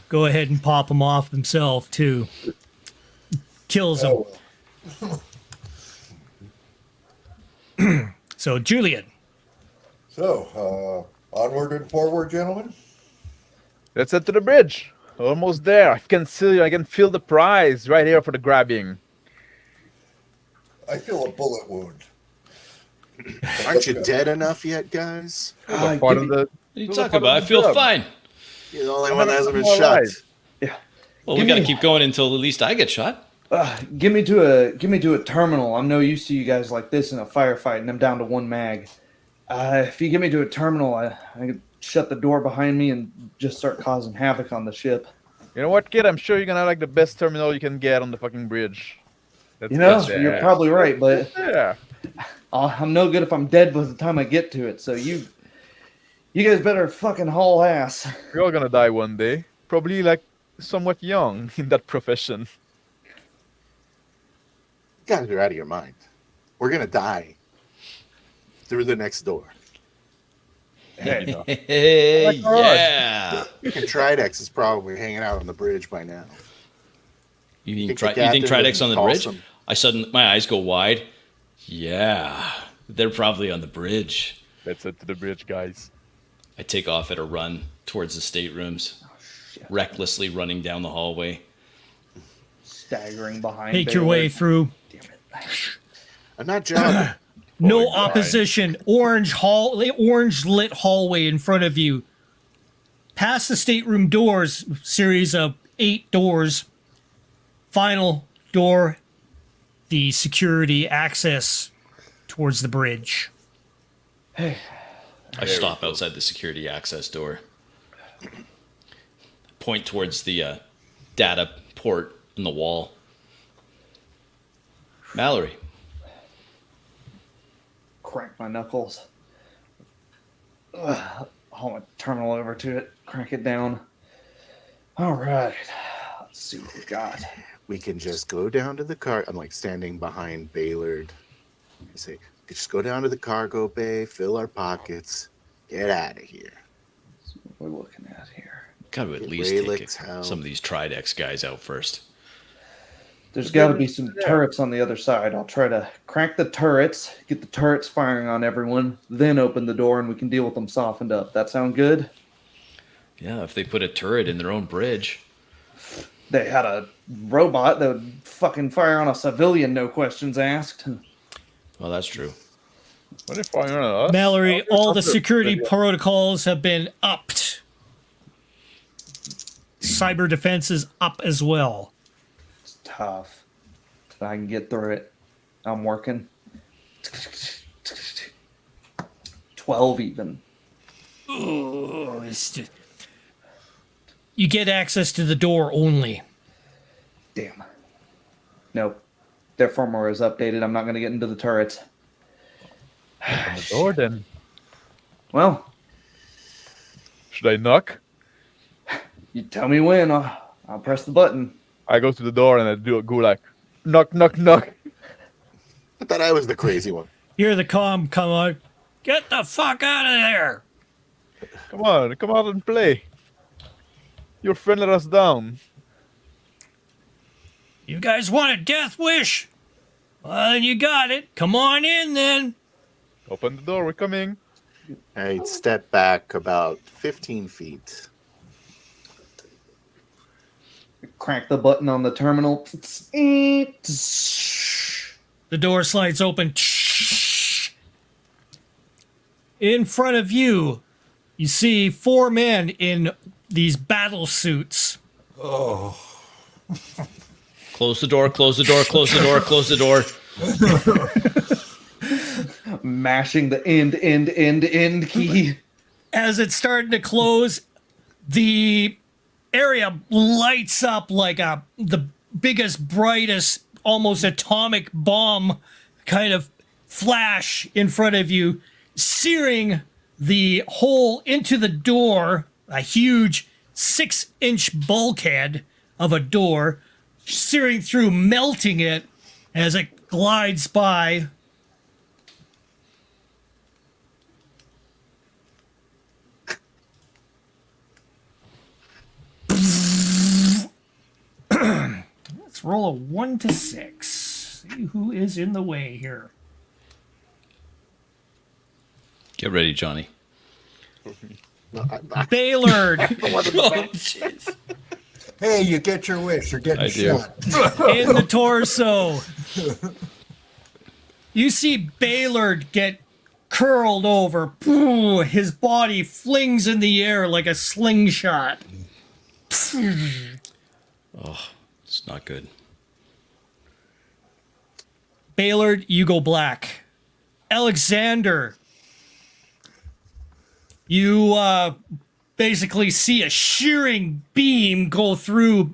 go ahead and pop him off himself, too. Kills him. So, Julian. So, onward and forward, gentlemen. Let's head to the bridge. Almost there. I can feel the prize right here for the grabbing. I feel a bullet wound. Aren't you dead enough yet, guys? Part of the. What are you talking about? I feel fine. You're the only one that hasn't been All shot. right. Yeah. Well, we got to keep going until at least I get shot. Give me to a terminal. I'm no use to you guys like this in a firefight, and I'm down to one mag. If you get me to a terminal, I can shut the door behind me and just start causing havoc on the ship. You know what, kid? I'm sure you're gonna have like the best terminal you can get on the fucking bridge. That's You know, that's you're there. probably right, but Yeah. I'm no good if I'm dead by the time I get to it. So you guys better fucking haul ass. We're all gonna die one day. Probably like somewhat young in that profession. You guys are out of your mind. We're going to die through the next door. Hey, Hey, my God. yeah. And Tridex is probably hanging out on the bridge by now. You think, Think the you think captain Tridex on the calls bridge? them. I suddenly, my eyes go wide. Yeah, they're probably on the bridge. let's head to the bridge, guys. I take off at a run towards the staterooms, recklessly running down the hallway. Staggering behind. Make your way through. Damn it. I'm not jogging. No Boy, opposition. Orange lit hallway in front of you. Past the stateroom doors, series of 8 doors. Final door, the security access towards the bridge. I stop outside the security access door. Point towards the data port in the wall. Mallory. Crank my knuckles. Haul my terminal over to it. Crank it down. All right. Let's see what we got. We can just go down to the car. I'm like standing behind Baylord. I say, we could just go down to the cargo bay, fill our pockets, get out of here. What are we looking at here? Got to at Get least Raylick's take help. some of these Tridex guys out first. There's got to be some turrets on the other side. I'll try to crank the turrets, get the turrets firing on everyone, then open the door and we can deal with them softened up. That sound good? Yeah, if they put a turret in their own bridge. They had a robot that would fucking fire on a civilian, no questions asked. Well, that's true. What if I on us? Mallory, all the Something- security protocols have been upped. Cyber defense is up as well. It's tough. But I can get through it. I'm working. 12 even. Oh, you get access to the door only. Damn. Nope. Their firmware is updated. I'm not going to get into the turrets. Open the door then. Well, Should I knock? you tell me when. I'll press the button. I go to the door and I go like, knock, knock, knock. I thought I was the crazy one. Hear the comm come on. Get the fuck out of there. Come on, come out and play. Your friend let us down. You guys want a death wish? Well, then you got it. Come on in then. Open the door, we're coming. I step back about 15 feet. Crank the button on the terminal. The door slides open. In front of you, you see 4 men in these battle suits. Oh, Close the door, close the door, close the door, close the door. Mashing the end key. As it's starting to close, the area lights up like the biggest, brightest, almost atomic bomb kind of flash in front of you, searing the hole into the door, a huge 6-inch bulkhead of a door, searing through, melting it as it glides by. Let's roll a 1 to 6. See who is in the way here. Get ready, Johnny. No, I Baylord Oh, jeez. hey, you get your wish. You're getting I do. shot. in the torso. You see Baylord get curled over. Pooh, his body flings in the air like a slingshot. It's not good. Baylord, you go black. Alexander, you basically see a shearing beam go through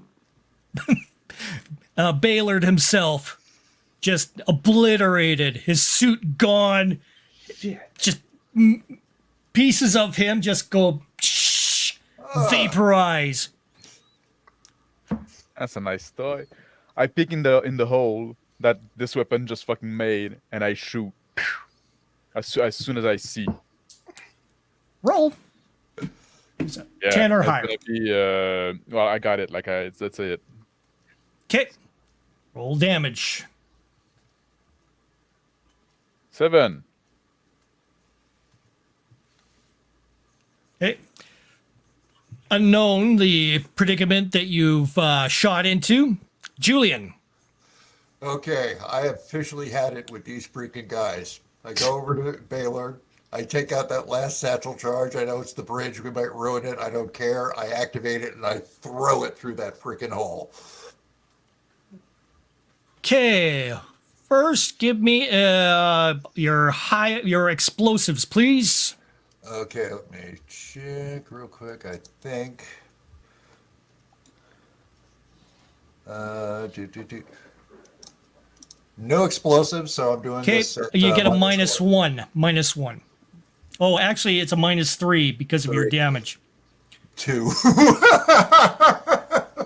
Baylord himself. Just obliterated. His suit gone. Just pieces of him just go vaporize. That's a nice toy. I peek in the hole that this weapon just fucking made, and I shoot. As soon as I see. Roll. Yeah, 10 or it's higher. gonna be, well, I got it. Like that's it. Okay. Roll damage. 7. Hey. Unknown, the predicament that you've shot into. Julian. Okay, I officially had it with these freaking guys. I go over to Baylor. I take out that last satchel charge. I know it's the bridge. We might ruin it. I don't care. I activate it and I throw it through that freaking hole. Okay. First, give me your explosives, please. Okay, let me check real quick. I think. No explosives, so I'm doing Okay, this. you get a minus -1. -1. Oh, actually, it's a -3 because of your 3. damage. 2.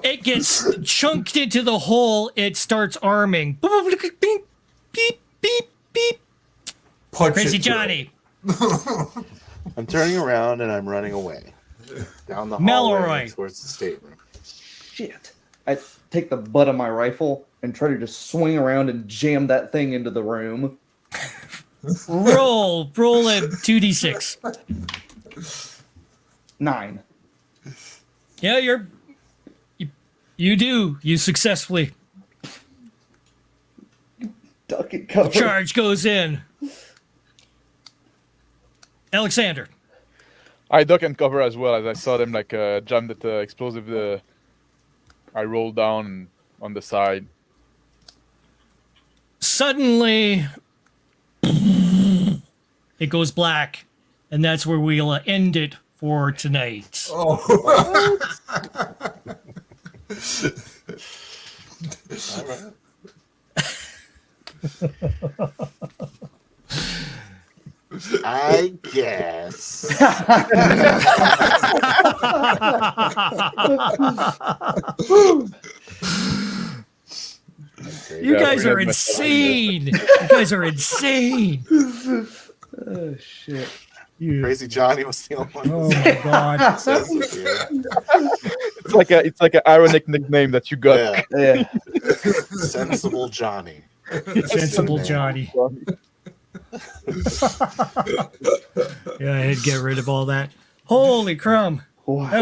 It gets chunked into the hole. It starts arming. Beep, beep, beep, beep. Punch Crazy it through. Johnny. I'm turning around and I'm running away down the Malloy. hallway towards the stateroom. Shit. I take the butt of my rifle and try to just swing around and jam that thing into the room. Roll it 2d6. 9. Yeah, you do. You successfully. Duck and cover. Charge goes in. Alexander. I duck and cover as well as I saw them like jam that explosive. I rolled down on the side. Suddenly, it goes black, and that's where we'll end it for tonight. Oh. All right. I guess. You Yeah, guys we are had messed up. insane. You guys are insane. Oh, shit. Crazy Johnny was the only one. Oh my god. Says it here. It's like an ironic nickname that you got. Yeah. Yeah. Sensible Johnny. Sensible Johnny. Yeah, I had to get rid of all that. Holy crumb. That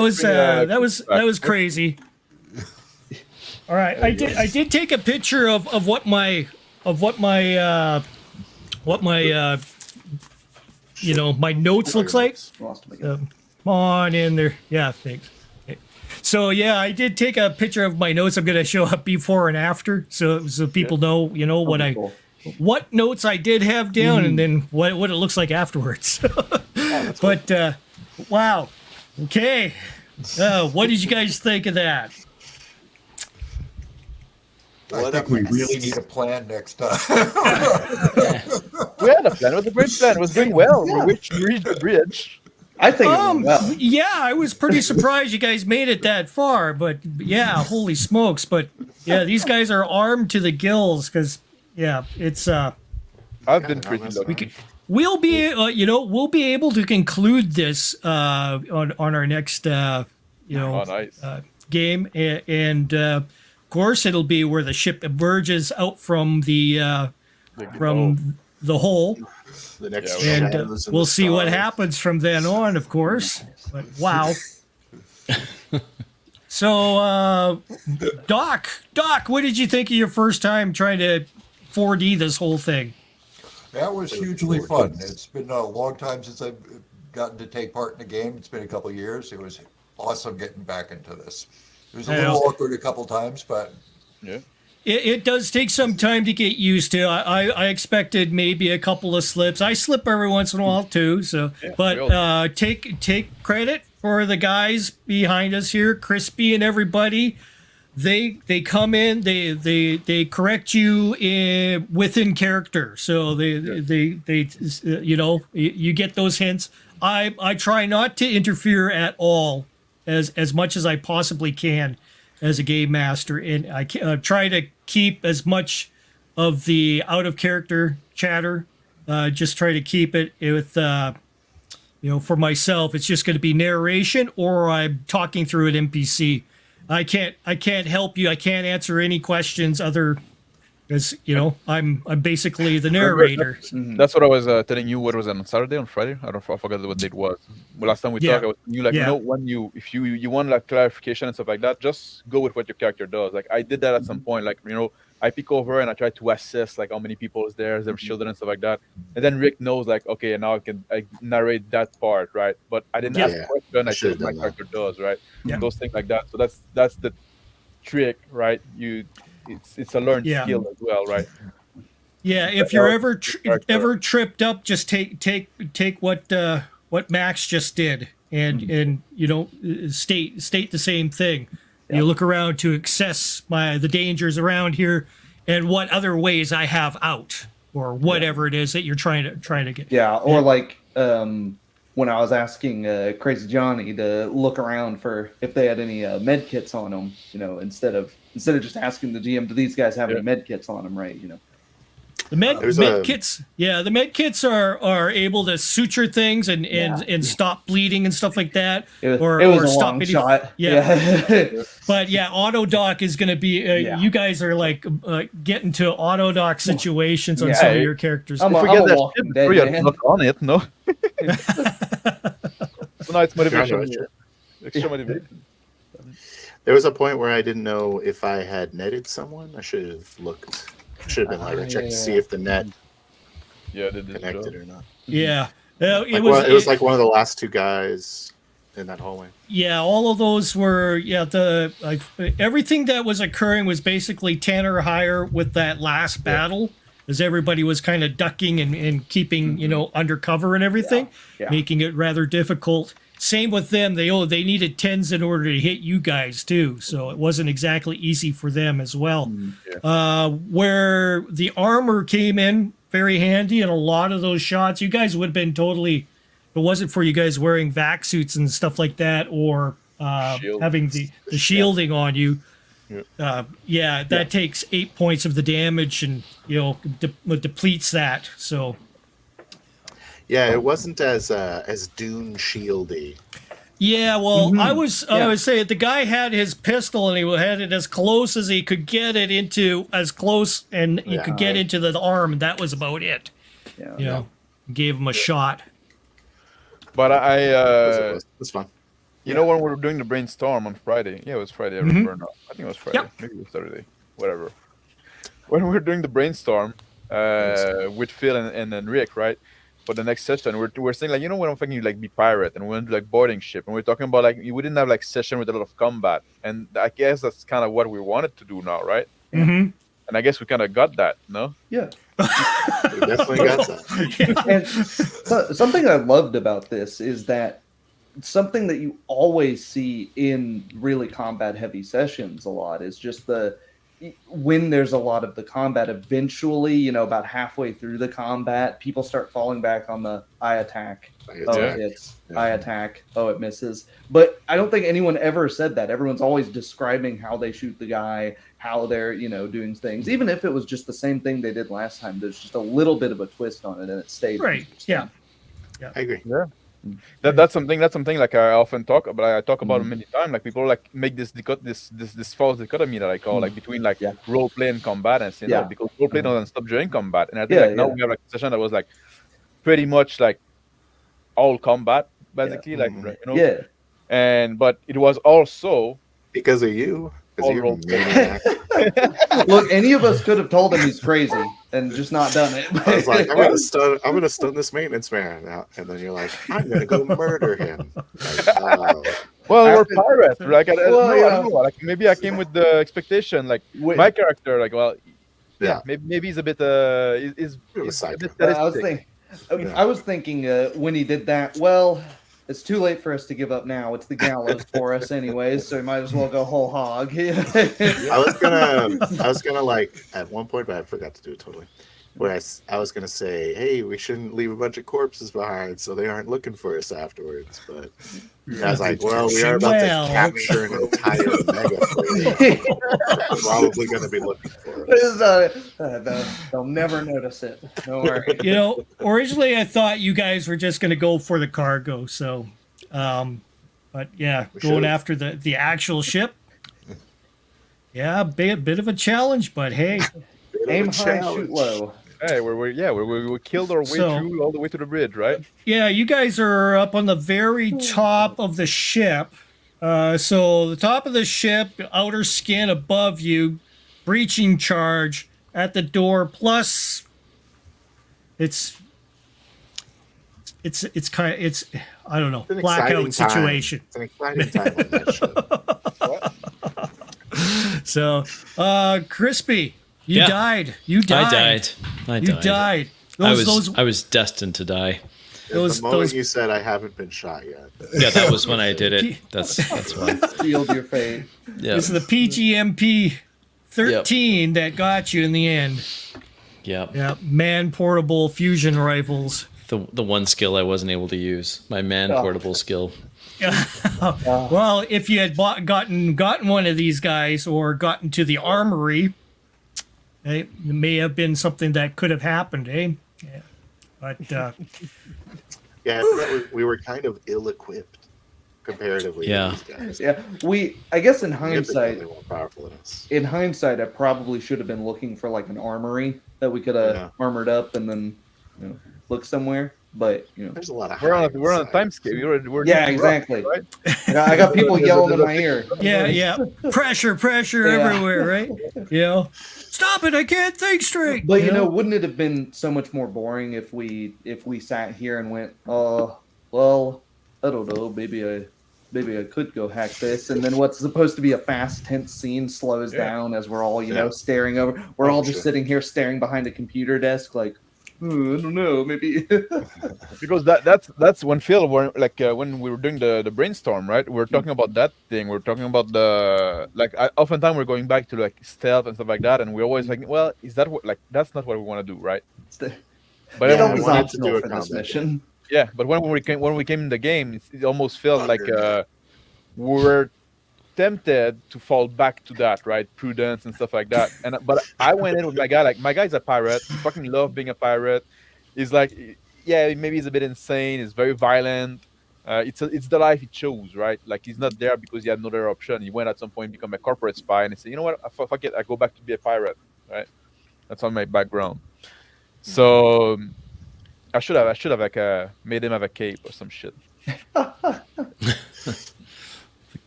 was crazy. All right, I did take a picture of what my my notes looks like. Lost him again. Come on in there. Yeah, thanks. Okay. So yeah, I did take a picture of my notes. I'm gonna show up before and after, so people know, That'd be cool. what notes I did have down, and then what it looks like afterwards. But wow. Okay. What did you guys think of that? I think we really need a plan next time. We had a plan. It was a great plan. It was going well. We reached the bridge. I think it went well. Yeah, I was pretty surprised you guys made it that far, but yeah, holy smokes. But yeah, these guys are armed to the gills because, yeah, it's, I've been pretty lucky. we'll be, we'll be able to conclude this on our next, Oh, nice. game. And of course, it'll be where the ship emerges out from the hole. The next Yeah, And shadows in we'll the see what stars. happens from then on, of course. But wow. So, Doc, what did you think of your first time trying to 4D this whole thing? That was hugely fun. It's been a long time since I've gotten to take part in a game. It's been a couple of years. It was awesome getting back into this. It was a Yeah. little awkward a couple times, but Yeah. It does take some time to get used to. I expected maybe a couple of slips. I slip every once in a while too. So, but take credit for the guys behind us here, Crispy and everybody. They come in. They correct you within character. So they you get those hints. I try not to interfere at all as much as I possibly can as a game master, and I try to keep as much of the out of character chatter. Just try to keep it with, for myself. It's just going to be narration, or I'm talking through an NPC. I can't help you. I can't answer any questions other because I'm basically the narrator. That's what I was telling you. What was it, on Saturday, on Friday? I forgot what date it was. Well, last time we Yeah. talked, I was telling you, like, Yeah. when if you want like clarification and stuff like that, just go with what your character does. Like I did that at some point. Like I peek over and I try to assess like how many people is there, their children and stuff like that. And then Rick knows like, okay, now I narrate that part, right? But I didn't ask Yeah. a question. I should've said my done that. character does, right? Yeah. Those things like that. So that's the trick, right? It's a learned Yeah. skill as well, right? Yeah, if you're ever tripped up, just take what Max just did, and state the same thing. You look around to assess the dangers around here, and what other ways I have out, or whatever it is that you're trying to get. Yeah, or like when I was asking Crazy Johnny to look around for if they had any med kits on them, instead of just asking the GM, do these guys have any med kits on them, right? The med kits, the med kits are able to suture things and stop bleeding and stuff like that, It was a stop long any, shot. Yeah. But auto doc is going to be. You guys are like getting to auto doc situations on some of your characters. I'm Forget a that walking shit dead before you man. look on it, no? So now it's motivation. Gotcha. Extra motivation. There was a point where I didn't know if I had netted someone. I should have looked. Should have been like, check to see if the net Yeah, they did connected or not. Yeah. It was like one of the last two guys in that hallway. Yeah, all of those were everything that was occurring was basically 10 or higher with that last battle, as everybody was kind of ducking and keeping undercover and everything, making it rather difficult. Same with them. They needed 10s in order to hit you guys too, so it wasn't exactly easy for them as well. Where the armor came in very handy, and a lot of those shots, you guys would have been totally. If it wasn't for you guys wearing vac suits and stuff like that, or having the shielding on you, that takes 8 points of the damage, and depletes that. So. Yeah, it wasn't as Dune shieldy. Yeah, well, I was saying the guy had his pistol and he had it as close as he could get it into, as close and he could get into the arm, and that was about it. Gave him a shot. But It was fun. You know, when we were doing the brainstorm on Friday, it was Friday. I remember now. I think it was Friday. Yep. Maybe it was Saturday. Whatever. When we were doing the brainstorm with Phil and Rick, right? For the next session, we're saying like, what I'm thinking, like be pirate, and we went to like boarding ship, and we're talking about like we didn't have like session with a lot of combat, and I guess that's kind of what we wanted to do now, right? Mm-hmm. And I guess we kind of got that, no? Yeah. We definitely got that. And something I loved about this is that something that you always see in really combat heavy sessions a lot is just when there's a lot of the combat, eventually, about halfway through the combat, people start falling back on the I attack. It hits. I attack. It misses. But I don't think anyone ever said that. Everyone's always describing how they shoot the guy, how they're, doing things. Even if it was just the same thing they did last time, there's just a little bit of a twist on it, and it stayed. Right. Yeah. I agree. Yeah. That's something like I often talk about. I talk about it many times. Like people like make this false dichotomy that I call like between like role play and combat, and because role play doesn't stop during combat. And I think now we have like a session that was like pretty much like all combat basically, but it was also Because of you. Because all you're role a maniac. Look, any of us could have told him he's crazy and just not done it. I was like, I'm gonna stun this maintenance man out, and then you're like, I'm gonna go murder him. Like, wow. well, we're After- pirates. Like I don't know. Like maybe I came So- with the expectation. Like my character, like maybe he's a bit is Bit of a a psycho. bit But I was sadistic. thinking when he did that, it's too late for us to give up now. It's the gallows for us anyways, so we might as well go whole hog. I was gonna like at one point, but I forgot to do it totally. Where I was gonna say, hey, we shouldn't leave a bunch of corpers behind so they aren't looking for us afterwards. But I was like, well, we are about to capture an entire mega fleet. They're probably gonna be looking for us. They'll never notice it. Don't worry. Originally I thought you guys were just going to go for the cargo. So, but yeah, going after the actual ship. Yeah, bit of a challenge, but hey. Bit of a Aim high, challenge. shoot low. Hey, we killed our way So- through all the way to the bridge, right? Yeah, you guys are up on the very top of the ship. So the top of the ship, outer skin above you, breaching charge at the door. Plus, it's kind of I don't know, It's an blackout exciting time. situation. It's an exciting time on that ship. So, Crispy, you Yeah. died. You died. I You died. died. I was destined to die. Those- the moment those- you said I haven't been shot yet. Yeah, that was when I did it. That's why. Sealed your fate. Yeah. This is the PGMP 13 that got you in the end. Yeah. Yeah, man portable fusion rifles. The one skill I wasn't able to use. My man Oh. portable skill. Well, if you had gotten one of these guys or gotten to the armory, it may have been something that could have happened, eh? Yeah. But Yeah, I forgot we were kind of ill-equipped comparatively. Yeah. To these guys. Yeah, I guess in They're hindsight, more powerful than us. I probably should have been looking for like an armory that we could have Yeah. armored up and then look somewhere. But There's a lot of. We're on hiding a sites. time scale. We're yeah, doing exactly. rough, right? I got people yelling in my ear. yeah, pressure Yeah. everywhere, right? You know, stop it! I can't think straight. But wouldn't it have been so much more boring if we sat here and went, well, I don't know, maybe I could go hack this, and then what's supposed to be a fast, tense scene slows Yeah. down as we're all Yeah. staring over. We're all just Sure. sitting here staring behind a computer desk, like, I don't know, maybe. Because that's when Phil were when we were doing the brainstorm, right? We're talking about that thing. We're talking about the oftentimes we're going back to like stealth and stuff like that, and we're always like, well, is that what that's not what we want to do, right? But Yeah, It then was I wanted to optional do a for this combat mission. yeah, but when we came in the game, it almost felt like we were tempted to fall back to that, right? Prudence and stuff like that. But I went in with my guy. Like my guy's a pirate. Fucking love being a pirate. He's like, yeah, maybe he's a bit insane. He's very violent. It's the life he chose, right? Like he's not there because he had no other option. He went at some point become a corporate spy, and he said, you know what? Fuck it. I go back to be a pirate, right? That's on my background. So I should have like made him have a cape or some shit.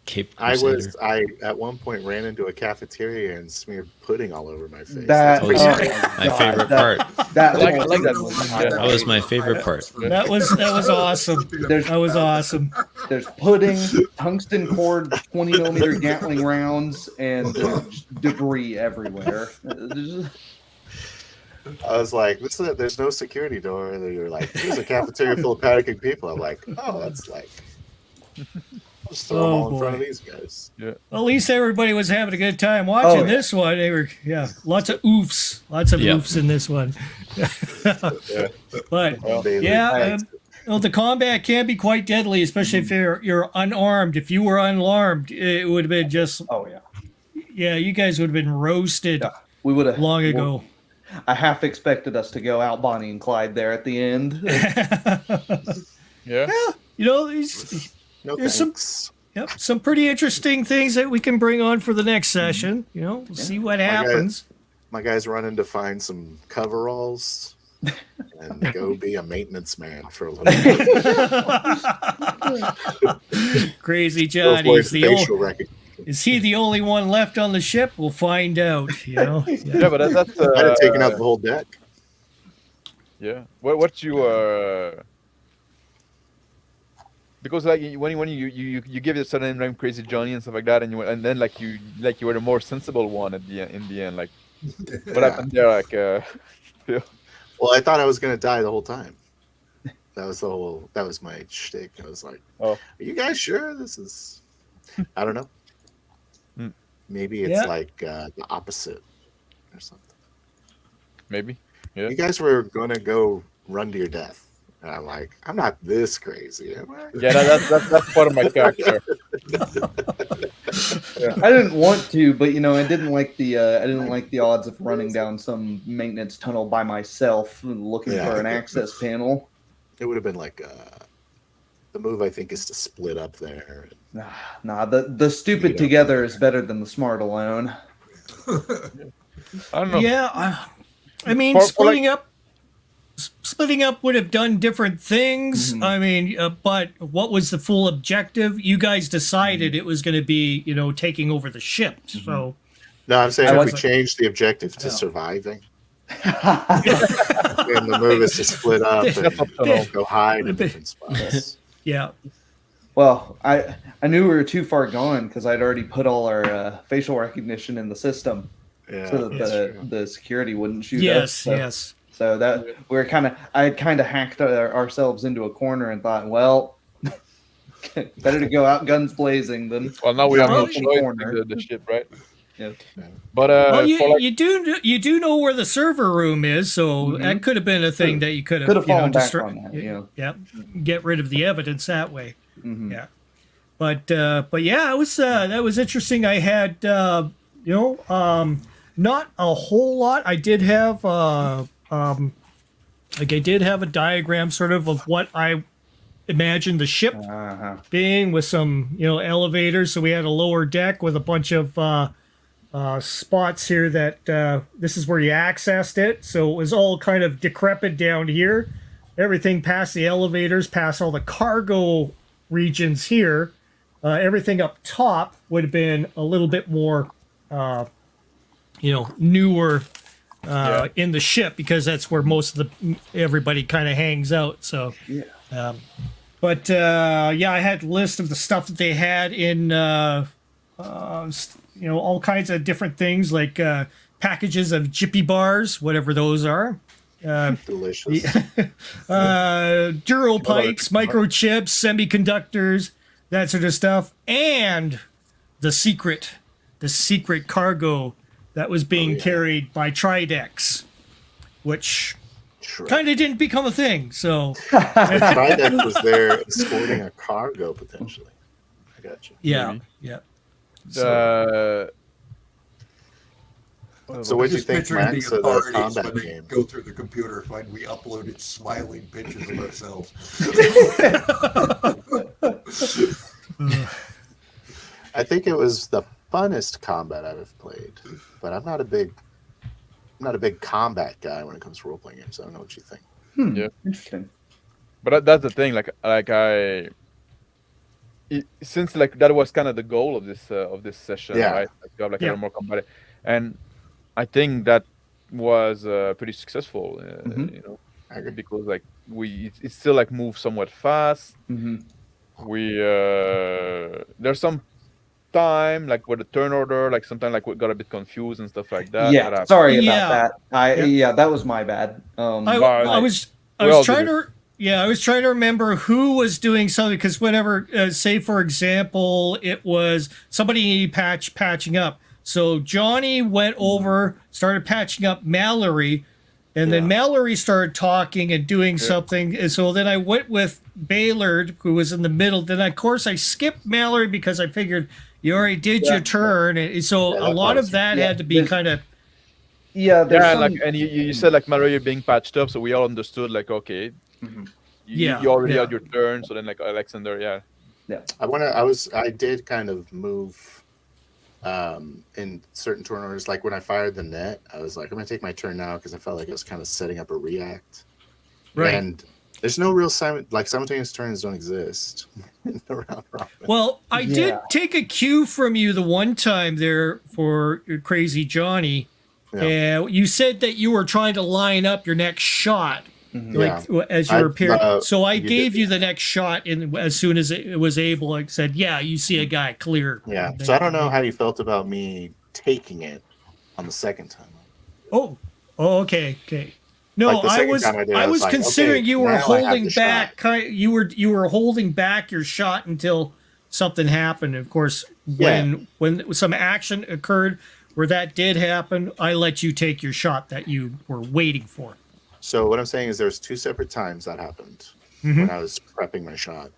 Cape I Crusader. at one point ran into a cafeteria and smeared pudding all over my face. That, That's pretty oh, scary. my favorite part. That, I like that movie. That was my favorite part. That was awesome. There's That was awesome. There's pudding, tungsten cord, 20mm Gatling rounds, and debris everywhere. I was like, there's no security door. And you're like, there's a cafeteria full of panicking people. I'm like, oh, that's like, I'll just throw them all in front of boy. these guys. Well, at least everybody was having a good time watching Oh, yeah. this one. They were, lots of oofs, Yeah. oofs in this one. Yeah. But They- yeah, the combat can be quite deadly, especially if you're unarmed. If you were unarmed, it would have been just Oh yeah, you guys would have been roasted we would have long ago. I half expected us to go out Bonnie and Clyde there at the end. Yeah. No There's some- thanks. Some pretty interesting things that we can bring on for the next session. We'll see what happens. My guy's running to find some coveralls and go be a maintenance man for a little bit. Crazy Go Johnny for is his the facial recognition. is he the only one left on the ship? We'll find out. Yeah. Yeah, but that's I'd have taken out the whole deck. yeah. What you because like when you give it a certain name, Crazy Johnny and stuff like that, and then like you were the more sensible one at the in the end. Like what happened there? Like Phil? Well, I thought I was gonna die the whole time. That was my shtick. I was like, Oh. "Are you guys sure this is?" I don't know. Hmm. Maybe it's Yeah. like the opposite or something. Maybe. Yeah. You guys were gonna go run to your death. And I'm like, I'm not this crazy, am I? Yeah, that's part of my character. I didn't want to, but I didn't like the odds of running down some maintenance tunnel by myself and looking Yeah. for an access panel. It would have been like the move. I think is to split up there. Nah, the stupid Yeah. together is better than the smart alone. I don't know. Yeah, I mean, For splitting up would have done different things. Mm-hmm. I mean, but what was the full objective? You guys decided it was going to be, taking over the ship. Mm-hmm. So No, I'm saying I if we wasn't- change the objective to surviving, and the move is to split up That's optional. and go hide in different spots. yeah, Well, I knew we were too far gone because I'd already put all our facial recognition in the system Yeah, so that that's the security wouldn't shoot us. yes, So, yes. so that I had kind of hacked ourselves into a corner and thought, well, better to go out guns blazing than. Well, now we have no Well, choice corner. to the ship, right? Yeah. But Well, for like, you do know where the server room is, so that could have been a thing that you could have fallen back destroy- on that. Yeah. yeah, get rid of the evidence that way. Mhm. Yeah, but yeah, it was that was interesting. I had not a whole lot. I did have I did have a diagram sort of what I imagined the ship Uh-huh. being, with some elevators. So we had a lower deck with a bunch of spots here that this is where you accessed it. So it was all kind of decrepit down here. Everything past the elevators, past all the cargo regions here. Everything up top would have been a little bit more, newer in the ship, because that's where most of everybody kind of hangs out. So, Yeah. but I had a list of the stuff that they had in, all kinds of different things, like packages of Jippy bars, whatever those are. Delicious. Duro pipes, microchips, semiconductors, that sort of stuff, and the secret cargo that was being carried by Tridex, which kind of didn't become a thing. So Tridex was there escorting a cargo potentially. I got you. yeah, Maybe. yeah. So what do you Just think, picturing Max, the of the authorities combat when they game? go through the computer, find we uploaded smiling pictures of ourselves. I think it was the funnest combat I've ever played, but I'm not a big combat guy when it comes to role playing games. I don't know what you think. Yeah. Interesting. But that's the thing. Since that was kind of the goal of this session, Yeah. right? Like, to have a Yeah. little more combat, and I think that was pretty successful. I agree. Because it still moves somewhat fast. Mm-hmm. We there's some time where the turn order sometimes we got a bit confused and stuff like that. Yeah, But, sorry Yeah. about that. That was my bad. I was we all trying did to I was trying to remember who was doing something, because whenever say for example it was somebody needed patching up, so Johnny went over, started patching up Mallory, and then Mallory started talking and doing something, and so then I went with Baylord, who was in the middle. Then of course I skipped Mallory because I figured you already did your turn, and so Yeah, a that lot was- of that yeah, had to be there's- kind of Yeah, there's yeah, some, and you said Mallory being patched up, so we all understood okay. Mhm. Yeah, You already yeah. had your turn, so then Alexander, I did kind of move in certain turn orders. Like when I fired the net, I was like, I'm gonna take my turn now because I felt like I was kind of setting up a react. right. And there's no real simultaneous turns don't exist in the round robin. Well, I did Yeah. take a cue from you the one time there for Crazy Johnny. You said that you were trying to line up your next shot, as you were appearing. So I gave you the next shot as soon as it was able. I said, "Yeah, you see a guy clear." Yeah. So I don't know how you felt about me taking it on the second time. Oh, okay. No, Like the I second was time I did, I I was was like, considering okay, you were now I have holding the back. You were holding back your shot until something happened. Of course, when some action occurred where that did happen, I let you take your shot that you were waiting for. So what I'm saying is there's two separate times that happened when I was prepping my shot.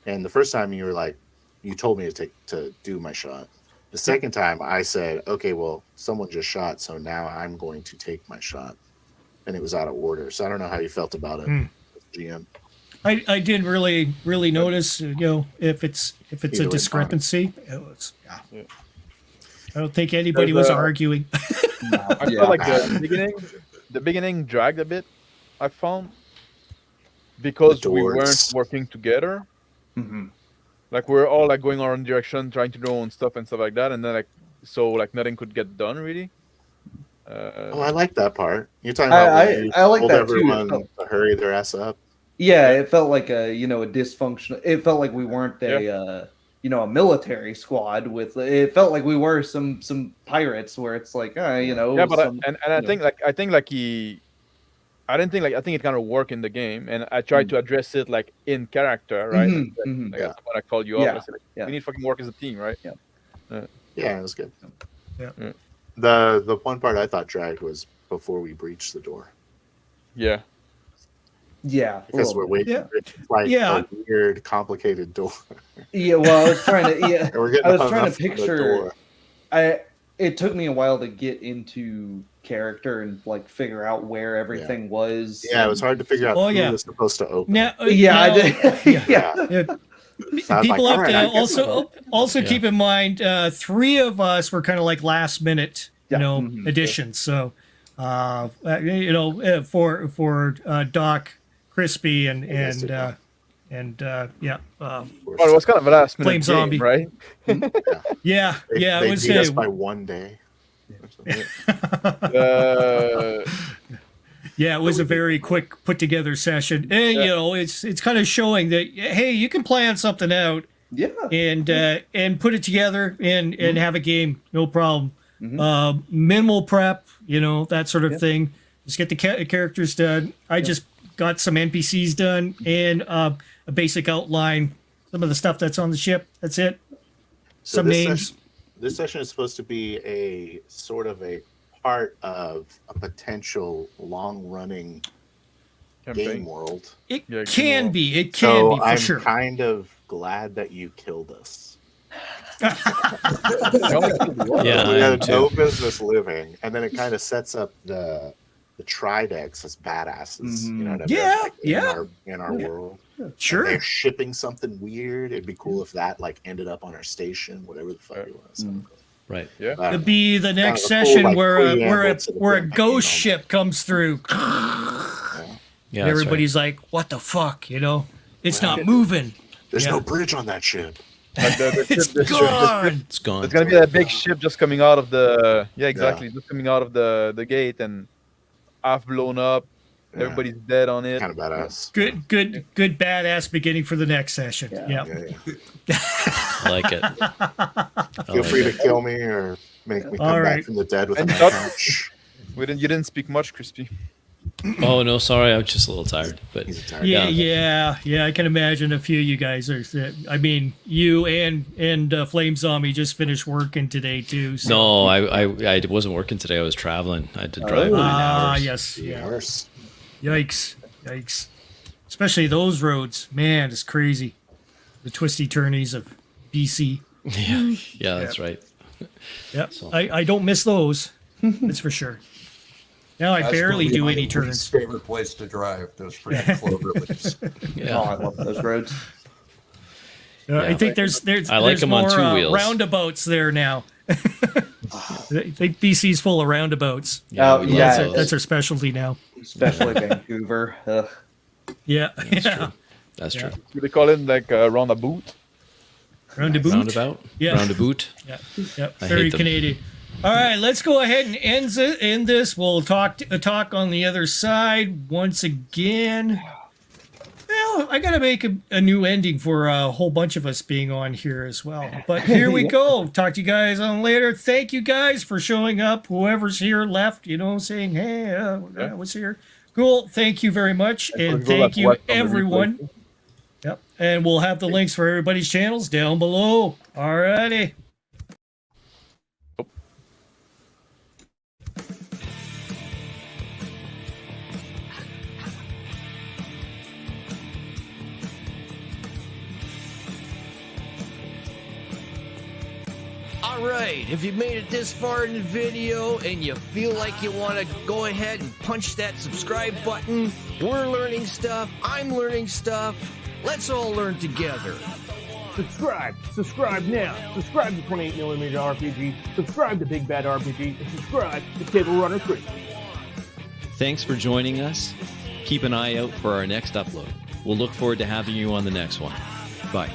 And the first time you were like, you told me to do my shot. The second time I said, okay, well, someone just shot, so now I'm going to take my shot. And it was out of order. So I don't know how you felt about it, GM. I didn't really notice, if it's Either a way, discrepancy. It was, I don't think anybody There's was a- arguing. I felt like the beginning dragged a bit. I found because The we weren't doors. working together. Mhm. Like we're all like going our own direction, trying to do our own stuff and stuff like that, and then like nothing could get done really. Oh, I like that part. You're talking about when you I like told that too. everyone to hurry their ass up. Yeah, it felt like a a dysfunctional. It felt like we weren't a military squad with. It felt like we were some pirates where it's like Yeah, but some, I think I didn't think I think it kind of worked in the game, and I tried to address it like in character, right? Mhm, mhm. Like, when I called you up, Yeah, I said, yeah. we need to fucking work as a team, right? Yeah. Yeah, it was good. Yeah. The one part I thought dragged was before we breached the door. Yeah. Yeah, a Because little we're bit. waiting. Yeah. It's like Yeah. a weird, complicated door. Yeah, well, I was trying to. Yeah, And we're getting I was hung trying up to on the picture. door. It took me a while to get into character and like figure out where everything was. Yeah, it was hard to figure out Oh, who yeah. was supposed to open. Now, Yeah, I now- did. yeah. Yeah. Yeah. So I was People like, have all right, to I guess also Yeah. keep in mind 3 of us were kind of like last minute Yeah. Mm-hmm. additions. So for Doc, Crispy, and guys did yeah, of course. Well, it was kind of a last minute Flame game, Zombie. right? yeah, yeah. They It was beat us by one day. yeah, it was a very quick put together session. And it's kind of showing that hey, you can plan something out Yeah. and put it together and have a game, no problem. Mhm. Minimal prep, that sort of thing. Just get the characters done. I just got some NPCs done and a basic outline, some of the stuff that's on the ship. That's it. So Some this names. This session is supposed to be a sort of a part of a potential long-running game Campaign. world. It Yeah, can well, be. It can So be for I'm sure. kind of glad that you killed us. Yeah, We I am had no too. business living, and then it kind of sets up the Tridex as badasses. You know what I mean? Yeah, Like, yeah. In our world. Sure. They're shipping something weird. It'd be cool if that ended up on our station, whatever the fuck it was. Right. Yeah. I don't It'd know. be the next Kind of a session cool, where a preamble to the where a campaign ghost almost. ship comes through. Yeah. And that's everybody's like, "What the fuck?" It's Well, not moving. There's Yeah. no bridge on that ship. Like It's the ship- gone. right. It's gone. It's gonna be that big ship just coming out of the just coming out of the gate and half blown up. Yeah. Everybody's dead on it. Kind of badass. Good badass beginning for the next session. Yeah. Yeah. Yeah. I like it. Feel free to kill me or make me come All back right. from the dead with a And knife not- pouch. You didn't speak much, Crispy. Oh no, sorry, I was just a little tired. But He's a tired Yeah, guy. yeah. I can imagine a few of you guys are. I mean, you and Flame Zombie just finished working today too. So. no, I wasn't working today. I was traveling. I had to drive 9 hours. Yes. Yeah. Worse. Yikes. Especially those roads, man, it's crazy. The twisty turnies of BC. Yeah, that's right. Yep. I don't miss those. That's for sure. Now I That's barely probably do my any least turns. favorite place to drive, those freaking clover leaves. Yeah. Oh, I love those roads. I think there's I like there's them on more, 2 wheels. roundabouts there now. I think BC's full of roundabouts. Yeah, Oh, we love yeah. those. That's our specialty now. Especially Vancouver. Ugh. Yeah. That's true. That's Yeah. true. Do they call it like round a boot? Roundabout. Roundabout. Yeah. Roundabout. Yep. I Very hate them. Canadian. All right, let's go ahead and end this. We'll talk on the other side once again. Well, I got to make a new ending for a whole bunch of us being on here as well. But here we go. Talk to you guys on later. Thank you guys for showing up. Whoever's here left, saying, hey, I was here. Cool. Thank you very much. And thank you, everyone. Yep. And we'll have the links for everybody's channels down below. All righty. All right, if you made it this far in the video and you feel like you want to go ahead and punch that subscribe button, we're learning stuff, I'm learning stuff, let's all learn together. Subscribe. Subscribe now. Subscribe to 28mm RPG. Subscribe to Big Bad RPG. And subscribe to Table Runner Crispy. Thanks for joining us. Keep an eye out for our next upload. We'll look forward to having you on the next one. Bye.